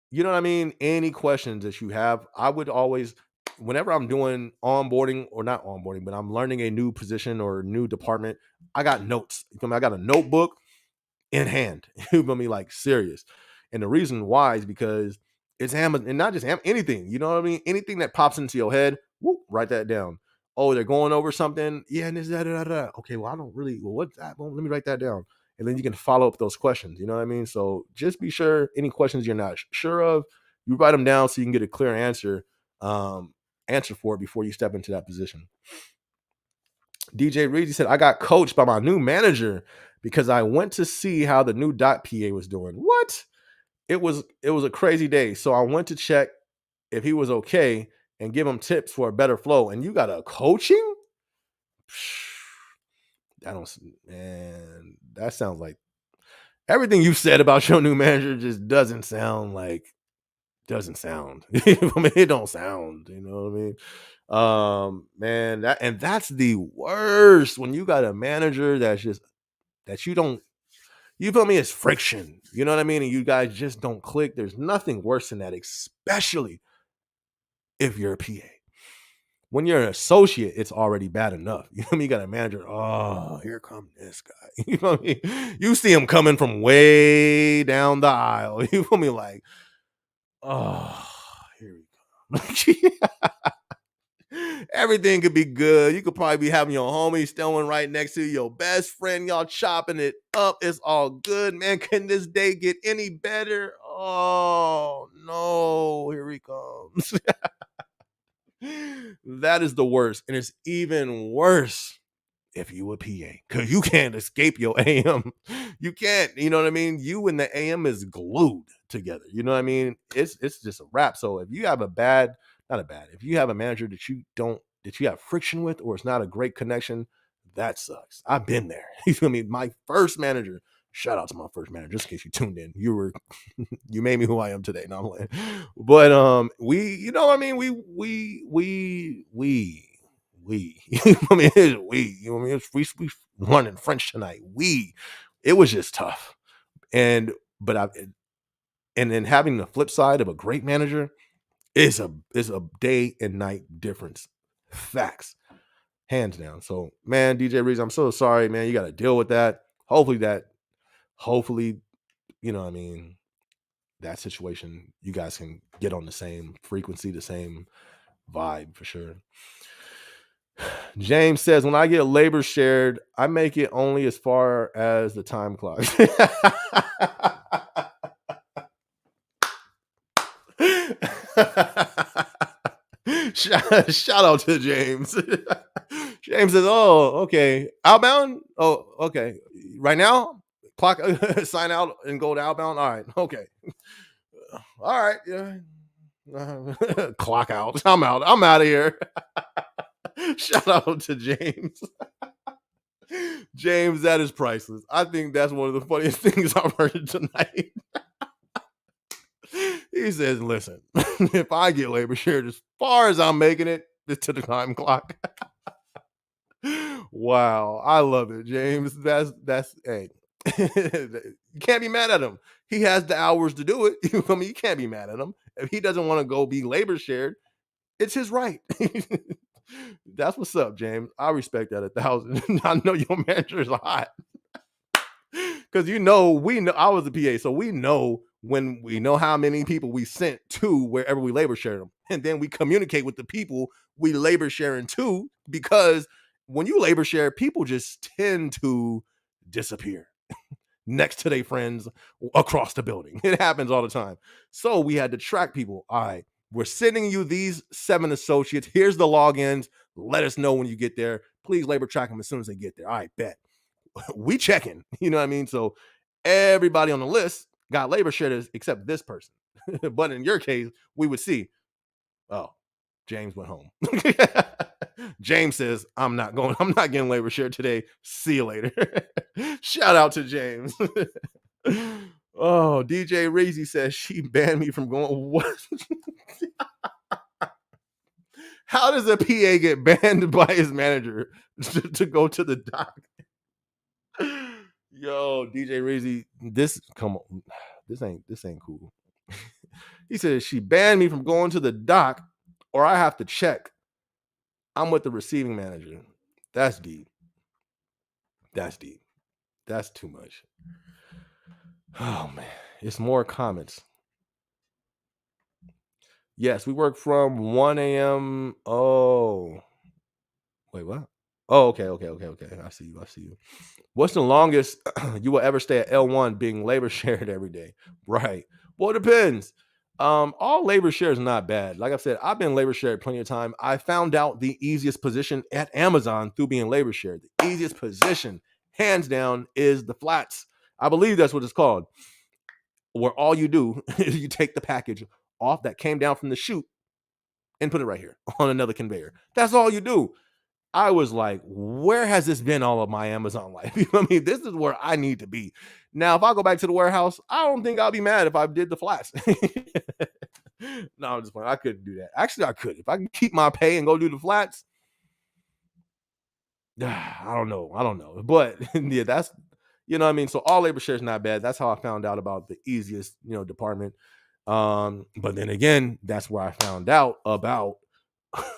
you know what I mean? Any questions that you have, I would always whenever I'm doing onboarding or not onboarding, but I'm learning a new position or new department, I got notes. You feel me? I got a notebook in hand. You feel me? Like serious. And the reason why is because it's Amazon, and not just anything. You know what I mean? Anything that pops into your head, whoop, write that down. Oh, they're going over something. Yeah, and this, da. Okay, well, I don't really. Well, what's that? Well, let me write that down, and then you can follow up those questions. You know what I mean? So just be sure any questions you're not sure of, you write them down so you can get a clear um, answer for it before you step into that position. DJ Reezy said, I got coached by my new manager because I went to see how the new PA was doing. What? It was a crazy day. So I went to check if he was okay and give him tips for a better flow. And you got a coaching? I don't, man, that sounds like everything you said about your new manager just doesn't sound. I mean, it don't sound, you know what I mean? Man, that's the worst when you got a manager that's just that you feel me, it's friction. You know what I mean? And you guys just don't click. There's nothing worse than that, especially if you're a PA. When you're an associate, it's already bad enough. You know what I mean? You got a manager. Oh, here come this guy. You know what I mean? You see him coming from way down the aisle. You feel me? Like, oh, here we go. Everything could be good. You could probably be having your homie staying right next to your best friend. Y'all chopping it up. It's all good, man. Can this day get any better? Oh, no. Here he comes. That is the worst. And it's even worse if you a PA, because you can't escape your AM. You can't, you know what I mean? You and the AM is glued together. You know what I mean? It's just a wrap. So if you have if you have a manager that you have friction with, or it's not a great connection, that sucks. I've been there. You feel me? My first manager, shout out to my first manager, just in case you tuned in. You made me who I am today. No, I'm like, but you know what I mean? I mean, it's we. You know what I mean? We learning French tonight. It was just tough, and but I and then having the flip side of a great manager is a day and night difference. Facts, hands down. So, man, DJ Reeves, I'm so sorry, man. You got to deal with that. Hopefully, you know what I mean, that situation, you guys can get on the same frequency, the same vibe for sure. James says, when I get labor shared, I make it only as far as the time clock. Shout out to James. James says, oh, okay. Outbound? Oh, okay. Right now? Clock sign out and go to outbound? All right. Okay. All right. Yeah. Clock out. I'm out. I'm out of here. Shout out to James. James, that is priceless. I think that's one of the funniest things I've heard tonight. He says, listen, if I get labor shared as far as I'm making it, it's to the time clock. Wow. I love it, James. That's hey. You can't be mad at him. He has the hours to do it. You feel me? You can't be mad at him. If he doesn't want to go be labor shared, it's his right. That's what's up, James. I respect that 1,000. I know your manager is hot. Because we know I was a PA, so we know when we know how many people we sent to wherever we labor share them. And then we communicate with the people we labor sharing to, because when you labor share, people just tend to disappear next to their friends across the building. It happens all the time. So we had to track people. All right, we're sending you these 7 associates. Here's the logins. Let us know when you get there. Please labor track them as soon as they get there. All right, bet. We checking. You know what I mean? So everybody on the list got labor shared except this person. But in your case, we would see, oh, James went home. James says, I'm not getting labor shared today. See you later. Shout out to James. Oh, DJ Reezy says she banned me from going. What? How does a PA get banned by his manager to go to the dock? Yo, DJ Reezy, come on. This ain't cool. He says she banned me from going to the dock or I have to check. I'm with the receiving manager. That's deep. That's deep. That's too much. Oh man, it's more comments. Yes, we work from 1 a.m. Oh, wait, what? Oh, okay. I see you. I see you. What's the longest you will ever stay at L1 being labor shared every day? Right. Well, it depends. All labor share is not bad. Like I said, I've been labor shared plenty of time. I found out the easiest position at Amazon through being labor shared. The easiest position, hands down, is the flats. I believe that's what it's called. Where all you do is you take the package off that came down from the chute and put it right here on another conveyor. That's all you do. I was like, where has this been all of my Amazon life? You know what I mean? This is where I need to be. Now, if I go back to the warehouse, I don't think I'll be mad if I did the flats. No, I'm just playing. I couldn't do that. Actually, I could. If I can keep my pay and go do the flats, I don't know. But yeah, that's, you know what I mean? So all labor share is not bad. That's how I found out about the easiest, department. But then again, that's where I found out about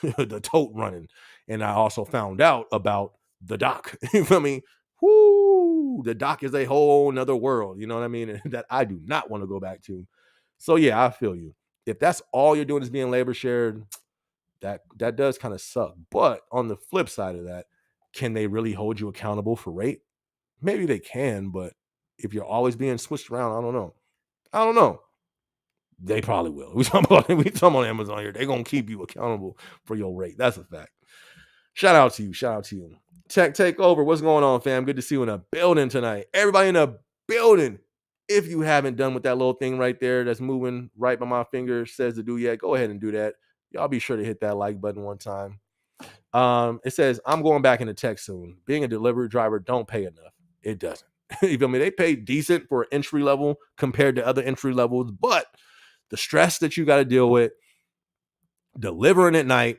the tote running. And I also found out about the dock. You feel me? Whoo, the dock is a whole nother world, you know what I mean? That I do not want to go back to. So yeah, I feel you. If that's all you're doing is being labor shared, that does kind of suck. But on the flip side of that, can they really hold you accountable for rate? Maybe they can, but if you're always being switched around, I don't know. I don't know. They probably will. We talking about Amazon here. They're gonna keep you accountable for your rate. That's a fact. Shout out to you. Shout out to you. Tech Takeover. What's going on, fam? Good to see you in the building tonight. Everybody in the building. If you haven't done with that little thing right there that's moving right by my finger says to do yet, go ahead and do that. Y'all be sure to hit that like button one time. It says, I'm going back into tech soon. Being a delivery driver don't pay enough. It doesn't. You feel me? They pay decent for entry level compared to other entry levels, but the stress that you got to deal with, delivering at night,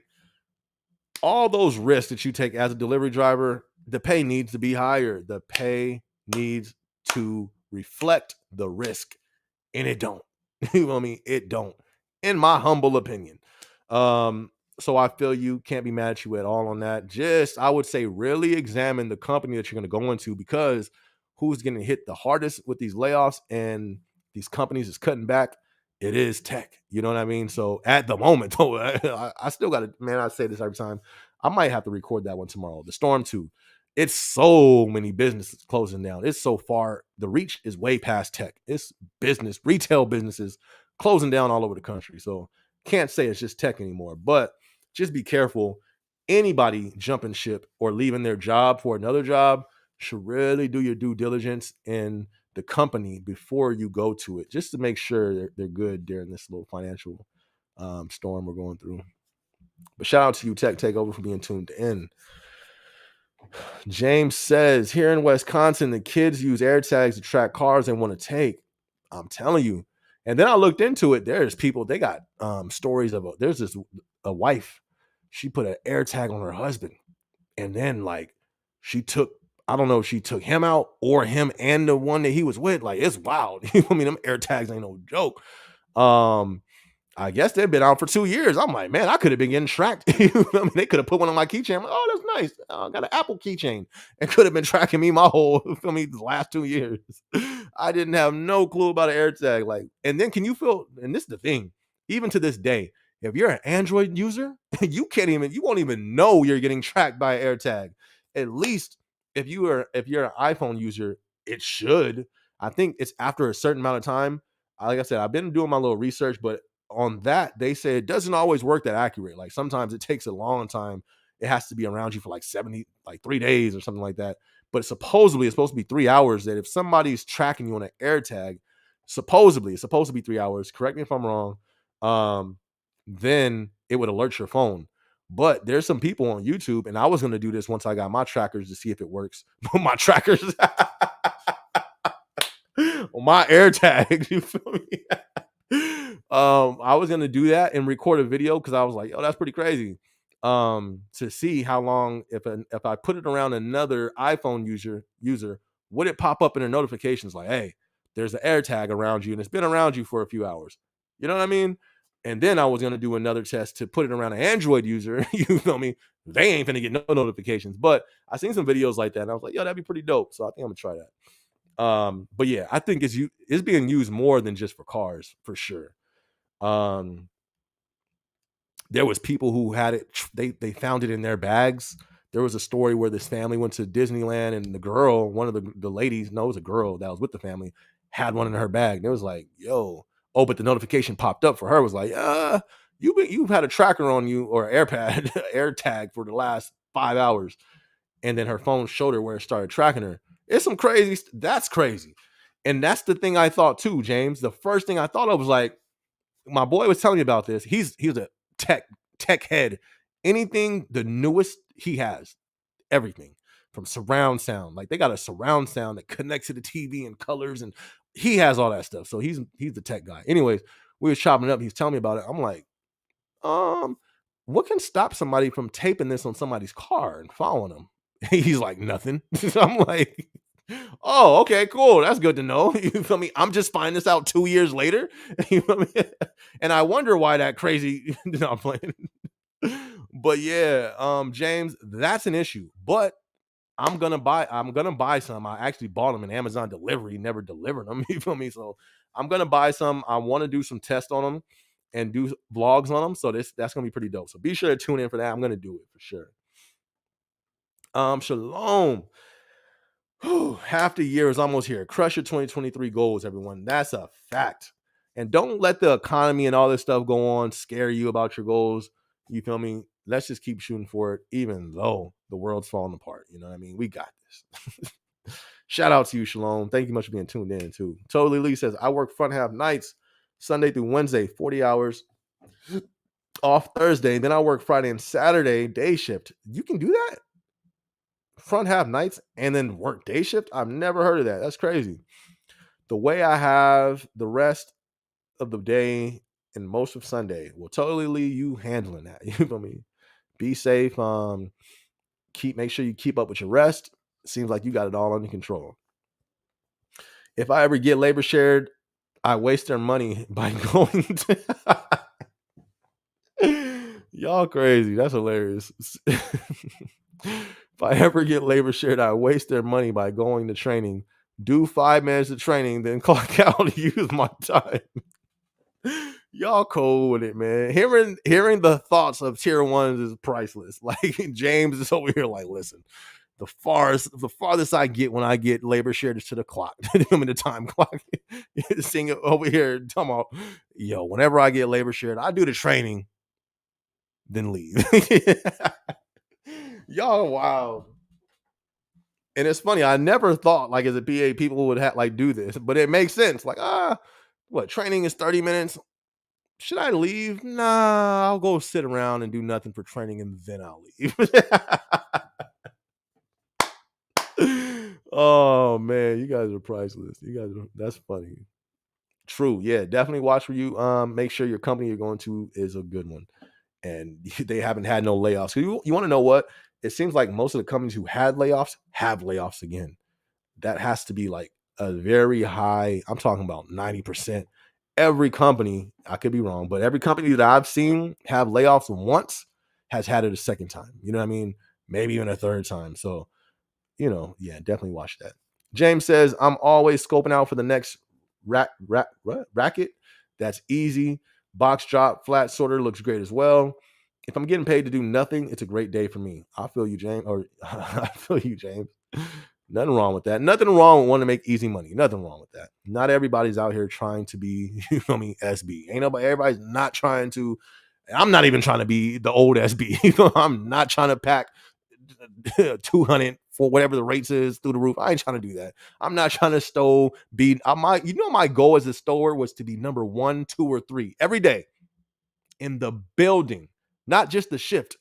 all those risks that you take as a delivery driver, the pay needs to be higher. The pay needs to reflect the risk, and it don't. You know what I mean? It don't, in my humble opinion. So I feel you, can't be mad at you at all on that. Just, I would say, really examine the company that you're going to go into, because who's going to hit the hardest with these layoffs and these companies is cutting back? It is tech. You know what I mean? So at the moment, though, I still got to, man, I say this every time. I might have to record that one tomorrow. The Storm 2. It's so many businesses closing down. It's so far. The reach is way past tech. It's business, retail businesses closing down all over the country. So can't say it's just tech anymore, but just be careful. Anybody jumping ship or leaving their job for another job should really do your due diligence in the company before you go to it, just to make sure they're good during this little financial storm we're going through. But shout out to you, Tech Takeover, for being tuned in. James says, here in Wisconsin, the kids use air tags to track cars they want to take. I'm telling you. And then I looked into it. There's people, they got stories of there's a wife. She put an air tag on her husband. And then she took, I don't know if she took him out or him and the one that he was with. Like, it's wild. I mean, them air tags ain't no joke. I guess they've been out for 2 years. I'm like, man, I could have been getting tracked. I mean, they could have put one on my keychain. I'm like, oh, that's nice. I got an Apple keychain. It could have been tracking me my whole, the last 2 years. I didn't have no clue about an AirTag. And then can you feel, and this is the thing, even to this day, if you're an Android user, you won't even know you're getting tracked by an AirTag. At least if you're an iPhone user, it should. I think it's after a certain amount of time. Like I said, I've been doing my little research, but on that, they say it doesn't always work that accurate. Like sometimes it takes a long time. It has to be around you for 3 days or something like that. But it's supposed to be 3 hours, that if somebody's tracking you on an AirTag, supposedly it's supposed to be 3 hours. Correct me if I'm wrong. Then it would alert your phone. But there's some people on YouTube, and I was going to do this once I got my trackers to see if it works. But my trackers, my AirTags, you feel me? I was gonna do that and record a video because I was like, "Oh, that's pretty crazy." To see how long, if I put it around another iPhone user, would it pop up in the notifications like, "Hey, there's an AirTag around you, and it's been around you for a few hours." You know what I mean? And then I was going to do another test to put it around an Android user. You feel me? They ain't finna get no notifications. But I seen some videos like that, and I was like, yo, that'd be pretty dope. So I think I'm gonna try that. But yeah, I think it's being used more than just for cars, for sure. There was people who had it, they found it in their bags. There was a story where this family went to Disneyland, and the girl, one of the ladies, no, it was a girl that was with the family, had one in her bag. And it was like, yo, oh, but the notification popped up for her, was like, you've had a tracker on you, or AirPad, AirTag, for the last 5 hours. And then her phone showed her where it started tracking her. It's some crazy, that's crazy. And that's the thing I thought too, James. The first thing I thought of was like, my boy was telling me about this. He's a tech head. Anything the newest, he has everything from surround sound. Like, they got a surround sound that connects to the TV and colors, and he has all that stuff. So he's the tech guy. Anyways, we was chopping it up. He's telling me about it. I'm like, what can stop somebody from taping this on somebody's car and following them? He's like, nothing. I'm like, oh, okay, cool. That's good to know. You feel me? I'm just finding this out 2 years later. You feel me? And I wonder why that crazy. No, I'm playing. But yeah, James, that's an issue. But I'm gonna buy some. I actually bought them in Amazon delivery, never delivered them. You feel me? So I'm gonna buy some. I want to do some tests on them and do vlogs on them. So that's gonna be pretty dope. So be sure to tune in for that. I'm gonna do it for sure. Shalom. Whew, half the year is almost here. Crush your 2023 goals, everyone. That's a fact. And don't let the economy and all this stuff go on scare you about your goals. You feel me? Let's just keep shooting for it, even though the world's falling apart. You know what I mean? We got this. Shout out to you, Shalom. Thank you much for being tuned in, too. Totally Lee says, I work front half nights, Sunday through Wednesday, 40 hours. Off Thursday. Then I work Friday and Saturday, day shift. You can do that? Front half nights and then work day shift? I've never heard of that. That's crazy. The way I have the rest of the day and most of Sunday will totally leave you handling that. You feel me? Be safe. Make sure you keep up with your rest. Seems like you got it all under control. If I ever get labor shared, I waste their money by going to y'all crazy. That's hilarious. If I ever get labor shared, I waste their money by going to training, do 5 minutes of training, then clock out to use my time. Y'all cold with it, man. Hearing the thoughts of tier ones is priceless. Like, James is over here like, listen, the farthest I get when I get labor shared is to the clock. The time clock. Seeing it over here, talking about, yo, whenever I get labor shared, I do the training, then leave. Y'all wow. And it's funny, I never thought, like, as a PA, people would do this, but it makes sense. Like, what, training is 30 minutes? Should I leave? Nah, I'll go sit around and do nothing for training, and then I'll leave. Oh man, you guys are priceless. That's funny. True. Yeah, definitely watch for you. Make sure your company you're going to is a good one, and they haven't had no layoffs. You want to know what? It seems like most of the companies who had layoffs have layoffs again. That has to be like a very high, I'm talking about 90%. Every company, I could be wrong, but every company that I've seen have layoffs once has had it a second time. You know what I mean? Maybe even a third time. So, yeah, definitely watch that. James says, I'm always scoping out for the next racket. That's easy. Box drop, flat sorter looks great as well. If I'm getting paid to do nothing, it's a great day for me. I feel you, James. I feel you, James. Nothing wrong with that. Nothing wrong with wanting to make easy money. Nothing wrong with that. Not everybody's out here trying to be, SB. Ain't nobody, everybody's not trying to. I'm not even trying to be the old SB. I'm not trying to pack 200 for whatever the rates is through the roof. I ain't trying to do that. I'm not trying to my goal as a stower was to be number 1, 2, or 3 every day in the building, not just the shift.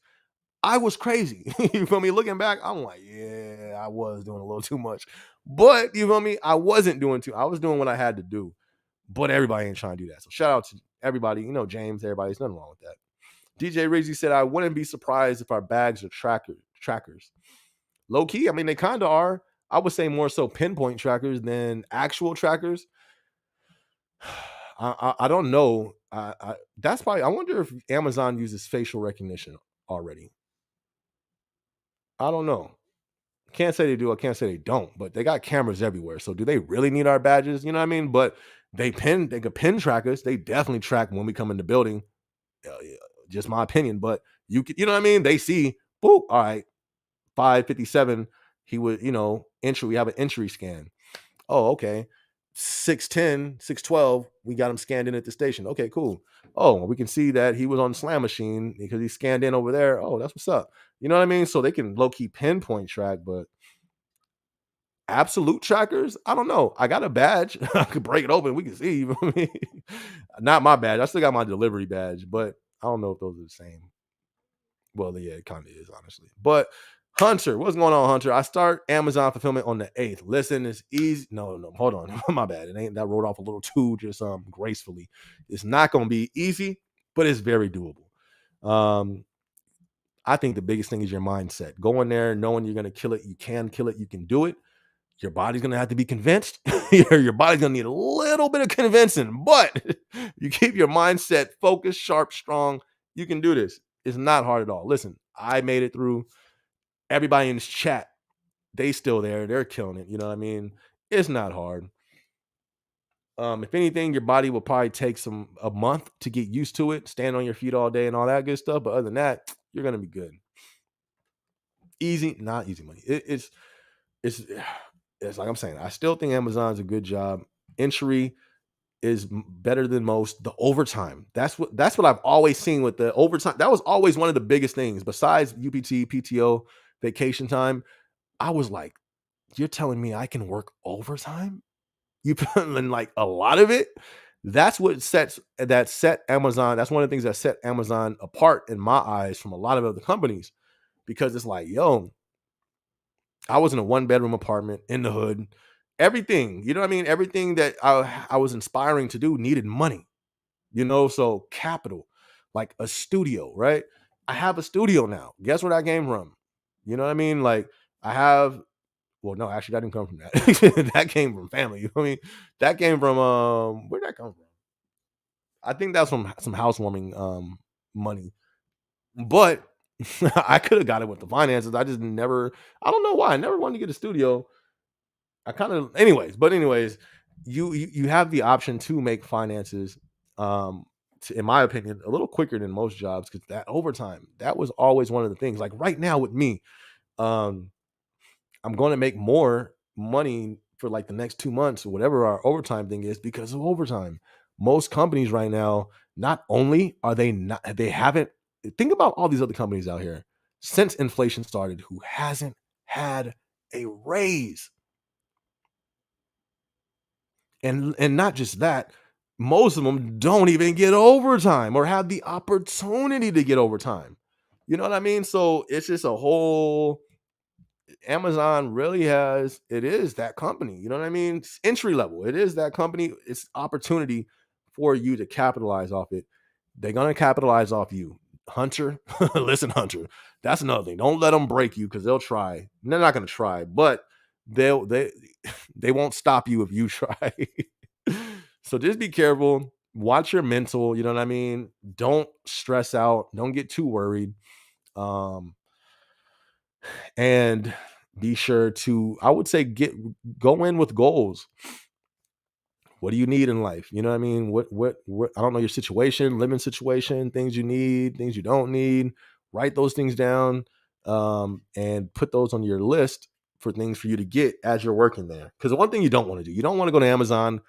I was crazy. You feel me? Looking back, I'm like, yeah, I was doing a little too much. But you feel me? I wasn't doing I was doing what I had to do. But everybody ain't trying to do that. So shout out to everybody. James, everybody's nothing wrong with that. DJ Rizzi said, I wouldn't be surprised if our bags are trackers. Low key, I mean, they kind of are. I would say more so pinpoint trackers than actual trackers. I don't know That's probably. I wonder if Amazon uses facial recognition already. I don't know. Can't say they do. I can't say they don't. But they got cameras everywhere. So do they really need our badges? You know what I mean? But they could pin track us. They definitely track when we come in the building. Yeah, just my opinion. But you know what I mean? They see, boop, all right, 557. He would, entry. We have an entry scan. Oh, okay. 610, 612. We got him scanned in at the station. Okay, cool. Oh, we can see that he was on the slam machine because he scanned in over there. Oh, that's what's up. You know what I mean? So they can low key pinpoint track, but absolute trackers, I don't know. I got a badge. I could break it open. We can see. You know what I mean? Not my badge. I still got my delivery badge, but I don't know if those are the same. Well, yeah, it kind of is, honestly. But Hunter, what's going on, Hunter? I start Amazon fulfillment on the 8th. Listen, it's easy. No, hold on. My bad. It ain't that rolled off a little too just gracefully. It's not gonna be easy, but it's very doable. Um, I think the biggest thing is your mindset. Go in there knowing you're gonna kill it. You can kill it, you can do it. Your body's gonna have to be convinced. Your body's gonna need a little bit of convincing, but you keep your mindset focused, sharp, strong. You can do this. It's not hard at all. Listen, I made it through. Everybody in this chat, they still there. They're killing it. You know what I mean? It's not hard. If anything, your body will probably take a month to get used to it, stand on your feet all day and all that good stuff. But other than that, you're gonna be good. Easy, not easy money. It's it's like I'm saying. I still think Amazon's a good job. Entry is better than most. The overtime. That's what I've always seen with the overtime. That was always one of the biggest things. Besides UPT, PTO, vacation time, I was like, you're telling me I can work overtime? You put in like a lot of it. That's what set Amazon. That's one of the things that set Amazon apart in my eyes from a lot of other companies because it's like, yo, I was in a 1-bedroom apartment in the hood. Everything, you know what I mean? Everything that I was inspiring to do needed money, so capital, like a studio, right? I have a studio now. Guess where that came from? You know what I mean? Like I have, well, no, actually that didn't come from that. That came from family. You know what I mean? That came from where'd that come from? I think that's from some housewarming money. But I could have got it with the finances. I just never, I don't know why. I never wanted to get a studio. I kind of, anyways, you have the option to make finances, in my opinion, a little quicker than most jobs because that overtime, that was always one of the things. Like right now with me, um, I'm going to make more money for like the next 2 months or whatever our overtime thing is because of overtime. Most companies right now, not only are they not, they haven't, think about all these other companies out here since inflation started who hasn't had a raise. And not just that, most of them don't even get overtime or have the opportunity to get overtime. You know what I mean? So it's just a whole Amazon really it is that company. You know what I mean? It's entry level. It is that company. It's opportunity for you to capitalize off it. They're gonna capitalize off you. Hunter, listen, Hunter. That's another thing. Don't let them break you because they'll try. They're not gonna try, but they they won't stop you if you try. So just be careful. Watch your mental. You know what I mean? Don't stress out. Don't get too worried. Um, and be sure to, I would say, go in with goals. What do you need in life? You know what I mean? What I don't know your situation, living situation, things you need, things you don't need. Write those things down, and put those on your list for things for you to get as you're working there. Because the one thing you don't want to do, you don't want to go to Amazon.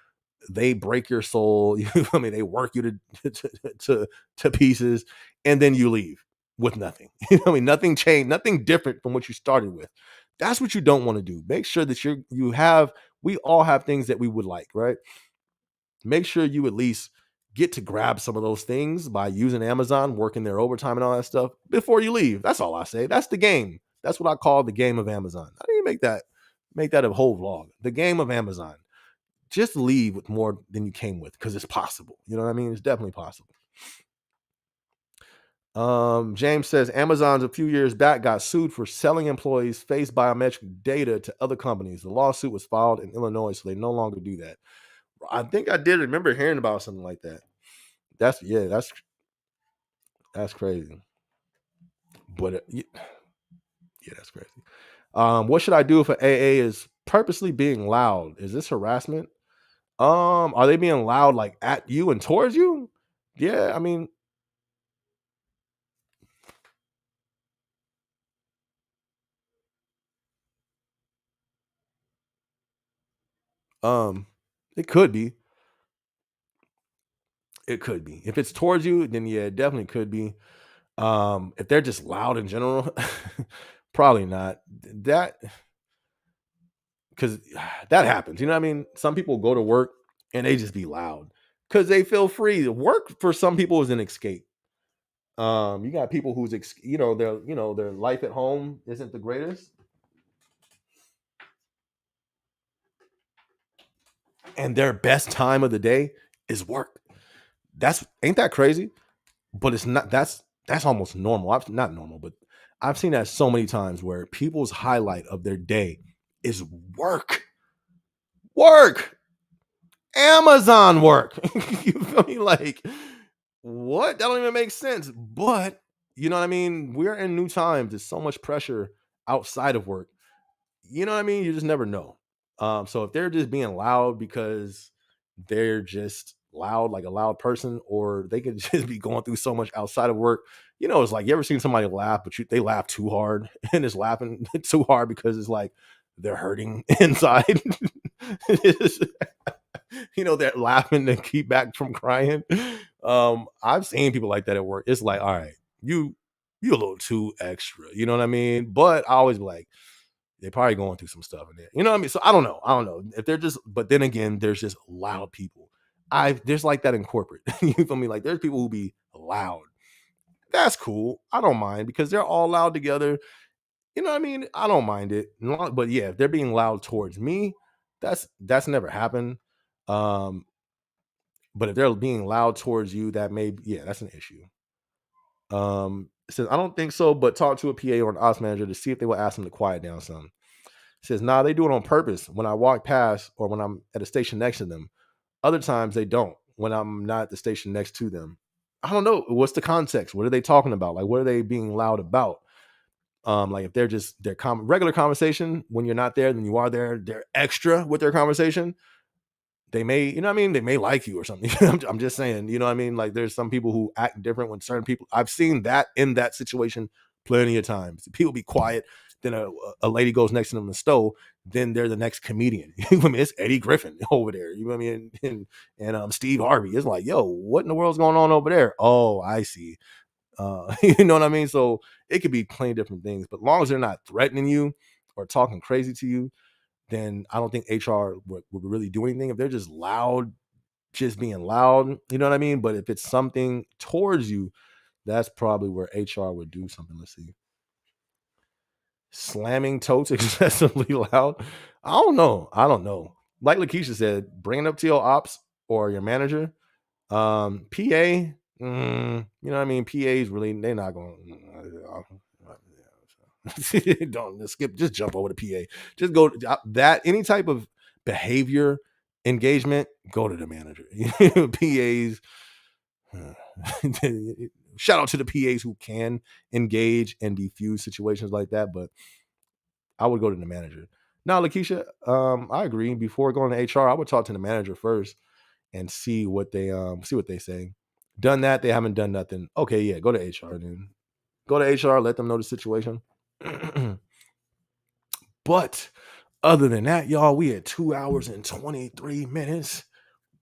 They break your soul. I mean, they work you to pieces, and then you leave with nothing. I mean, nothing changed, nothing different from what you started with. That's what you don't want to do. Make sure that you have. We all have things that we would like, right? Make sure you at least get to grab some of those things by using Amazon, working their overtime and all that stuff before you leave. That's all I say. That's the game. That's what I call the game of Amazon. I didn't make that a whole vlog. The game of Amazon. Just leave with more than you came with because it's possible. You know what I mean? It's definitely possible. James says Amazon's a few years back got sued for selling employees' face biometric data to other companies. The lawsuit was filed in Illinois, so they no longer do that. I think I did remember hearing about something like that. That's yeah, that's crazy. But yeah, that's crazy. What should I do if an AA is purposely being loud? Is this harassment? Are they being loud like at you and towards you? Yeah, I mean, um, it could be. It could be. If it's towards you, then yeah, it definitely could be. If they're just loud in general, probably not. That because that happens. You know what I mean? Some people go to work and they just be loud because they feel free. Work for some people is an escape. You got people who's their life at home isn't the greatest, and their best time of the day is work. That's ain't that crazy? But it's not. That's almost normal. I've not normal, but I've seen that so many times where people's highlight of their day is work, work, Amazon work. You feel me? Like what? That don't even make sense. But you know what I mean? We're in new times. There's so much pressure outside of work. You know what I mean? You just never know. So if they're just being loud because they're just loud, like a loud person, or they could just be going through so much outside of work. It's like you ever seen somebody laugh, but they laugh too hard and it's laughing too hard because it's like they're hurting inside. It's- they're laughing to keep back from crying. I've seen people like that at work. It's like, all right, you a little too extra. You know what I mean? But I always be like, they're probably going through some stuff in there. You know what I mean? So I don't know. I don't know if they're just. But then again, there's just loud people. There's like that in corporate. You feel me? Like there's people who be loud. That's cool. I don't mind because they're all loud together. You know what I mean? I don't mind it. But yeah, if they're being loud towards me, that's never happened. Um, but if they're being loud towards you, yeah, that's an issue. It says I don't think so, but talk to a PA or an ops manager to see if they will ask them to quiet down some. Says, nah, they do it on purpose when I walk past or when I'm at a station next to them. Other times they don't when I'm not at the station next to them. I don't know. What's the context? What are they talking about? Like, what are they being loud about? Like if they're just regular conversation when you're not there, then you are there. They're extra with their conversation. They may, you know what I mean? They may like you or something. I'm just saying, you know what I mean? Like there's some people who act different when certain people, I've seen that in that situation plenty of times. People be quiet, then a lady goes next to them in the stove, then they're the next comedian. You know what I mean? It's Eddie Griffin over there. You know what I mean? And Steve Harvey. It's like, yo, what in the world's going on over there? Oh, I see. You know what I mean? So it could be plenty different things, but as long as they're not threatening you or talking crazy to you, then I don't think HR would really do anything. If they're just loud, just being loud, you know what I mean? But if it's something towards you, that's probably where HR would do something. Let's see. Slamming totes excessively loud. I don't know. I don't know. Like Lakeisha said, bring it up to your ops or your manager. PA, you know what I mean? PAs really, they're not going don't skip, just jump over the PA. Just go that any type of behavior engagement, go to the manager. PAs, shout out to the PAs who can engage and defuse situations like that, but I would go to the manager. Now, Lakeisha, I agree. Before going to HR, I would talk to the manager first and see what they say. Done that, they haven't done nothing. Okay, yeah, go to HR then. Go to HR, let them know the situation. But other than that, y'all, we had 2 hours and 23 minutes.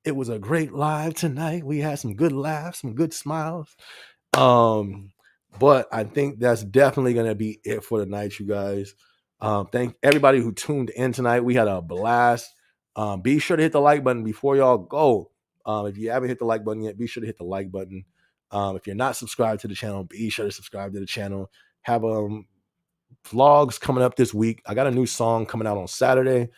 It was a great live tonight. We had some good laughs, some good smiles. But I think that's definitely gonna be it for the night, you guys. Thank everybody who tuned in tonight. We had a blast. Be sure to hit the like button before y'all go. If you haven't hit the like button yet, be sure to hit the like button. If you're not subscribed to the channel, be sure to subscribe to the channel. Have vlogs coming up this week. I got a new song coming out on Saturday.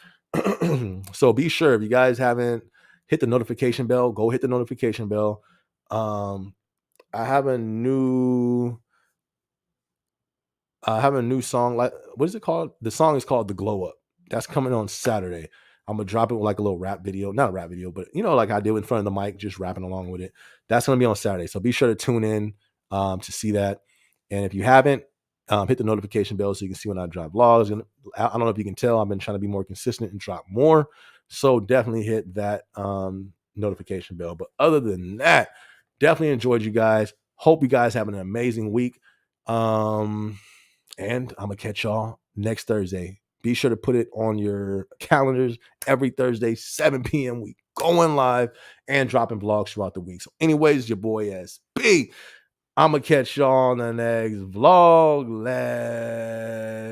So be sure, if you guys haven't hit the notification bell, go hit the notification bell. I have a new song. Like, what is it called? The song is called The Glow Up. That's coming on Saturday. I'm gonna drop it with like a little rap video, not a rap video, but like I did in front of the mic, just rapping along with it. That's gonna be on Saturday. So be sure to tune in to see that. And if you haven't, hit the notification bell so you can see when I drop vlogs. And I don't know if you can tell, I've been trying to be more consistent and drop more. So definitely hit that notification bell. But other than that, definitely enjoyed you guys. Hope you guys have an amazing week. And I'm gonna catch y'all next Thursday. Be sure to put it on your calendars every Thursday, 7 p.m. We going live and dropping vlogs throughout the week. So anyways, your boy SB. I'm gonna catch y'all on the next vlog. Let's